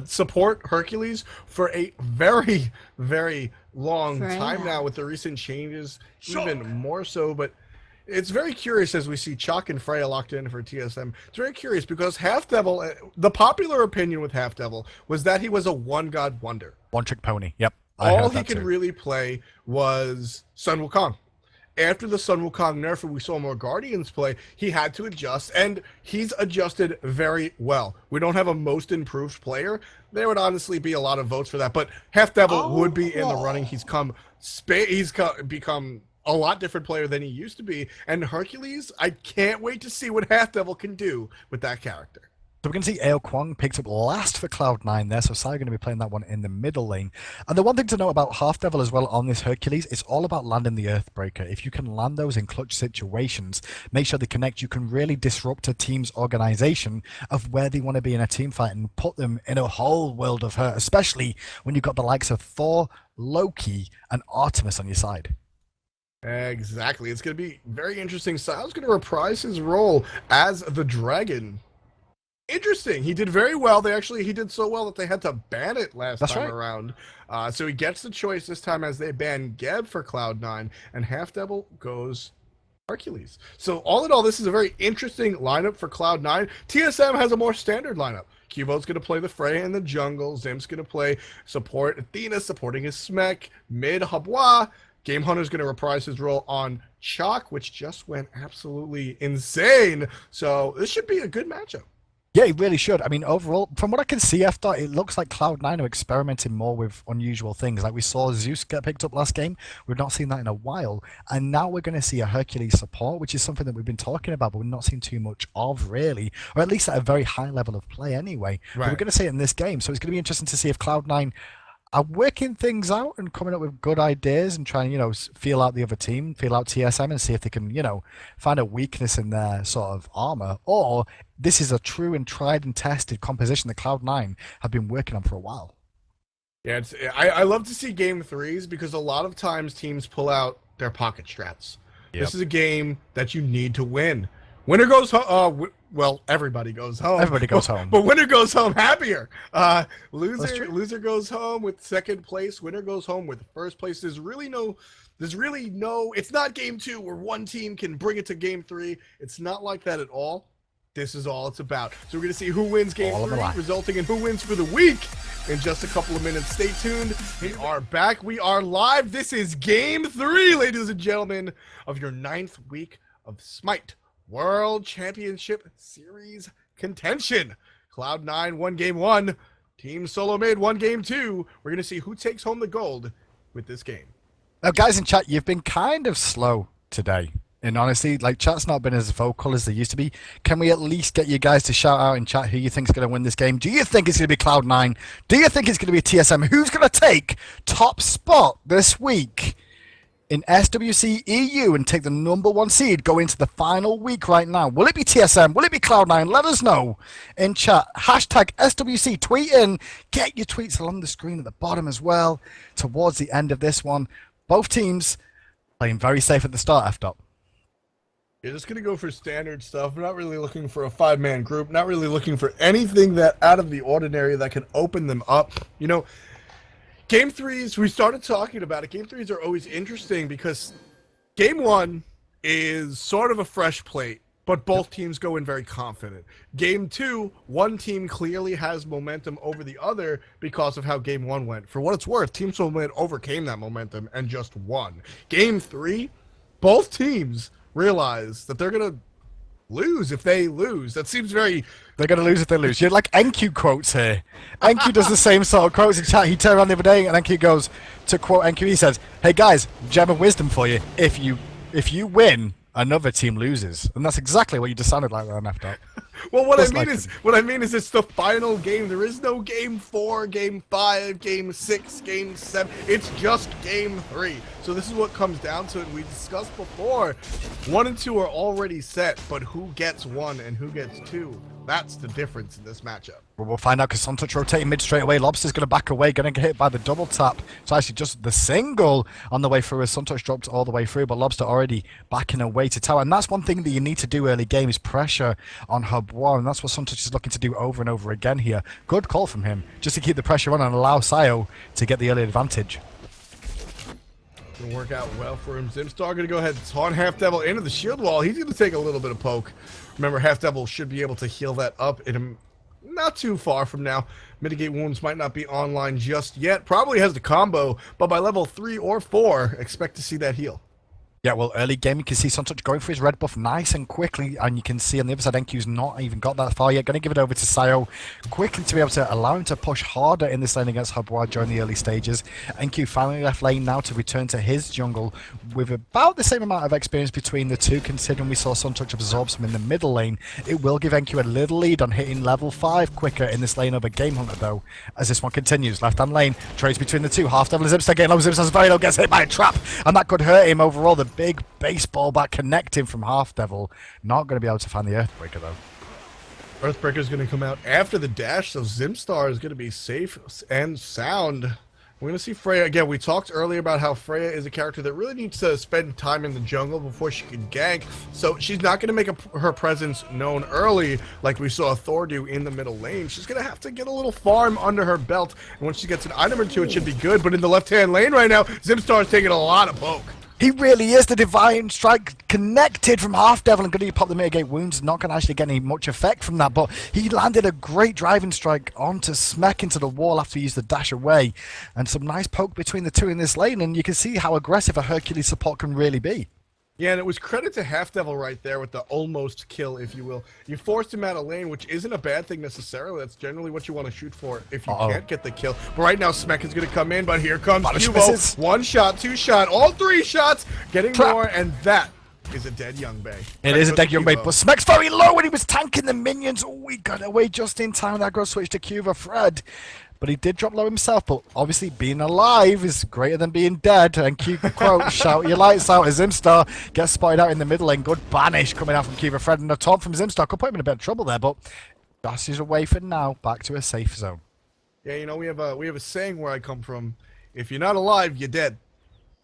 S1: support Hercules for a very, very long time now with the recent changes, even more so. But it's very curious as we see Chalk and Freya locked in for TSM. It's very curious because Half Devil, the popular opinion with Half Devil was that he was a one-god wonder.
S2: One-trick pony, yep.
S1: All he could really play was Sun Wukong. After the Sun Wukong nerf and we saw more Guardians play, he had to adjust, and he's adjusted very well. We don't have a most improved player. There would honestly be a lot of votes for that, but Half Devil would be in the running. He's become a lot different player than he used to be. And Hercules, I can't wait to see what Half Devil can do with that character.
S2: So we're going to see Ao Kwong picked up last for Cloud9 there, so Sai going to be playing that one in the middle lane. And the one thing to know about Half Devil as well on this Hercules, it's all about landing the Earthbreaker. If you can land those in clutch situations, make sure they connect, you can really disrupt a team's organization of where they want to be in a team fight and put them in a whole world of hurt, especially when you've got the likes of Thor, Loki, and Artemis on your side.
S1: Exactly. It's going to be very interesting. Sai's going to reprise his role as the dragon. Interesting. He did very well. He did so well that they had to ban it last time around. So he gets the choice this time as they ban Geb for Cloud9, and Half Devil goes Hercules. So all in all, this is a very interesting lineup for Cloud9. TSM has a more standard lineup. Cubo's going to play the Freya in the jungle. Zim's going to play support Athena, supporting his Smec. Mid, Habwa. Game Hunter's going to reprise his role on Chalk, which just went absolutely insane. So this should be a good matchup.
S2: Yeah, it really should. I mean, overall, from what I can see, F-Dot, it looks like Cloud9 are experimenting more with unusual things. Like we saw Zeus get picked up last game. We've not seen that in a while. And now we're going to see a Hercules support, which is something that we've been talking about, but we've not seen too much of, really. Or at least at a very high level of play anyway. Right. But we're going to see it in this game. So it's going to be interesting to see if Cloud9 are working things out and coming up with good ideas and trying, feel out the other team, feel out TSM and see if they can, find a weakness in their sort of armor. Or this is a true and tried and tested composition that Cloud9 have been working on for a while.
S1: Yeah, I love to see game threes because a lot of times teams pull out their pocket strats. Yep. This is a game that you need to win. Winner goes home. Well, everybody goes home.
S2: Everybody goes home.
S1: But winner goes home happier. Loser goes home with second place. Winner goes home with first place. There's really no. It's not game 2 where one team can bring it to game 3. It's not like that at all. This is all it's about. So we're going to see who wins game 3, resulting in who wins for the week in just a couple of minutes. Stay tuned. We are back. We are live. This is game 3, ladies and gentlemen, of your 9th week of Smite World Championship Series contention. Cloud9 won game 1. Team SoloMid won game 2. We're going to see who takes home the gold with this game.
S2: Now, guys in chat, you've been kind of slow today. And honestly, chat's not been as vocal as they used to be. Can we at least get you guys to shout out in chat who you think is going to win this game? Do you think it's going to be Cloud9? Do you think it's going to be TSM? Who's going to take top spot this week in SWC EU and take the #1 seed going into the final week right now? Will it be TSM? Will it be Cloud9? Let us know in chat. Hashtag SWC. Tweet in. Get your tweets along the screen at the bottom as well towards the end of this one. Both teams playing very safe at the start, F-Dot.
S1: You're just going to go for standard stuff. We're not really looking for a 5-man group. Not really looking for anything that out of the ordinary that can open them up. Game 3s, we started talking about it. Game 3s are always interesting because game 1 is sort of a fresh plate, but both teams go in very confident. Game 2, one team clearly has momentum over the other because of how game 1 went. For what it's worth, Team SoloMid overcame that momentum and just won. Game 3, both teams realize that they're going to lose if they lose. That seems very...
S2: They're going to lose if they lose. You're like NQ quotes here. NQ does the same sort of quotes in chat. He turned around the other day and NQ goes to quote NQ. He says, hey guys, gem of wisdom for you. If you win, another team loses. And that's exactly what you just sounded like on F-Dot.
S1: Well, what I mean is it's the final game. There is no game 4, game 5, game 6, game 7. It's just game 3. So this is what comes down to it. We discussed before. 1 and 2 are already set, but who gets 1 and who gets 2? That's the difference in this matchup.
S2: Well, we'll find out because Suntouch rotating mid straight away. Lobster's going to back away, going to get hit by the double tap. So actually just the single on the way through as Suntouch dropped all the way through, but Lobster already backing away to tower. And that's one thing that you need to do early game is pressure on Hub 1. And that's what Suntouch is looking to do over and over again here. Good call from him, just to keep the pressure on and allow Sayo to get the early advantage.
S1: Gonna work out well for him. Zimstar gonna go ahead and taunt Half Devil into the shield wall. He's gonna take a little bit of poke. Remember, Half Devil should be able to heal that up in him not too far from now. Mitigate wounds might not be online just yet. Probably has the combo, but by level 3 or 4, expect to see that heal.
S2: Yeah, well, early game, you can see Suntouch going for his red buff nice and quickly, and you can see on the other side, NQ's not even got that far yet. Going to give it over to Sayo quickly to be able to allow him to push harder in this lane against Habwa during the early stages. NQ finally left lane now to return to his jungle with about the same amount of experience between the two, considering we saw Suntouch absorb some in the middle lane. It will give NQ a little lead on hitting level 5 quicker in this lane over Game Hunter, though, as this one continues. Left-hand lane, trades between the two. Half Devil Zipstar getting low. Zipstar's very low, gets hit by a trap, and that could hurt him overall. The big baseball bat connecting from Half Devil. Not going to be able to find the Earthbreaker, though.
S1: Earthbreaker's going to come out after the dash, so Zimstar is going to be safe and sound. We're going to see Freya again. We talked earlier about how Freya is a character that really needs to spend time in the jungle before she can gank, so she's not going to make her presence known early like we saw Thor do in the middle lane. She's going to have to get a little farm under her belt, and once she gets an item or two, it should be good. But in the left-hand lane right now, Zimstar is taking a lot of poke.
S2: He really is. The Divine Strike connected from Half Devil and going to pop the mitigate wounds. Not going to actually get any much effect from that, but he landed a great driving strike onto Smek into the wall after he used the dash away. And some nice poke between the two in this lane, and you can see how aggressive a Hercules support can really be.
S1: Yeah, and it was credit to Half Devil right there with the almost kill, if you will. You forced him out of lane, which isn't a bad thing necessarily. That's generally what you want to shoot for if you can't get the kill. But right now, Smek is going to come in, but here comes Cubo. One shot, two shot, all three shots, getting more, and that is a dead Young Bay.
S2: It is a dead Young Bay, but Smek's very low when he was tanking the minions. Oh, he got away just in time. That girl switched to Cuba Fred. But he did drop low himself, but obviously being alive is greater than being dead. And Q quote, shout your lights out as Zimstar gets spotted out in the middle lane. Good banish coming out from Cuba Fred, and a taunt from Zimstar could put him in a bit of trouble there, but Josh is away for now, back to a safe zone.
S1: Yeah, you know, we have a saying where I come from, if you're not alive, you're dead.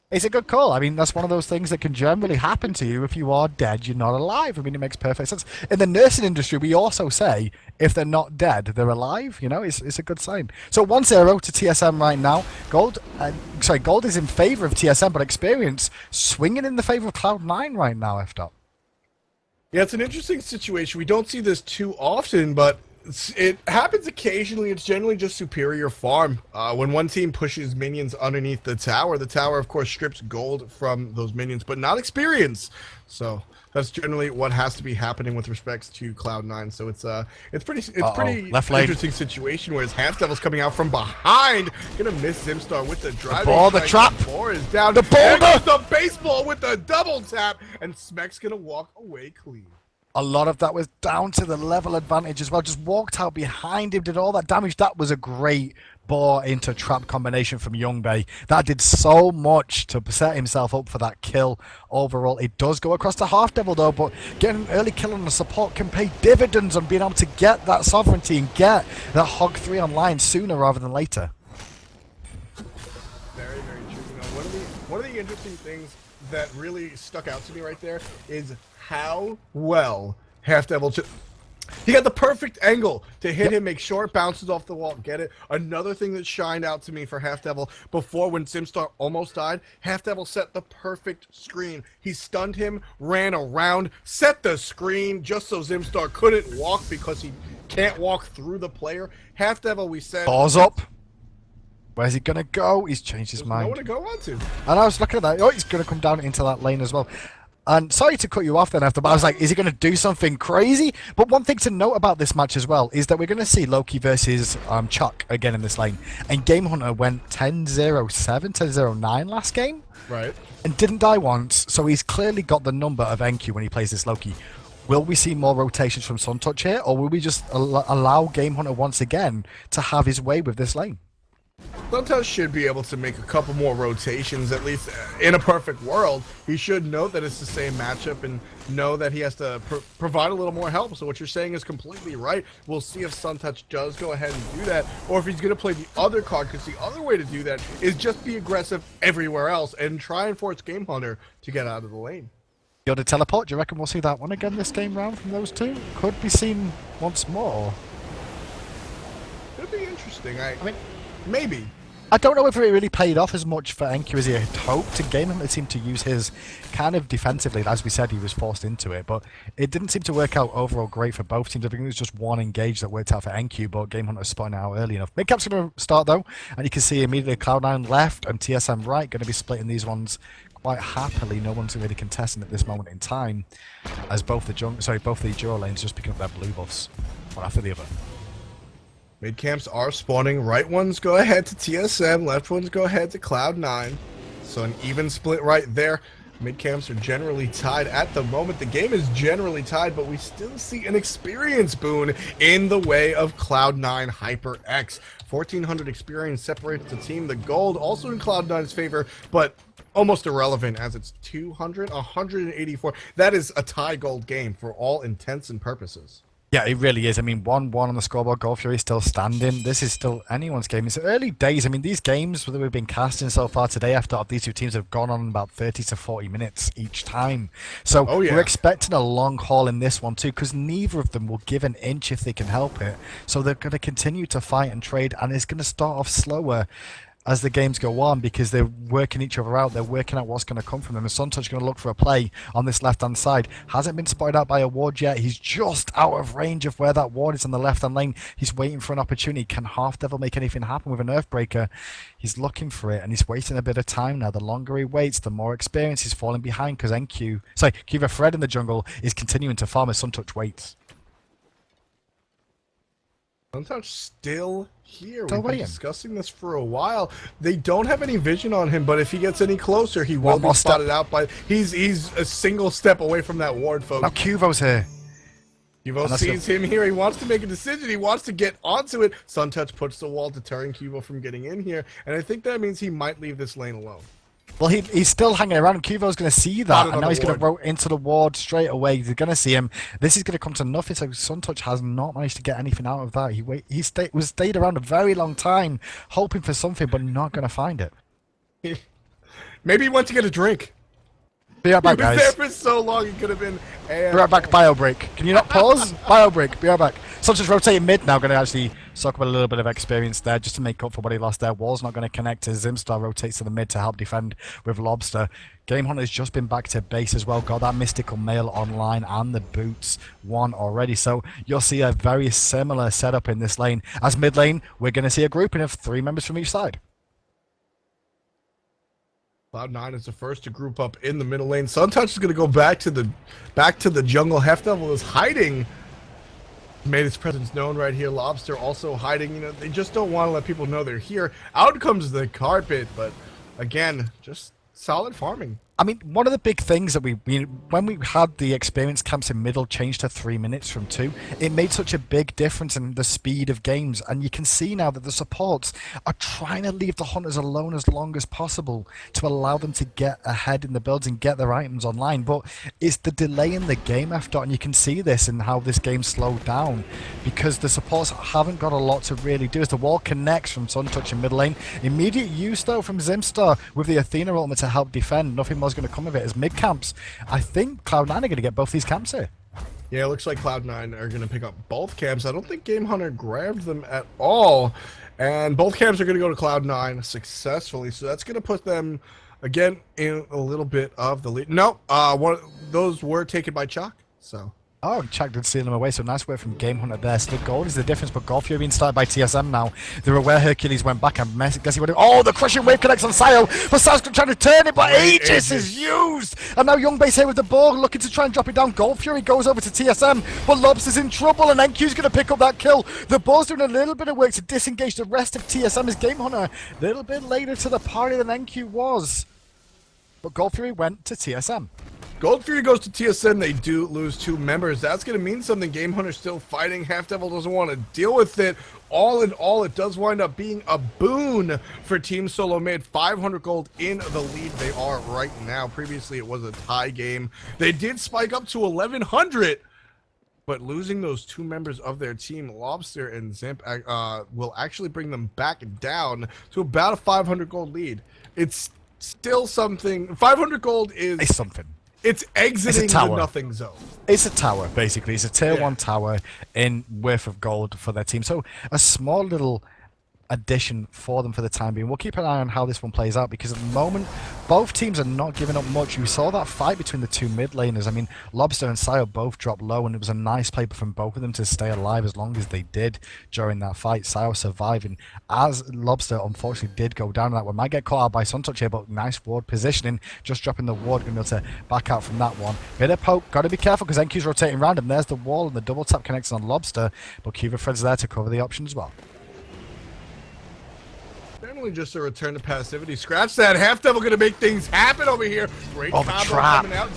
S2: It's a good call. I mean, that's one of those things that can generally happen to you if you are dead, you're not alive. I mean, it makes perfect sense. In the nursing industry, we also say, if they're not dead, they're alive. You know, it's a good sign. So 1-0 to TSM right now. Gold is in favor of TSM, but Experience swinging in the favor of Cloud9 right now, F-Dot.
S1: Yeah, it's an interesting situation. We don't see this too often, but it happens occasionally. It's generally just superior farm. When one team pushes minions underneath the tower, of course, strips gold from those minions, but not experience. So that's generally what has to be happening with respects to Cloud9. So it's pretty interesting situation. Whereas Half Devil's coming out from behind, gonna miss Zimstar with the driving.
S2: The trap.
S1: The four is down.
S2: The boulder.
S1: The baseball with the double tap, and Smek's gonna walk away clean.
S2: A lot of that was down to the level advantage as well. Just walked out behind him, did all that damage. That was a great bore into trap combination from Young Bay. That did so much to set himself up for that kill overall. It does go across to Half Devil though, but getting an early kill on the support can pay dividends on being able to get that sovereignty and get that Hog 3 online sooner rather than later.
S1: Very, very true. You know, one of the interesting things that really stuck out to me right there is how well Half Devil he got the perfect angle to hit him, make sure it bounces off the wall, get it. Another thing that shined out to me for Half Devil before, when Zimstar almost died, Half Devil set the perfect screen. He stunned him, ran around, set the screen just so Zimstar couldn't walk because he can't walk through the player. Half Devil, we said,
S2: balls up. Where's he gonna go? He's changed his mind.
S1: Nowhere to go on to.
S2: And I was looking at that. Oh, he's gonna come down into that lane as well. And sorry to cut you off then after, but I was like, is he going to do something crazy? But one thing to note about this match as well is that we're going to see Loki versus Chuck again in this lane. And Game Hunter went 10-0-7, 10-0-9 last game.
S1: Right.
S2: And didn't die once, so he's clearly got the number of NQ when he plays this Loki. Will we see more rotations from Suntouch here, or will we just allow Game Hunter once again to have his way with this lane?
S1: Suntouch should be able to make a couple more rotations, at least in a perfect world. He should know that it's the same matchup and know that he has to provide a little more help. So what you're saying is completely right. We'll see if Suntouch does go ahead and do that, or if he's going to play the other card, because the other way to do that is just be aggressive everywhere else and try and force Game Hunter to get out of the lane.
S2: Yoda teleport, do you reckon we'll see that one again this game round from those two? Could be seen once more.
S1: Could be interesting. I mean, maybe.
S2: I don't know if it really paid off as much for NQ as he had hoped. In Game Hunter seemed to use his kind of defensively. As we said, he was forced into it, but it didn't seem to work out overall great for both teams. I think it was just one engage that worked out for NQ, but Game Hunter spotting out early enough. Midcap's going to start though, and you can see immediately Cloud9 left and TSM right, going to be splitting these ones quite happily, no one's really contesting at this moment in time, as both the duo lanes just picking up their blue buffs, one after the other.
S1: Mid camps are spawning. Right ones go ahead to TSM, left ones go ahead to Cloud9. So an even split right there. Mid camps are generally tied at the moment. The game is generally tied, but we still see an experience boon in the way of Cloud9 HyperX. 1,400 experience separates the team. The gold also in Cloud9's favor, but almost irrelevant as it's 200, 184. That is a tie gold game for all intents and purposes.
S2: Yeah, it really is. I mean, 1-1 on the scoreboard. GoldFury still standing. This is still anyone's game. It's early days. I mean, these games that we've been casting so far today, after these two teams have gone on about 30 to 40 minutes each time. So we're expecting a long haul in this one too, because neither of them will give an inch if they can help it. So they're going to continue to fight and trade, and it's going to start off slower as the games go on, because they're working each other out. They're working out what's going to come from them. And Suntouch going to look for a play on this left-hand side. Hasn't been spotted out by a ward yet. He's just out of range of where that ward is on the left-hand lane. He's waiting for an opportunity. Can Half Devil make anything happen with an Earthbreaker? He's looking for it, and he's wasting a bit of time now. The longer he waits, the more experience he's falling behind, because Kiva Fred in the jungle is continuing to farm as Suntouch waits.
S1: Suntouch still here. We've been discussing this for a while. They don't have any vision on him, but if he gets any closer, he will be spotted out by... He's a single step away from that ward, folks.
S2: Now Cuvo's here.
S1: Cuvo sees him here. He wants to make a decision. He wants to get onto it. Suntouch puts the wall, deterring Cuvo from getting in here, and I think that means he might leave this lane alone.
S2: Well, he's still hanging around. Cuvo's going to see that, and now he's going to roll into the ward straight away. He's going to see him. This is going to come to nothing. So Suntouch has not managed to get anything out of that. He stayed around a very long time, hoping for something, but not going to find it.
S1: Maybe he went to get a drink.
S2: Be right back, guys.
S1: He was there for so long, he could have been...
S2: Be right back, bio break. Can you not pause? Bio break, be right back. Suntouch rotating mid now, going to actually suck up a little bit of experience there just to make up for what he lost there. Wall's not going to connect as Zimstar rotates to the mid to help defend with Lobster. Game Hunter's just been back to base as well, got that Mystical Mail online and the boots one already. So you'll see a very similar setup in this lane. As mid lane, we're going to see a grouping of 3 members from each side.
S1: Cloud9 is the first to group up in the middle lane. Suntouch is going to go back to the jungle. Half Devil is hiding. Made his presence known right here. Lobster also hiding. You know, they just don't want to let people know they're here. Out comes the carpet, but again, just solid farming.
S2: I mean, one of the big things that when we had the experience camps in middle change to 3 minutes from 2, it made such a big difference in the speed of games. And you can see now that the supports are trying to leave the hunters alone as long as possible to allow them to get ahead in the builds and get their items online. But it's the delay in the game after, and you can see this in how this game slowed down, because the supports haven't got a lot to really do. As the wall connects from Suntouch in mid lane, immediate use though from Zimstar with the Athena ultimate to help defend. Nothing more going to come of it as mid camps. I think Cloud9 are going to get both these camps here.
S1: Yeah, it looks like Cloud9 are going to pick up both camps. I don't think Game Hunter grabbed them at all, and both camps are going to go to Cloud9 successfully. So that's going to put them again in a little bit of the lead. No, those were taken by Chalk. So.
S2: Oh, Chuck did steal them away, so nice work from Game Hunter there. So the gold is the difference, but GoldFury being started by TSM now. They're aware Hercules went back and guess he would have... Oh, the crushing wave connects on Sayo, but Sayo's trying to turn it, but Aegis is used! And now Young Base here with the ball, looking to try and drop it down. GoldFury goes over to TSM, but Lobster's in trouble, and NQ's going to pick up that kill. The ball's doing a little bit of work to disengage the rest of TSM as Game Hunter a little bit later to the party than NQ was. But GoldFury went to TSM.
S1: GoldFury goes to TSM. They do lose 2 members. That's going to mean something. Game Hunter's still fighting. Half Devil doesn't want to deal with it. All in all, it does wind up being a boon for Team SoloMid. 500 gold in the lead they are right now. Previously, it was a tie game. They did spike up to 1,100, but losing those 2 members of their team, Lobster and Zimp, will actually bring them back down to about a 500 gold lead. It's still something. 500 gold is...
S2: It's something.
S1: It's exiting the nothing zone.
S2: It's a tower, basically. It's a tier 1 tower in worth of gold for their team. So a small little addition for them for the time being. We'll keep an eye on how this one plays out, because at the moment both teams are not giving up much. We saw that fight between the two mid laners. I mean, Lobster and Sayo both dropped low, and it was a nice play from both of them to stay alive as long as they did during that fight. Sayo surviving, as Lobster unfortunately did go down. That one might get caught out by Suntouch here, but nice ward positioning, just dropping the ward, going to be able to back out from that one. Bit of poke, got to be careful because NQ's rotating around him. There's the wall, and the double tap connects on Lobster, but Cuba Fred's there to cover the option as well.
S1: Definitely just a return to passivity. Scratch that. Half Devil gonna make things happen over here. Great combo coming out.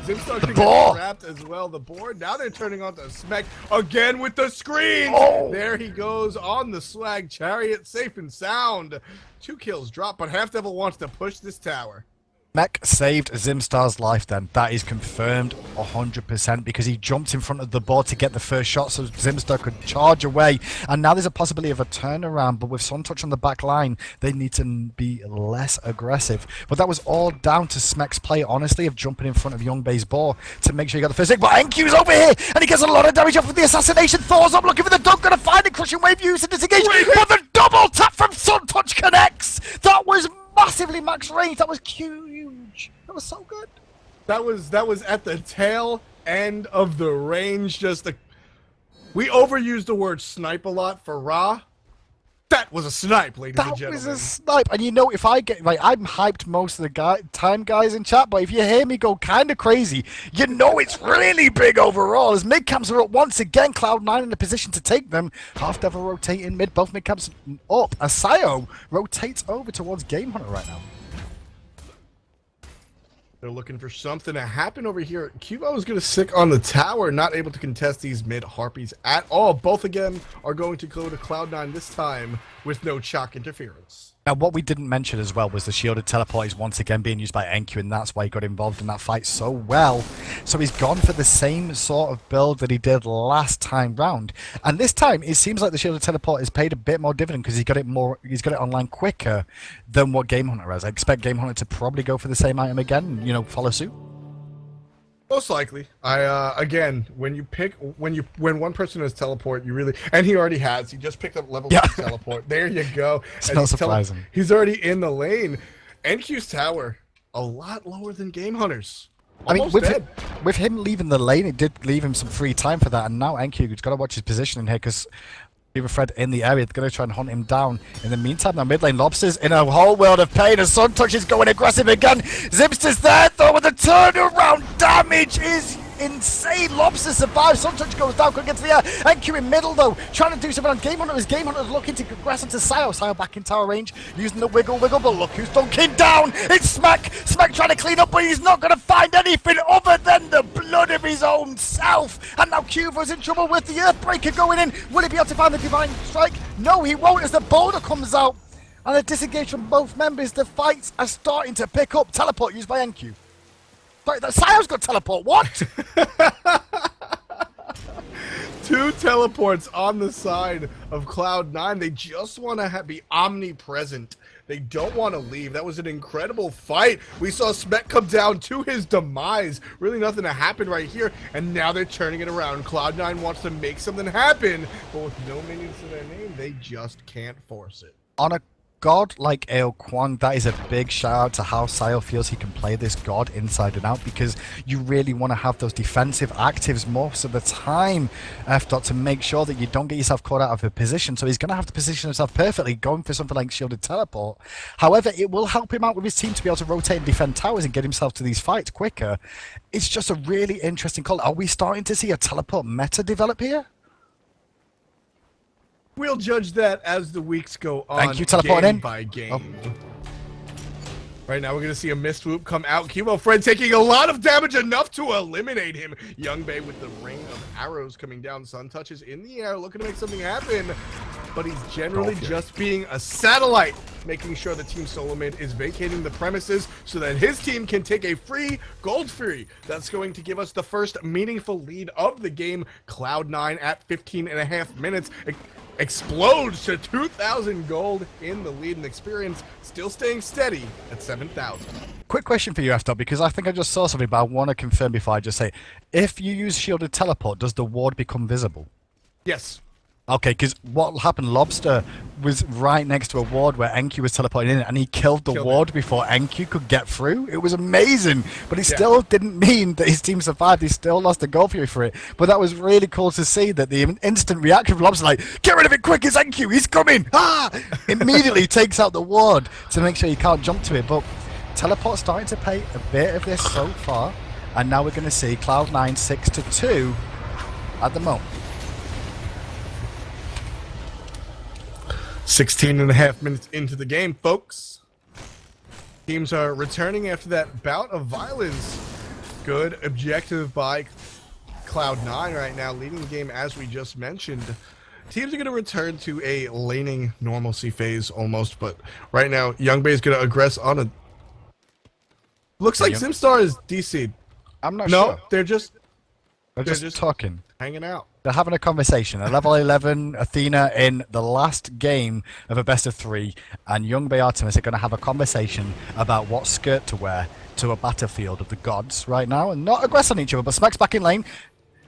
S1: Zimstar gonna get trapped as well. The board. Now they're turning on the Smek again with the screens. Oh. There he goes on the swag chariot, safe and sound. 2 kills drop, but Half Devil wants to push this tower.
S2: Mech saved Zimstar's life then. That is confirmed 100% because he jumped in front of the board to get the first shot so Zimstar could charge away. And now there's a possibility of a turnaround, but with Suntouch on the back line, they need to be less aggressive. But that was all down to Smek's play, honestly, of jumping in front of Young Bay's ball to make sure he got the first hit. But NQ's over here, and he gets a lot of damage off with the assassination. Thor's up looking for the dunk, gonna find it. Crushing wave use and disengage. But the double tap from Suntouch connects. That was massively max range. That was huge. That was so good.
S1: That was at the tail end of the range. We overused the word snipe a lot for Ra. That was a snipe, ladies and gentlemen.
S2: That was a snipe. And you know, if I get like, I'm hyped most of the time, guys, in chat, but if you hear me go kind of crazy, you know it's really big overall. As mid camps are up once again, Cloud9 in a position to take them. Half Devil rotating mid, both mid camps up. Asayo rotates over towards Game Hunter right now.
S1: They're looking for something to happen over here. Cubo is going to stick on the tower, not able to contest these mid Harpies at all. Both again are going to go to Cloud9 this time with no shock interference.
S2: Now, what we didn't mention as well was the shielded teleport is once again being used by NQ, and that's why he got involved in that fight so well. So he's gone for the same sort of build that he did last time round. And this time, it seems like the shielded teleport has paid a bit more dividend because he's got it online quicker than what Game Hunter has. I expect Game Hunter to probably go for the same item again and, you know, follow suit.
S1: Most likely. Again, when one person has teleport, you really, and he already has. He just picked up level 2 teleport. There you go.
S2: It's not surprising.
S1: He's already in the lane. NQ's tower a lot lower than Game Hunter's. Almost dead.
S2: With him leaving the lane, it did leave him some free time for that. And now NQ's got to watch his position in here because Cuba Fred in the area, they're going to try and hunt him down. In the meantime, now mid lane, Lobster's in a whole world of pain, and Suntouch is going aggressive again. Zimster's there, though, with the turnaround damage is insane. Lobster survives, Suntouch goes down, couldn't get to the air. NQ in middle, though, trying to do something on Game Hunter. As Game Hunter's looking to progress into Sayo. Sayo back in tower range, using the wiggle, but look who's dunking down. It's Smek. Smek trying to clean up, but he's not going to find anything other than the blood of his own self. And now Cuba's in trouble with the Earthbreaker going in. Will he be able to find the Divine Strike? No, he won't, as the boulder comes out. And a disengage from both members. The fights are starting to pick up. Teleport used by NQ. Sorry, Sayo's got teleport. What?
S1: 2 teleports on the side of Cloud9. They just want to be omnipresent. They don't want to leave. That was an incredible fight. We saw Smek come down to his demise. Really nothing to happen right here. And now they're turning it around. Cloud9 wants to make something happen. But with no minions to their name, they just can't force it.
S2: On a god like Ao Kwon, that is a big shout out to how Sayo feels he can play this god inside and out, because you really want to have those defensive actives most of the time, F-Dot, to make sure that you don't get yourself caught out of a position. So he's going to have to position himself perfectly, going for something like shielded teleport. However, it will help him out with his team to be able to rotate and defend towers and get himself to these fights quicker. It's just a really interesting call. Are we starting to see a teleport meta develop here?
S1: We'll judge that as the weeks go on.
S2: Thank you, teleporting in.
S1: By game. Oh. Right now, we're going to see a mist swoop come out. Cubo Fred taking a lot of damage, enough to eliminate him. Young Bay with the ring of arrows coming down. Sun touches in the air, looking to make something happen. But he's generally just being a satellite, making sure the team SoloMid is vacating the premises so that his team can take a free gold free. That's going to give us the first meaningful lead of the game. Cloud9 at 15.5 minutes. Explodes to 2,000 gold in the lead, and experience still staying steady at 7,000.
S2: Quick question for you, F-Dot, because I think I just saw something, but I want to confirm before I just say, if you use shielded teleport, does the ward become visible?
S1: Yes.
S2: Okay, because what happened, Lobster was right next to a ward where Enki was teleporting in, and he killed the ward before Enki could get through. It was amazing, but it still didn't mean that his team survived. He still lost the goal fury for it. But that was really cool to see that the instant reaction from Lobster, like, get rid of it quick, it's Enki, he's coming! Ah! Immediately takes out the ward to make sure you can't jump to it. But Teleport's starting to pay a bit of this so far, and now we're going to see Cloud9 6-2 at the moment.
S1: 16 and a half minutes into the game, folks. Teams are returning after that bout of violence. Good objective by Cloud9 right now, leading the game as we just mentioned. Teams are going to return to a laning normalcy phase almost, but right now, Youngbay is going to aggress on a... Looks like Zimstar is DC'd.
S2: I'm not sure.
S1: No, they're just
S2: talking.
S1: Hanging out.
S2: They're having a conversation. A level 11 Athena in the last game of a best of 3, and Youngbay Artemis are going to have a conversation about what skirt to wear to a battlefield of the gods right now, and not aggress on each other. But Smack's back in lane.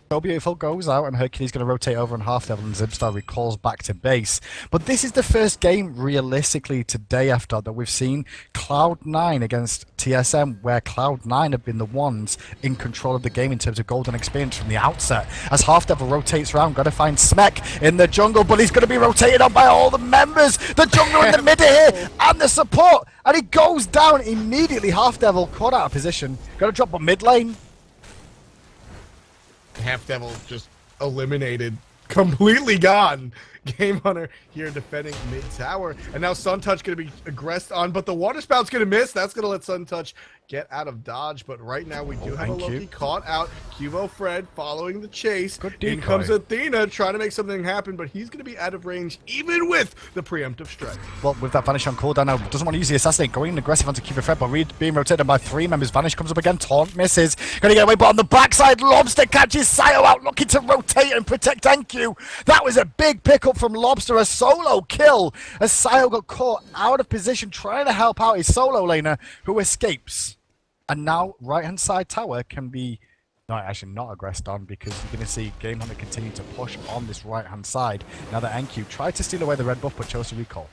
S2: So Beautiful goes out, and Hercules going to rotate over on Half Devil, and Zimstar recalls back to base. But this is the first game, realistically, today after that we've seen Cloud9 against TSM, where Cloud9 have been the ones in control of the game in terms of golden experience from the outset. As Half Devil rotates around, got to find Smek in the jungle, but he's going to be rotated on by all the members. The jungler in the mid here, and the support, and he goes down immediately. Half Devil caught out of position, got to drop a mid lane.
S1: Half Devil just eliminated, completely gone. Game Hunter here defending mid tower, and now Suntouch going to be aggressed on, but the water spout's going to miss. That's going to let Suntouch get out of dodge. But right now we do have a Loki caught out. Cubo Fred following the chase. In comes Athena trying to make something happen, but he's going to be out of range even with the preemptive strike.
S2: Well, with that Vanish on cooldown now, doesn't want to use the assassinate, going aggressive onto Cubo Fred, but being rotated by 3 members. Vanish comes up again, Taunt misses, going to get away, but on the backside, Lobster catches Sayo out, looking to rotate and protect NQ. That was a big pickup from Lobster, a solo kill, as Sayo got caught out of position trying to help out his solo laner, who escapes. And now right-hand side tower can be actually not aggressed on, because you're going to see Game Hunter continue to push on this right-hand side. Now that NQ tried to steal away the red buff but chose to recall.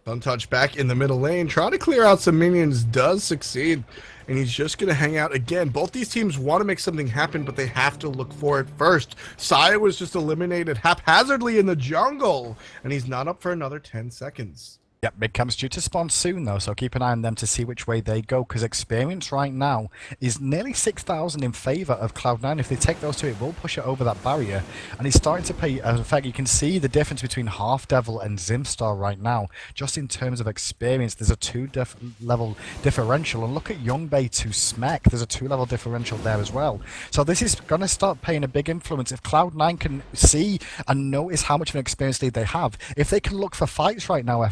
S1: Suntouch back in the middle lane, trying to clear out some minions, does succeed, and he's just going to hang out again. Both these teams want to make something happen, but they have to look for it first. Saya was just eliminated haphazardly in the jungle, and he's not up for another 10 seconds.
S2: Yep, mid camp's due to spawn soon though, so keep an eye on them to see which way they go, because experience right now is nearly 6,000 in favour of Cloud9. If they take those two, it will push it over that barrier, and he's starting to pay an effect. You can see the difference between Half Devil and Zimstar right now, just in terms of experience. There's a 2-level differential, and look at Youngbay to Smek, there's a 2-level differential there as well. So this is going to start paying a big influence. If Cloud9 can see and notice how much of an experience lead they have, if they can look for fights right now,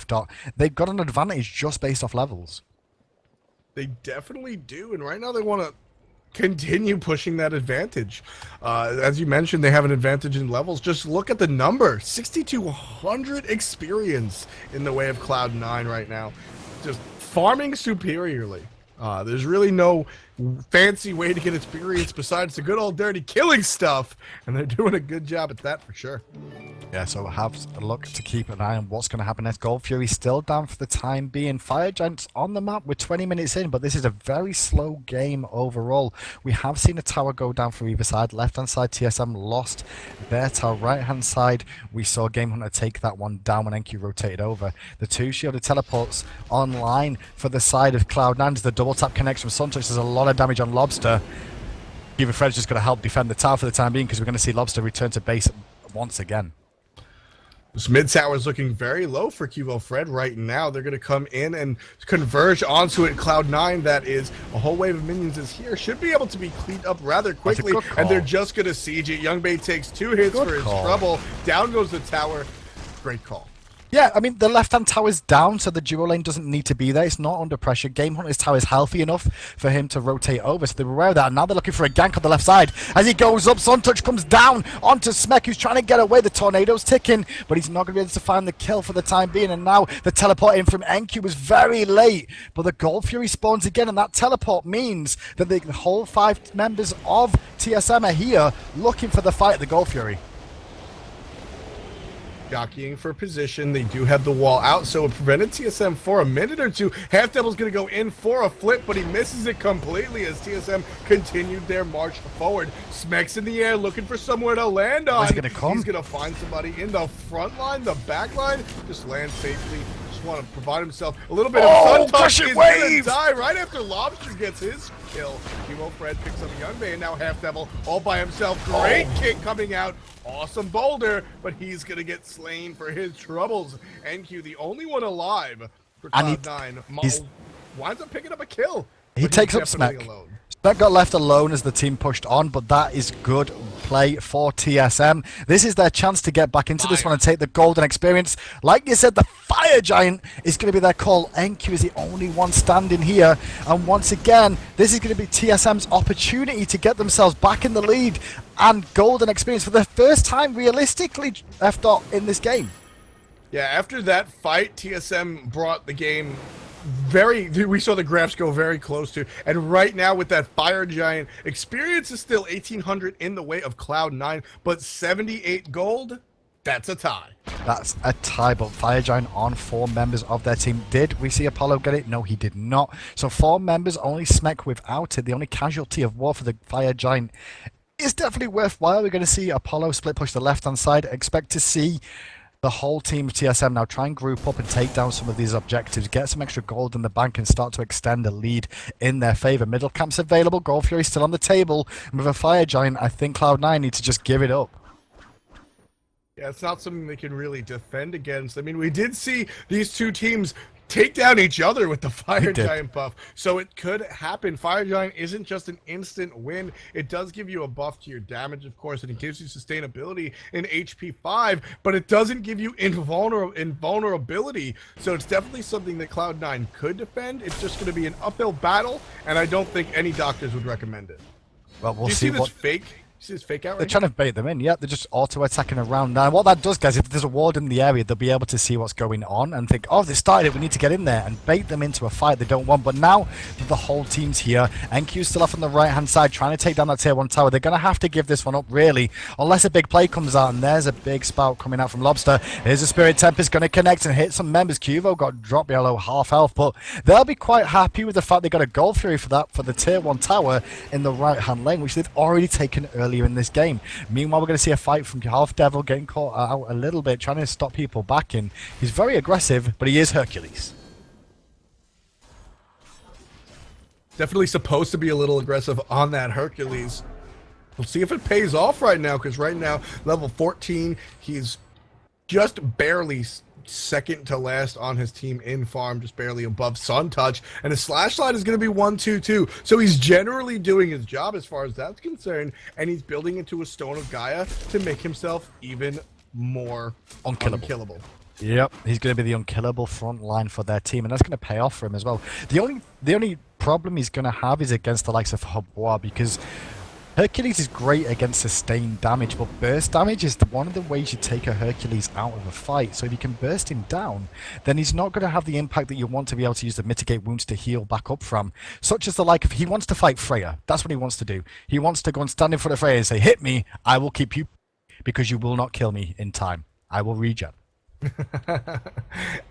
S2: they've got an advantage just based off levels.
S1: They definitely do, and right now they want to continue pushing that advantage. As you mentioned, they have an advantage in levels. Just look at the number, 6,200 experience in the way of Cloud9 right now. Just farming superiorly. There's really no fancy way to get experience besides the good old dirty killing stuff, and they're doing a good job at that for sure.
S2: Yeah, so have a look to keep an eye on what's going to happen next. Gold Fury still down for the time being. Fire Giants on the map. We're 20 minutes in, but this is a very slow game overall. We have seen a tower go down for either side. Left-hand side, TSM lost their tower. Right-hand side, we saw Game Hunter take that one down when NQ rotated over. The 2 shielded teleports online for the side of Cloud9. As the double tap connects from Suntouch, there's a lot of damage on Lobster. Even Fred's just going to help defend the tower for the time being, because we're going to see Lobster return to base once again.
S1: This mid tower is looking very low for Cubo Fred right now. They're going to come in and converge onto it. Cloud9, that is a whole wave of minions is here. Should be able to be cleaned up rather quickly, and they're just going to siege it. Youngbay takes 2 hits for his trouble. Down goes the tower. Great call.
S2: Yeah, I mean, the left-hand tower's down, so the duo lane doesn't need to be there. It's not under pressure. Game Hunter's tower is healthy enough for him to rotate over, so they're aware of that. And now they're looking for a gank on the left side. As he goes up, Suntouch comes down onto Smek, who's trying to get away. The tornado's ticking, but he's not going to be able to find the kill for the time being. And now the teleport in from NQ was very late, but the Gold Fury spawns again, and that teleport means that the whole 5 members of TSM are here looking for the fight at the Gold Fury.
S1: Jockeying for position. They do have the wall out, so it prevented TSM for a minute or two. Half Devil's going to go in for a flip, but he misses it completely as TSM continued their march forward. Smek's in the air looking for somewhere to land on.
S2: He's going to come.
S1: He's going to find somebody in the front line, the back line, just land safely. Just want to provide himself a little bit of sun touch. He's going to die right after Lobster gets his kill. Timo Fred picks up a young man, now Half Devil all by himself. Great kick coming out. Awesome boulder, but he's going to get slain for his troubles. NQ, the only one alive for Cloud9, winds up picking up a kill.
S2: He takes up Smek. Smek got left alone as the team pushed on, but that is good play for TSM. This is their chance to get back into this one and take the golden experience. Like you said, the Fire Giant is going to be their call. NQ is the only one standing here. And once again, this is going to be TSM's opportunity to get themselves back in the lead and golden experience for the first time realistically, F-Dot, in this game.
S1: Yeah, after that fight, TSM brought the game we saw the graphs go very close to, and right now with that Fire Giant, experience is still 1800 in the way of Cloud9, but 78 gold, that's a tie.
S2: That's a tie, but Fire Giant on 4 members of their team. Did we see Apollo get it? No, he did not. So 4 members, only Smek without it. The only casualty of war for the Fire Giant is definitely worthwhile. We're going to see Apollo split push the left-hand side. Expect to see the whole team of TSM now try and group up and take down some of these objectives, get some extra gold in the bank and start to extend a lead in their favor. Middle camp's available, Gold Fury still on the table, and with a Fire Giant, I think Cloud9 need to just give it up.
S1: Yeah, it's not something they can really defend against. I mean, we did see these two teams take down each other with the Fire Giant buff, so it could happen. Fire Giant isn't just an instant win. It does give you a buff to your damage, of course, and it gives you sustainability in HP 5, but it doesn't give you invulnerability, so it's definitely something that Cloud9 could defend. It's just going to be an uphill battle, and I don't think any doctors would recommend it.
S2: Well, we'll
S1: see.
S2: see
S1: this
S2: what
S1: fake. See this fake out
S2: They're trying to bait them in, yeah. They're just auto-attacking around. Now, what that does, guys, if there's a ward in the area, they'll be able to see what's going on and think, oh, they started it, we need to get in there, and bait them into a fight they don't want. But now that the whole team's here, NQ's still off on the right-hand side trying to take down that tier 1 tower. They're going to have to give this one up, really, unless a big play comes out, and there's a big spout coming out from Lobster. Here's a Spirit Tempest going to connect and hit some members. Cuvo got dropped below half health, but they'll be quite happy with the fact they got a Gold Fury for that, for the tier 1 tower in the right-hand lane, which they've already taken earlier in this game. Meanwhile, we're going to see a fight from Half Devil getting caught out a little bit, trying to stop people backing. He's very aggressive, but he is Hercules.
S1: Definitely supposed to be a little aggressive on that Hercules. We'll see if it pays off right now, because right now, level 14, he's just barely second to last on his team in farm, just barely above Sun Touch, and his slash line is going to be 1-2-2, so he's generally doing his job as far as that's concerned, and he's building into a Stone of Gaia to make himself even more unkillable.
S2: Yep, he's going to be the unkillable front line for their team, and that's going to pay off for him as well. The only problem he's going to have is against the likes of Hubwa, because Hercules is great against sustained damage, but burst damage is one of the ways you take a Hercules out of a fight. So if you can burst him down, then he's not going to have the impact that you want to be able to use to mitigate wounds to heal back up from. Such as the like of, he wants to fight Freya. That's what he wants to do. He wants to go and stand in front of Freya and say, hit me, I will keep you, because you will not kill me in time. I will regen.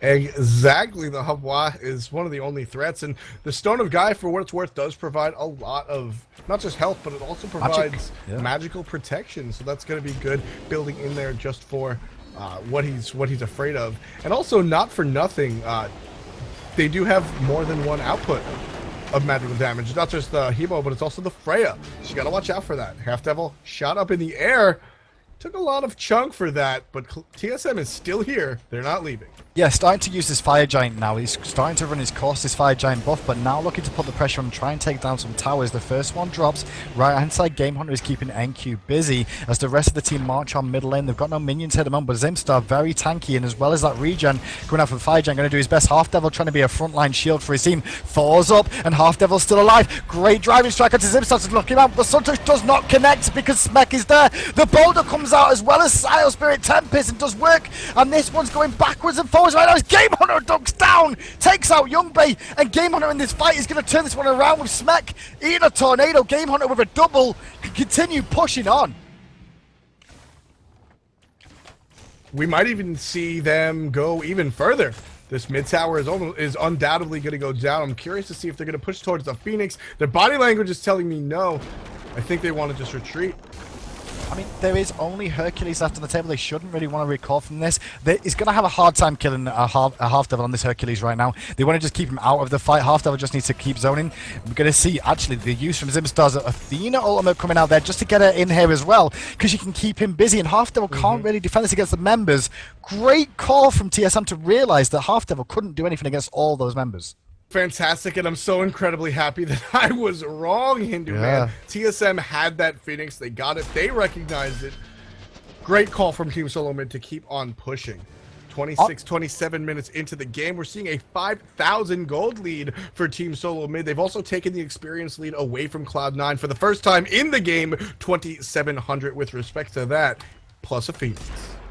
S1: Exactly. The Hubwa is one of the only threats, and the Stone of Gaia, for what it's worth, does provide a lot of not just health, but it also provides magical protection, so that's going to be good building in there just for what he's afraid of. And also, not for nothing, they do have more than one output of magical damage. It's not just the Hebo, but it's also the Freya, so you got to watch out for that. Half Devil shot up in the air. Took a lot of chunk for that, but TSM is still here. They're not leaving.
S2: Yeah, starting to use this Fire Giant now. He's starting to run his course, this Fire Giant buff, but now looking to put the pressure on and try and take down some towers. The first one drops. Right-hand side, Game Hunter is keeping NQ busy as the rest of the team march on middle lane. They've got no minions head them on, but Zimstar very tanky, and as well as that regen, going out for the Fire Giant, going to do his best. Half Devil trying to be a frontline shield for his team. Falls up, and Half Devil's still alive. Great driving strike onto Zimstar to knock him out, but Suntush does not connect because Smek is there. The boulder comes out as well as Sile Spirit Tempest and does work, and this one's going backwards and forwards right now as Game Hunter ducks down, takes out Youngbei, and Game Hunter in this fight is going to turn this one around with Smek eating a tornado. Game Hunter with a double can continue pushing on.
S1: We might even see them go even further. This mid tower is undoubtedly going to go down. I'm curious to see if they're going to push towards the Phoenix. Their body language is telling me no. I think they want to just retreat.
S2: I mean, there is only Hercules left on the table. They shouldn't really want to recall from this. He's going to have a hard time killing a half Devil on this Hercules right now. They want to just keep him out of the fight. Half Devil just needs to keep zoning. We're going to see, actually, the use from Zimstar's Athena ultimate coming out there just to get her in here as well, because you can keep him busy, and Half Devil can't really defend this against the members. Great call from TSM to realize that Half Devil couldn't do anything against all those members.
S1: Fantastic, and I'm so incredibly happy that I was wrong, Hindu, man. TSM had that Phoenix. They got it. They recognized it. Great call from Team SoloMid to keep on pushing. 27 minutes into the game, we're seeing a 5,000 gold lead for Team SoloMid. They've also taken the experience lead away from Cloud9 for the first time in the game, 2,700 with respect to that, plus a Phoenix.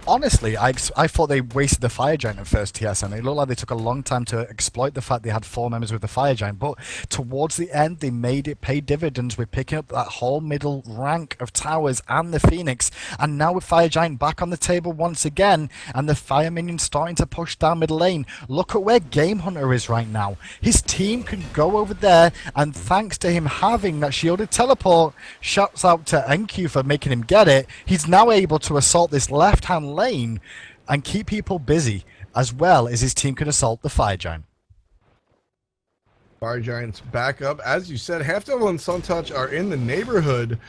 S2: Honestly, I thought they wasted the Fire Giant at first, TSM. It looked like they took a long time to exploit the fact they had 4 members with the Fire Giant, but towards the end, they made it pay dividends with picking up that whole middle rank of towers and the Phoenix, and now with Fire Giant back on the table once again, and the Fire Minion starting to push down middle lane. Look at where Game Hunter is right now. His team can go over there, and thanks to him having that shielded teleport, shouts out to NQ for making him get it, he's now able to assault this left-hand lane and keep people busy, as well as his team can assault the Fire Giant.
S1: Fire Giants back up. As you said, Half Devil and Suntouch are in the neighborhood.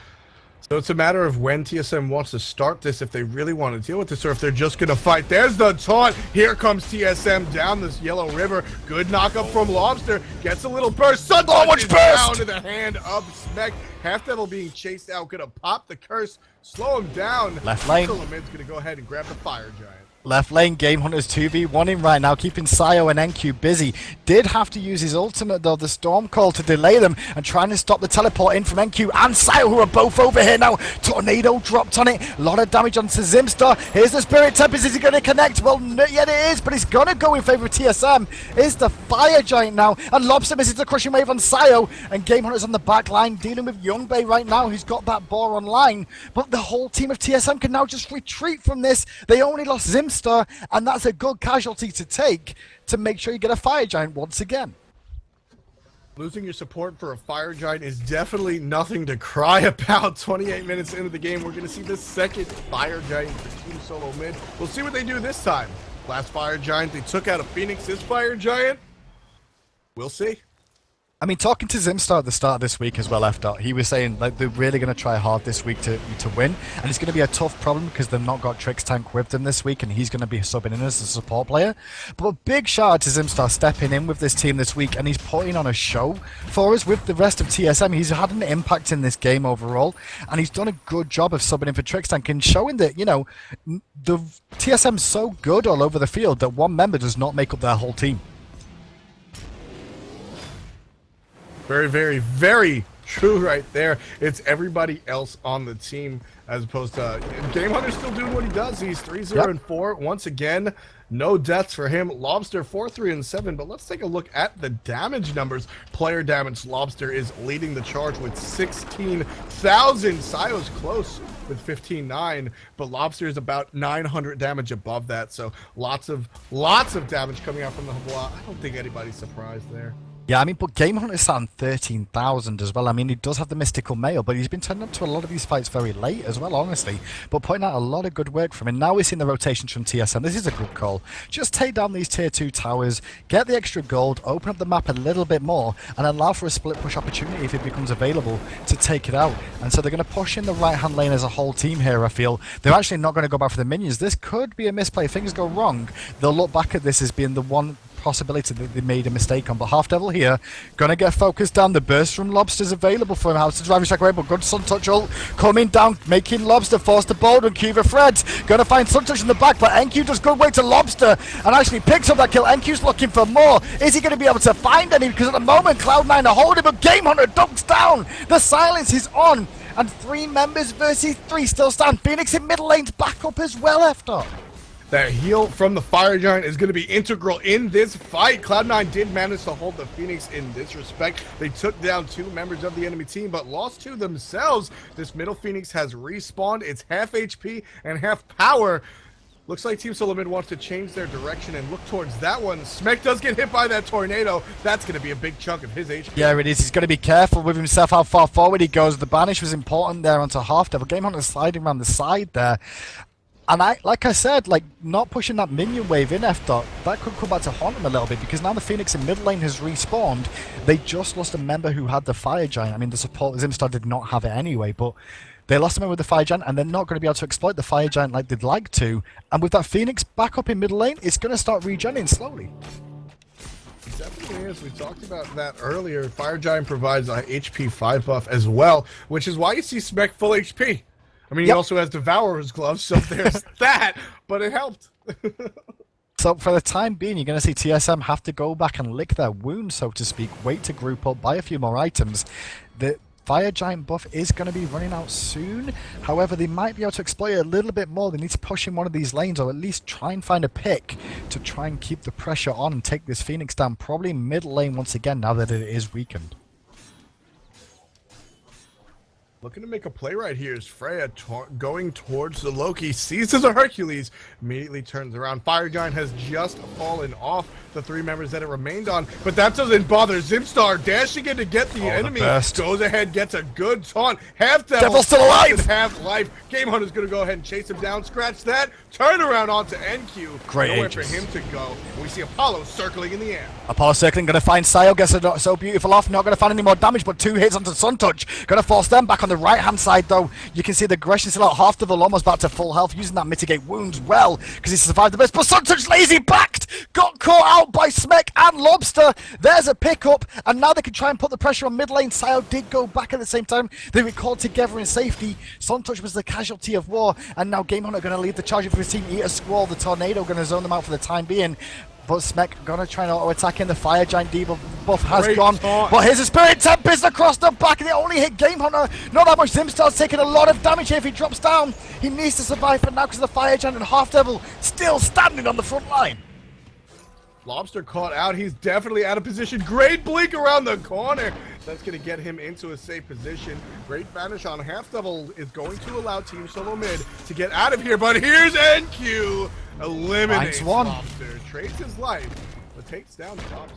S1: So it's a matter of when TSM wants to start this, if they really want to deal with this, or if they're just going to fight. There's the taunt. Here comes TSM down this yellow river. Good knock-up from Lobster. Gets a little burst. Suntouch is down to the hand of Smek. Half Devil being chased out. Going to pop the curse. Slow him down.
S2: Left lane.
S1: SoloMid's going to go ahead and grab the Fire Giant.
S2: Left lane, Game Hunter's 2v1ing right now, keeping Sayo and NQ busy. Did have to use his ultimate though, the Storm Call, to delay them and trying to stop the teleport in from NQ and Sayo, who are both over here now. Tornado dropped on it, a lot of damage onto Zimstar. Here's the Spirit Tempest, is he going to connect? Well, yeah it is, but it's going to go in favor of TSM. Is the Fire Giant now, and Lobster misses the crushing wave on Sayo, and Game Hunter's on the back line dealing with Youngbei right now, who's got that boar online, but the whole team of TSM can now just retreat from this. They only lost Zimstar, and that's a good casualty to take to make sure you get a Fire Giant once again.
S1: Losing your support for a Fire Giant is definitely nothing to cry about. 28 minutes into the game, we're going to see the second Fire Giant for Team SoloMid. We'll see what they do this time. Last Fire Giant, they took out a Phoenix. This Fire Giant, we'll see.
S2: I mean, talking to Zimstar at the start of this week as well, F-Dot, he was saying like they're really going to try hard this week to win, and it's going to be a tough problem because they've not got Trix Tank with them this week, and he's going to be subbing in as a support player. But a big shout out to Zimstar stepping in with this team this week, and he's putting on a show for us with the rest of TSM. He's had an impact in this game overall, and he's done a good job of subbing in for Trix Tank and showing that, you know, the TSM's so good all over the field that one member does not make up their whole team.
S1: Very, very, very true right there. It's everybody else on the team as opposed to Game Hunter's still doing what he does. He's 3-0-4 once again. No deaths for him. Lobster 4-3-7. But let's take a look at the damage numbers. Player damage. Lobster is leading the charge with 16,000. Sayo's close with 15,900, but Lobster is about 900 damage above that. So lots of damage coming out from the Hvala. I don't think anybody's surprised there.
S2: Yeah, I mean, but Game Hunter's sat on 13,000 as well. I mean, he does have the mystical mail, but he's been turning up to a lot of these fights very late as well, honestly. But pointing out a lot of good work from him. Now we're seeing the rotations from TSM. This is a good call. Just take down these tier 2 towers, get the extra gold, open up the map a little bit more, and allow for a split push opportunity if it becomes available to take it out. And so they're going to push in the right-hand lane as a whole team here, I feel. They're actually not going to go back for the minions. This could be a misplay. If things go wrong, they'll look back at this as being the one possibility that they made a mistake on. But Half Devil here gonna get focused down. The burst from Lobster's available for him. House to drive strike away, but good Sun Touch ult coming down, making Lobster force the bold, and Cuba Fred's gonna find Sun Touch in the back, but NQ does good way to Lobster and actually picks up that kill. NQ's looking for more. Is he gonna be able to find any? Because at the moment Cloud9 are holding, but Game Hunter dunks down. The silence is on, and 3 members versus 3 still stand. Phoenix in middle lane's back up as well after.
S1: That heal from the Fire Giant is going to be integral in this fight. Cloud9 did manage to hold the Phoenix in this respect. They took down 2 members of the enemy team, but lost 2 themselves. This middle Phoenix has respawned. It's half HP and half power. Looks like Team SoloMid wants to change their direction and look towards that one. Smek does get hit by that tornado. That's going to be a big chunk of his HP.
S2: Yeah, it is. He's got to be careful with himself how far forward he goes. The banish was important there onto Half Devil. Game Hunter sliding around the side there. And like I said, not pushing that minion wave in F dot, that could come back to haunt him a little bit, because now the Phoenix in mid lane has respawned. They just lost a member who had the Fire Giant. I mean, the support Zimstar did not have it anyway, but they lost a member with the Fire Giant, and they're not going to be able to exploit the Fire Giant like they'd like to. And with that Phoenix back up in mid lane, it's going to start regenerating slowly.
S1: Definitely is. We talked about that earlier. Fire Giant provides a HP 5 buff as well, which is why you see Smek full HP. I mean, he also has Devourer's gloves, so there's that, but it helped.
S2: So for the time being, you're going to see TSM have to go back and lick their wounds, so to speak, wait to group up, buy a few more items. The Fire Giant buff is going to be running out soon. However, they might be able to exploit it a little bit more. They need to push in one of these lanes, or at least try and find a pick to try and keep the pressure on and take this Phoenix down, probably mid lane once again, now that it is weakened.
S1: Looking to make a play right here is Freya going towards the Loki, sees as a Hercules, immediately turns around. Fire Giant has just fallen off the 3 members that it remained on, but that doesn't bother. Zimstar dashing in to get the enemy, goes ahead, gets a good taunt. Half Devil
S2: still alive!
S1: Half life. Game Hunter's going to go ahead and chase him down, scratch that, turn around onto NQ.
S2: Great
S1: Nowhere
S2: ages.
S1: for him to go. And we see Apollo circling in the air.
S2: Apollo circling, going to find Sayo, gets it so beautiful off, not going to find any more damage, but 2 hits onto Sun Touch. Going to force them back on the right-hand side, though. You can see the aggression still out. Half Devil almost back to full health, using that mitigate wounds well, because he survived the burst. But Sun Touch lazy backed, got caught out by Smek and Lobster. There's a pickup, and now they can try and put the pressure on mid lane. Sayo did go back at the same time. They were called together in safety. Sun Touch was the casualty of war, and now Game Hunter going to lead the charge for his team. Eat a Squall, the Tornado going to zone them out for the time being. But Smek gonna try and auto-attack in. The Fire Giant debuff buff has gone. But here's a Spirit Tempest across the back, and it only hit Game Hunter. Not that much. Zimstar's taking a lot of damage here if he drops down. He needs to survive for now because the Fire Giant and Half Devil still standing on the front line.
S1: Lobster caught out. He's definitely out of position. Great blink around the corner. That's going to get him into a safe position. Great vanish on Half Devil is going to allow Team SoloMid to get out of here. But here's NQ. Eliminates Lobster. Trades his life, but takes down Lobster.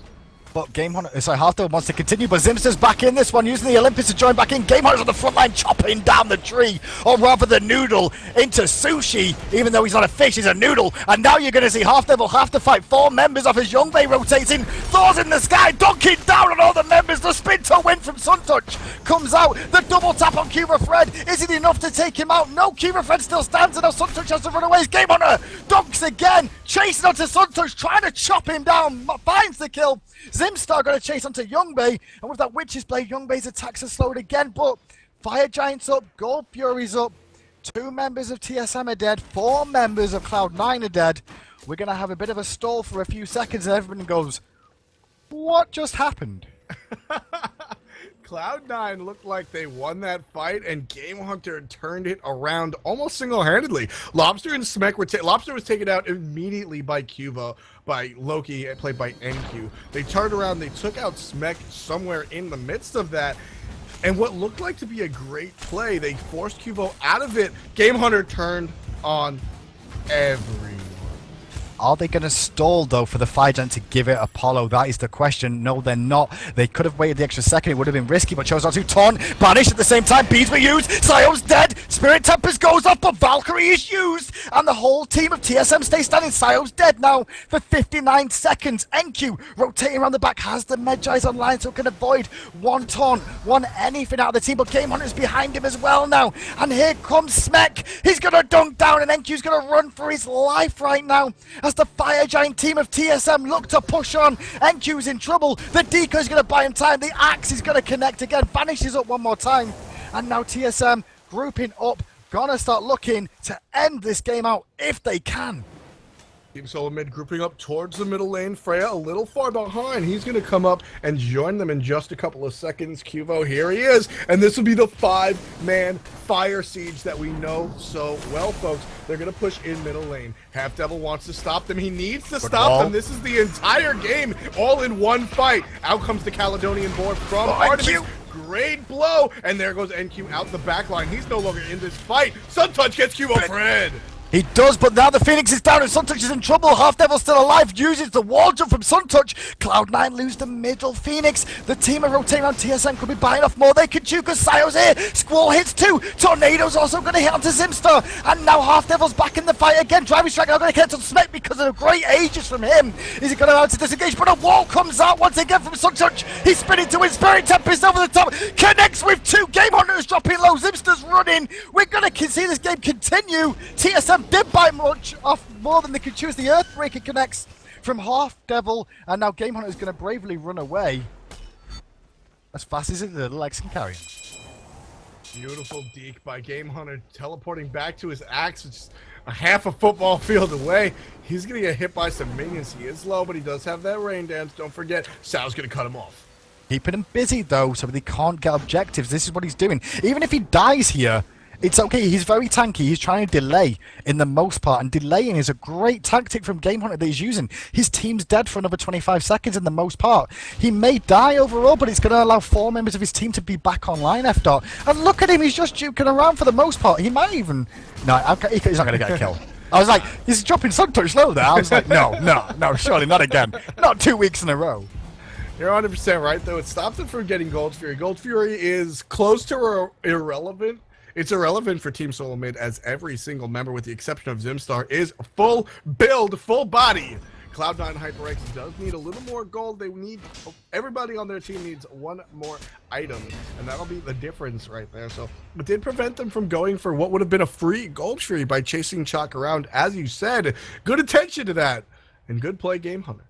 S2: But Game Hunter, sorry, Half Devil wants to continue, but Zimster's back in this one, using the Olympus to join back in. Game Hunter's on the front line, chopping down the tree, or rather the noodle, into Sushi. Even though he's not a fish, he's a noodle. And now you're going to see Half Devil have to fight 4 members of his Youngbei rotating. Thor's in the sky, dunking down on all the members. The spin to win from Sun Touch comes out. The double tap on Cuba Fred. Is it enough to take him out? No, Cuba Fred still stands, and now Sun Touch has to run away. Game Hunter dunks again, chasing onto Sun Touch, trying to chop him down. Finds the kill. Zimstar going to chase onto Youngbei, and with that Witch's Blade, Youngbei's attacks are slowed again, but Fire Giant's up, Gold Fury's up, 2 members of TSM are dead, 4 members of Cloud9 are dead. We're going to have a bit of a stall for a few seconds, and everyone goes, what just happened?
S1: Cloud9 looked like they won that fight, and Game Hunter turned it around almost single-handedly. Lobster and Smek were Lobster was taken out immediately by Cuba, by Loki, played by NQ. They turned around, they took out Smek somewhere in the midst of that, and what looked like to be a great play, they forced Cubo out of it. Game Hunter turned on everyone.
S2: Are they going to stall, though, for the Fire Giant to give it Apollo? That is the question. No, they're not. They could have waited the extra second. It would have been risky, but chose not to. Taunt, banish at the same time. Beads were used. Sio's dead. Spirit Tempest goes off, but Valkyrie is used. And the whole team of TSM stays standing. Sio's dead now for 59 seconds. NQ rotating around the back, has the Medjais online, so can avoid one taunt, one anything out of the team. But Game Hunter's behind him as well now. And here comes Smek. He's going to dunk down, and NQ's going to run for his life right now as the Fire Giant team of TSM look to push on. NQ's in trouble. The decoy's going to buy him time. The axe is going to connect again. Vanishes up one more time. And now TSM grouping up. Gonna start looking to end this game out if they can.
S1: Team SoloMid grouping up towards the middle lane. Freya a little far behind. He's going to come up and join them in just a couple of seconds. Cuvo, here he is. And this will be the 5-man fire siege that we know so well, folks. They're going to push in middle lane. Half Devil wants to stop them. He needs to stop them. This is the entire game all in one fight. Out comes the Caledonian board from Artemis. Great blow. And there goes NQ out the back line. He's no longer in this fight. Suntouch gets Cuvo Fred.
S2: He does, but now the Phoenix is down and Suntouch is in trouble. Half Devil still alive, uses the wall jump from Suntouch. Cloud9 lose the middle Phoenix. The team are rotating around. TSM could be buying off more. They can chew because Sio's here. Squall hits too. Tornado's also going to hit onto Zimstar. And now Half Devil's back in the fight again. Driving Strike now going to connect on Smek because of the great ages from him. Is he going to have to disengage? But a wall comes out once again from Suntouch. He's spinning to win. Spirit Tempest over the top. Connects with 2. Game Hunters dropping low. Zimstar's running. We're going to see this game continue. TSM did buy much off more than they could choose. The Earthbreaker connects from Half Devil, and now Game Hunter is going to bravely run away as fast as his little legs can carry him.
S1: Beautiful deke by Game Hunter, teleporting back to his axe, which is a half a football field away. He's going to get hit by some minions. He is low, but he does have that rain dance. Don't forget, Sal's going to cut him off.
S2: Keeping him busy, though, so they can't get objectives. This is what he's doing. Even if he dies here, it's okay. He's very tanky. He's trying to delay in the most part, and delaying is a great tactic from Game Hunter that he's using. His team's dead for another 25 seconds in the most part. He may die overall, but it's going to allow 4 members of his team to be back online, F-Dot. And look at him. He's just juking around for the most part. He might even... No, he's not going to get a kill. I was like, he's dropping Suntouch low there. I was like, no, surely not again. Not 2 weeks in a row.
S1: You're 100% right, though. It stops him from getting Gold Fury. Gold Fury is close to irrelevant. It's irrelevant for Team SoloMid as every single member, with the exception of Zimstar, is full build, full body. Cloud9 HyperX does need a little more gold. They need, everybody on their team needs 1 more item, and that'll be the difference right there. So it did prevent them from going for what would have been a free Gold Tree by chasing Chalk around. As you said, good attention to that, and good play, Game Hunter.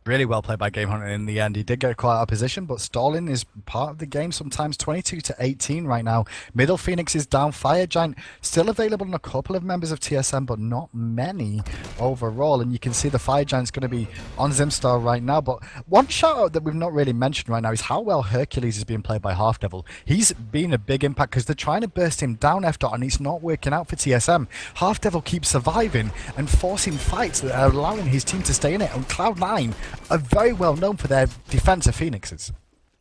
S2: Really well played by Game Hunter in the end. He did get quite out of position, but stalling is part of the game sometimes. 22-18 right now. Middle Phoenix is down. Fire Giant still available in a couple of members of TSM, but not many overall. And you can see the Fire Giant's going to be on Zimstar right now. But one shout out that we've not really mentioned right now is how well Hercules is being played by Half Devil. He's been a big impact because they're trying to burst him down F-Dot, and it's not working out for TSM. Half Devil keeps surviving and forcing fights that are allowing his team to stay in it. And Cloud9 are very well known for their defense of Phoenixes.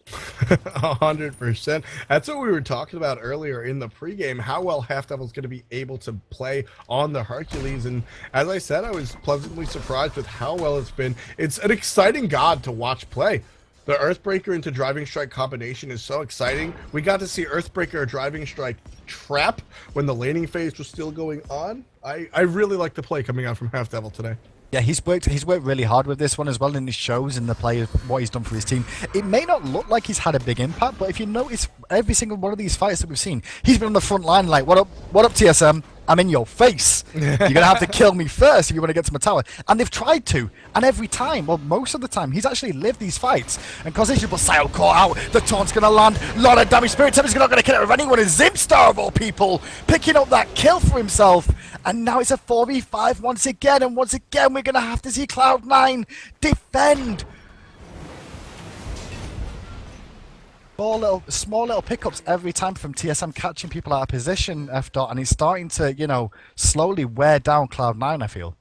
S1: 100%. That's what we were talking about earlier in the pregame, how well Half Devil's going to be able to play on the Hercules. And as I said, I was pleasantly surprised with how well it's been. It's an exciting god to watch play. The Earthbreaker into Driving Strike combination is so exciting. We got to see Earthbreaker Driving Strike trap when the laning phase was still going on. I really like the play coming out from Half Devil today.
S2: Yeah, he's worked really hard with this one as well, and it shows in the play what he's done for his team. It may not look like he's had a big impact, but if you notice every single one of these fights that we've seen, he's been on the front line like, what up TSM? I'm in your face. You're going to have to kill me first if you want to get to my tower. And they've tried to. And every time, well, most of the time, he's actually lived these fights. And causation, but Sile caught out. The taunt's going to land. A lot of damage. Spirit Tempest is not going to kill it with anyone. And Zimstar, of all people, picking up that kill for himself. And now it's a 4v5 once again. And once again, we're going to have to see Cloud9 defend. Small little pickups every time from TSM catching people out of position, F-Dot, and it's starting to, you know, slowly wear down Cloud9, I feel.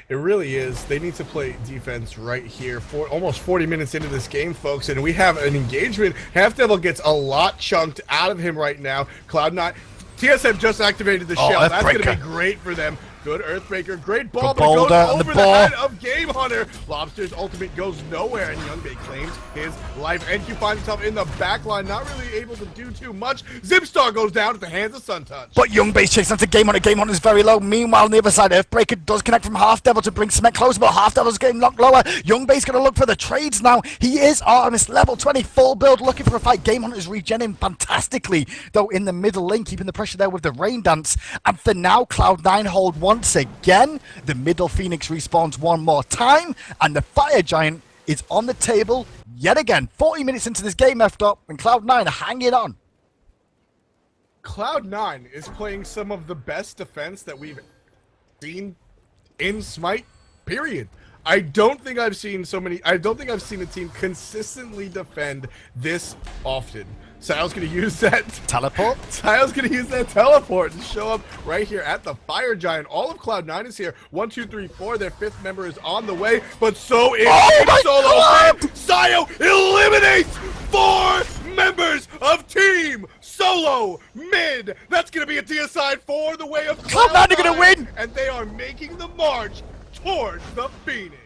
S1: It really is. They need to play defense right here for almost 40 minutes into this game, folks, and we have an engagement. Half Devil gets a lot chunked out of him right now. Cloud9, TSM just activated the shell. That's going to be great for them. Good Earthbreaker. Great ball, but it
S2: Boulder
S1: goes
S2: on the
S1: over the
S2: ball.
S1: head of Game Hunter. Lobster's ultimate goes nowhere, and Youngbait claims his life. NQ finds himself in the back line, not really able to do too much. Zipstar goes down at the hands of Suntouch.
S2: But Youngbait chasing onto Game Hunter. Game Hunter's very low. Meanwhile, on the other side, Earthbreaker does connect from Half Devil to bring Cement closer, but Half Devil's getting knocked lower. Youngbait's going to look for the trades now. He is Artemis, level 20, full build, looking for a fight. Game Hunter's regenning fantastically, though, in the middle lane, keeping the pressure there with the Rain Dance. And for now, Cloud9 hold once again. The middle Phoenix respawns one more time, and the Fire Giant is on the table yet again. 40 minutes into this game, effed up, and Cloud9 are hanging on.
S1: Cloud9 is playing some of the best defense that we've seen in Smite, period. I don't think I've seen a team consistently defend this often. Sal's gonna use that
S2: Teleport?
S1: Sal's gonna use that teleport to show up right here at the Fire Giant. All of Cloud9 is here. 1, 2, 3, 4. Their 5th member is on the way, but so is SoloMid. Sayo eliminates 4 members of Team SoloMid. That's gonna be a deicide for the way of
S2: Cloud9 are gonna win,
S1: and they are making the march towards the Phoenix.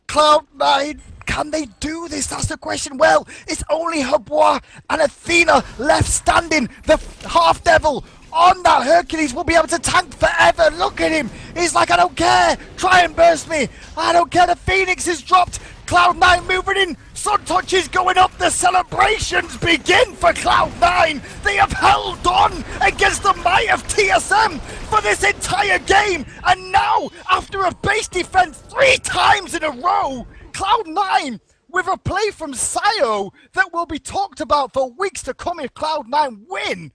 S2: Cloud9, can they do this? That's the question. Well, it's only Habois and Athena left standing. The Half Devil on that Hercules will be able to tank forever. Look at him. He's like, I don't care. Try and burst me. I don't care. The Phoenix is dropped. Cloud9 moving in. Suntouch is going up. The celebrations begin for Cloud9. They have held on against the might of TSM for this entire game. And now, after a base defense 3 times in a row, Cloud9 with a play from Sayo that will be talked about for weeks to come if Cloud9 win.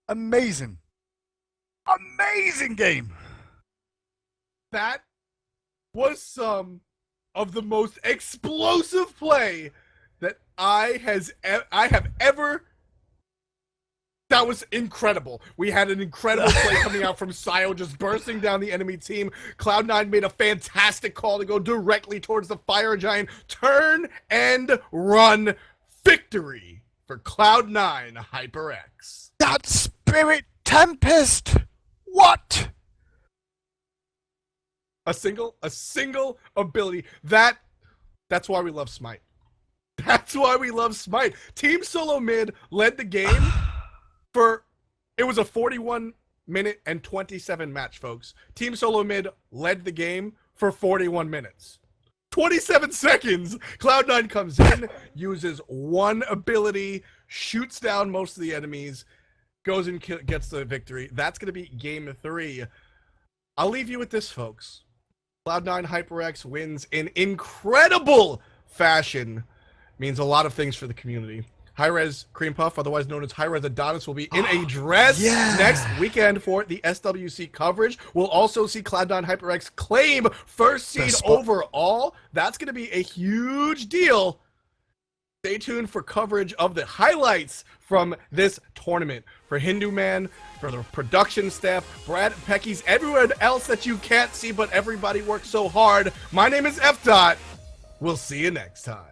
S2: Amazing. Amazing game.
S1: That was some of the most explosive play that I have ever. That was incredible. We had an incredible play coming out from Sayo, just bursting down the enemy team. Cloud9 made a fantastic call to go directly towards the Fire Giant. Turn and run victory for Cloud9 HyperX.
S2: That Spirit Tempest! What?
S1: A single ability. That's why we love Smite. That's why we love Smite. Team SoloMid led the game for, it was a 41-minute and 27 match, folks. Team SoloMid led the game for 41 minutes. 27 seconds. Cloud9 comes in, uses one ability, shoots down most of the enemies, goes and gets the victory. That's going to be game 3. I'll leave you with this, folks. Cloud9 HyperX wins in incredible fashion. Means a lot of things for the community. Hi-rez Cream Puff, otherwise known as hi-rez Adonis, will be in a dress next weekend for the SWC coverage. We'll also see Cloud9 HyperX claim first seed overall. That's going to be a huge deal. Stay tuned for coverage of the highlights from this tournament. For Hindu Man, for the production staff, Brad, Peckies, everyone else that you can't see, but everybody works so hard. My name is F. We'll see you next time.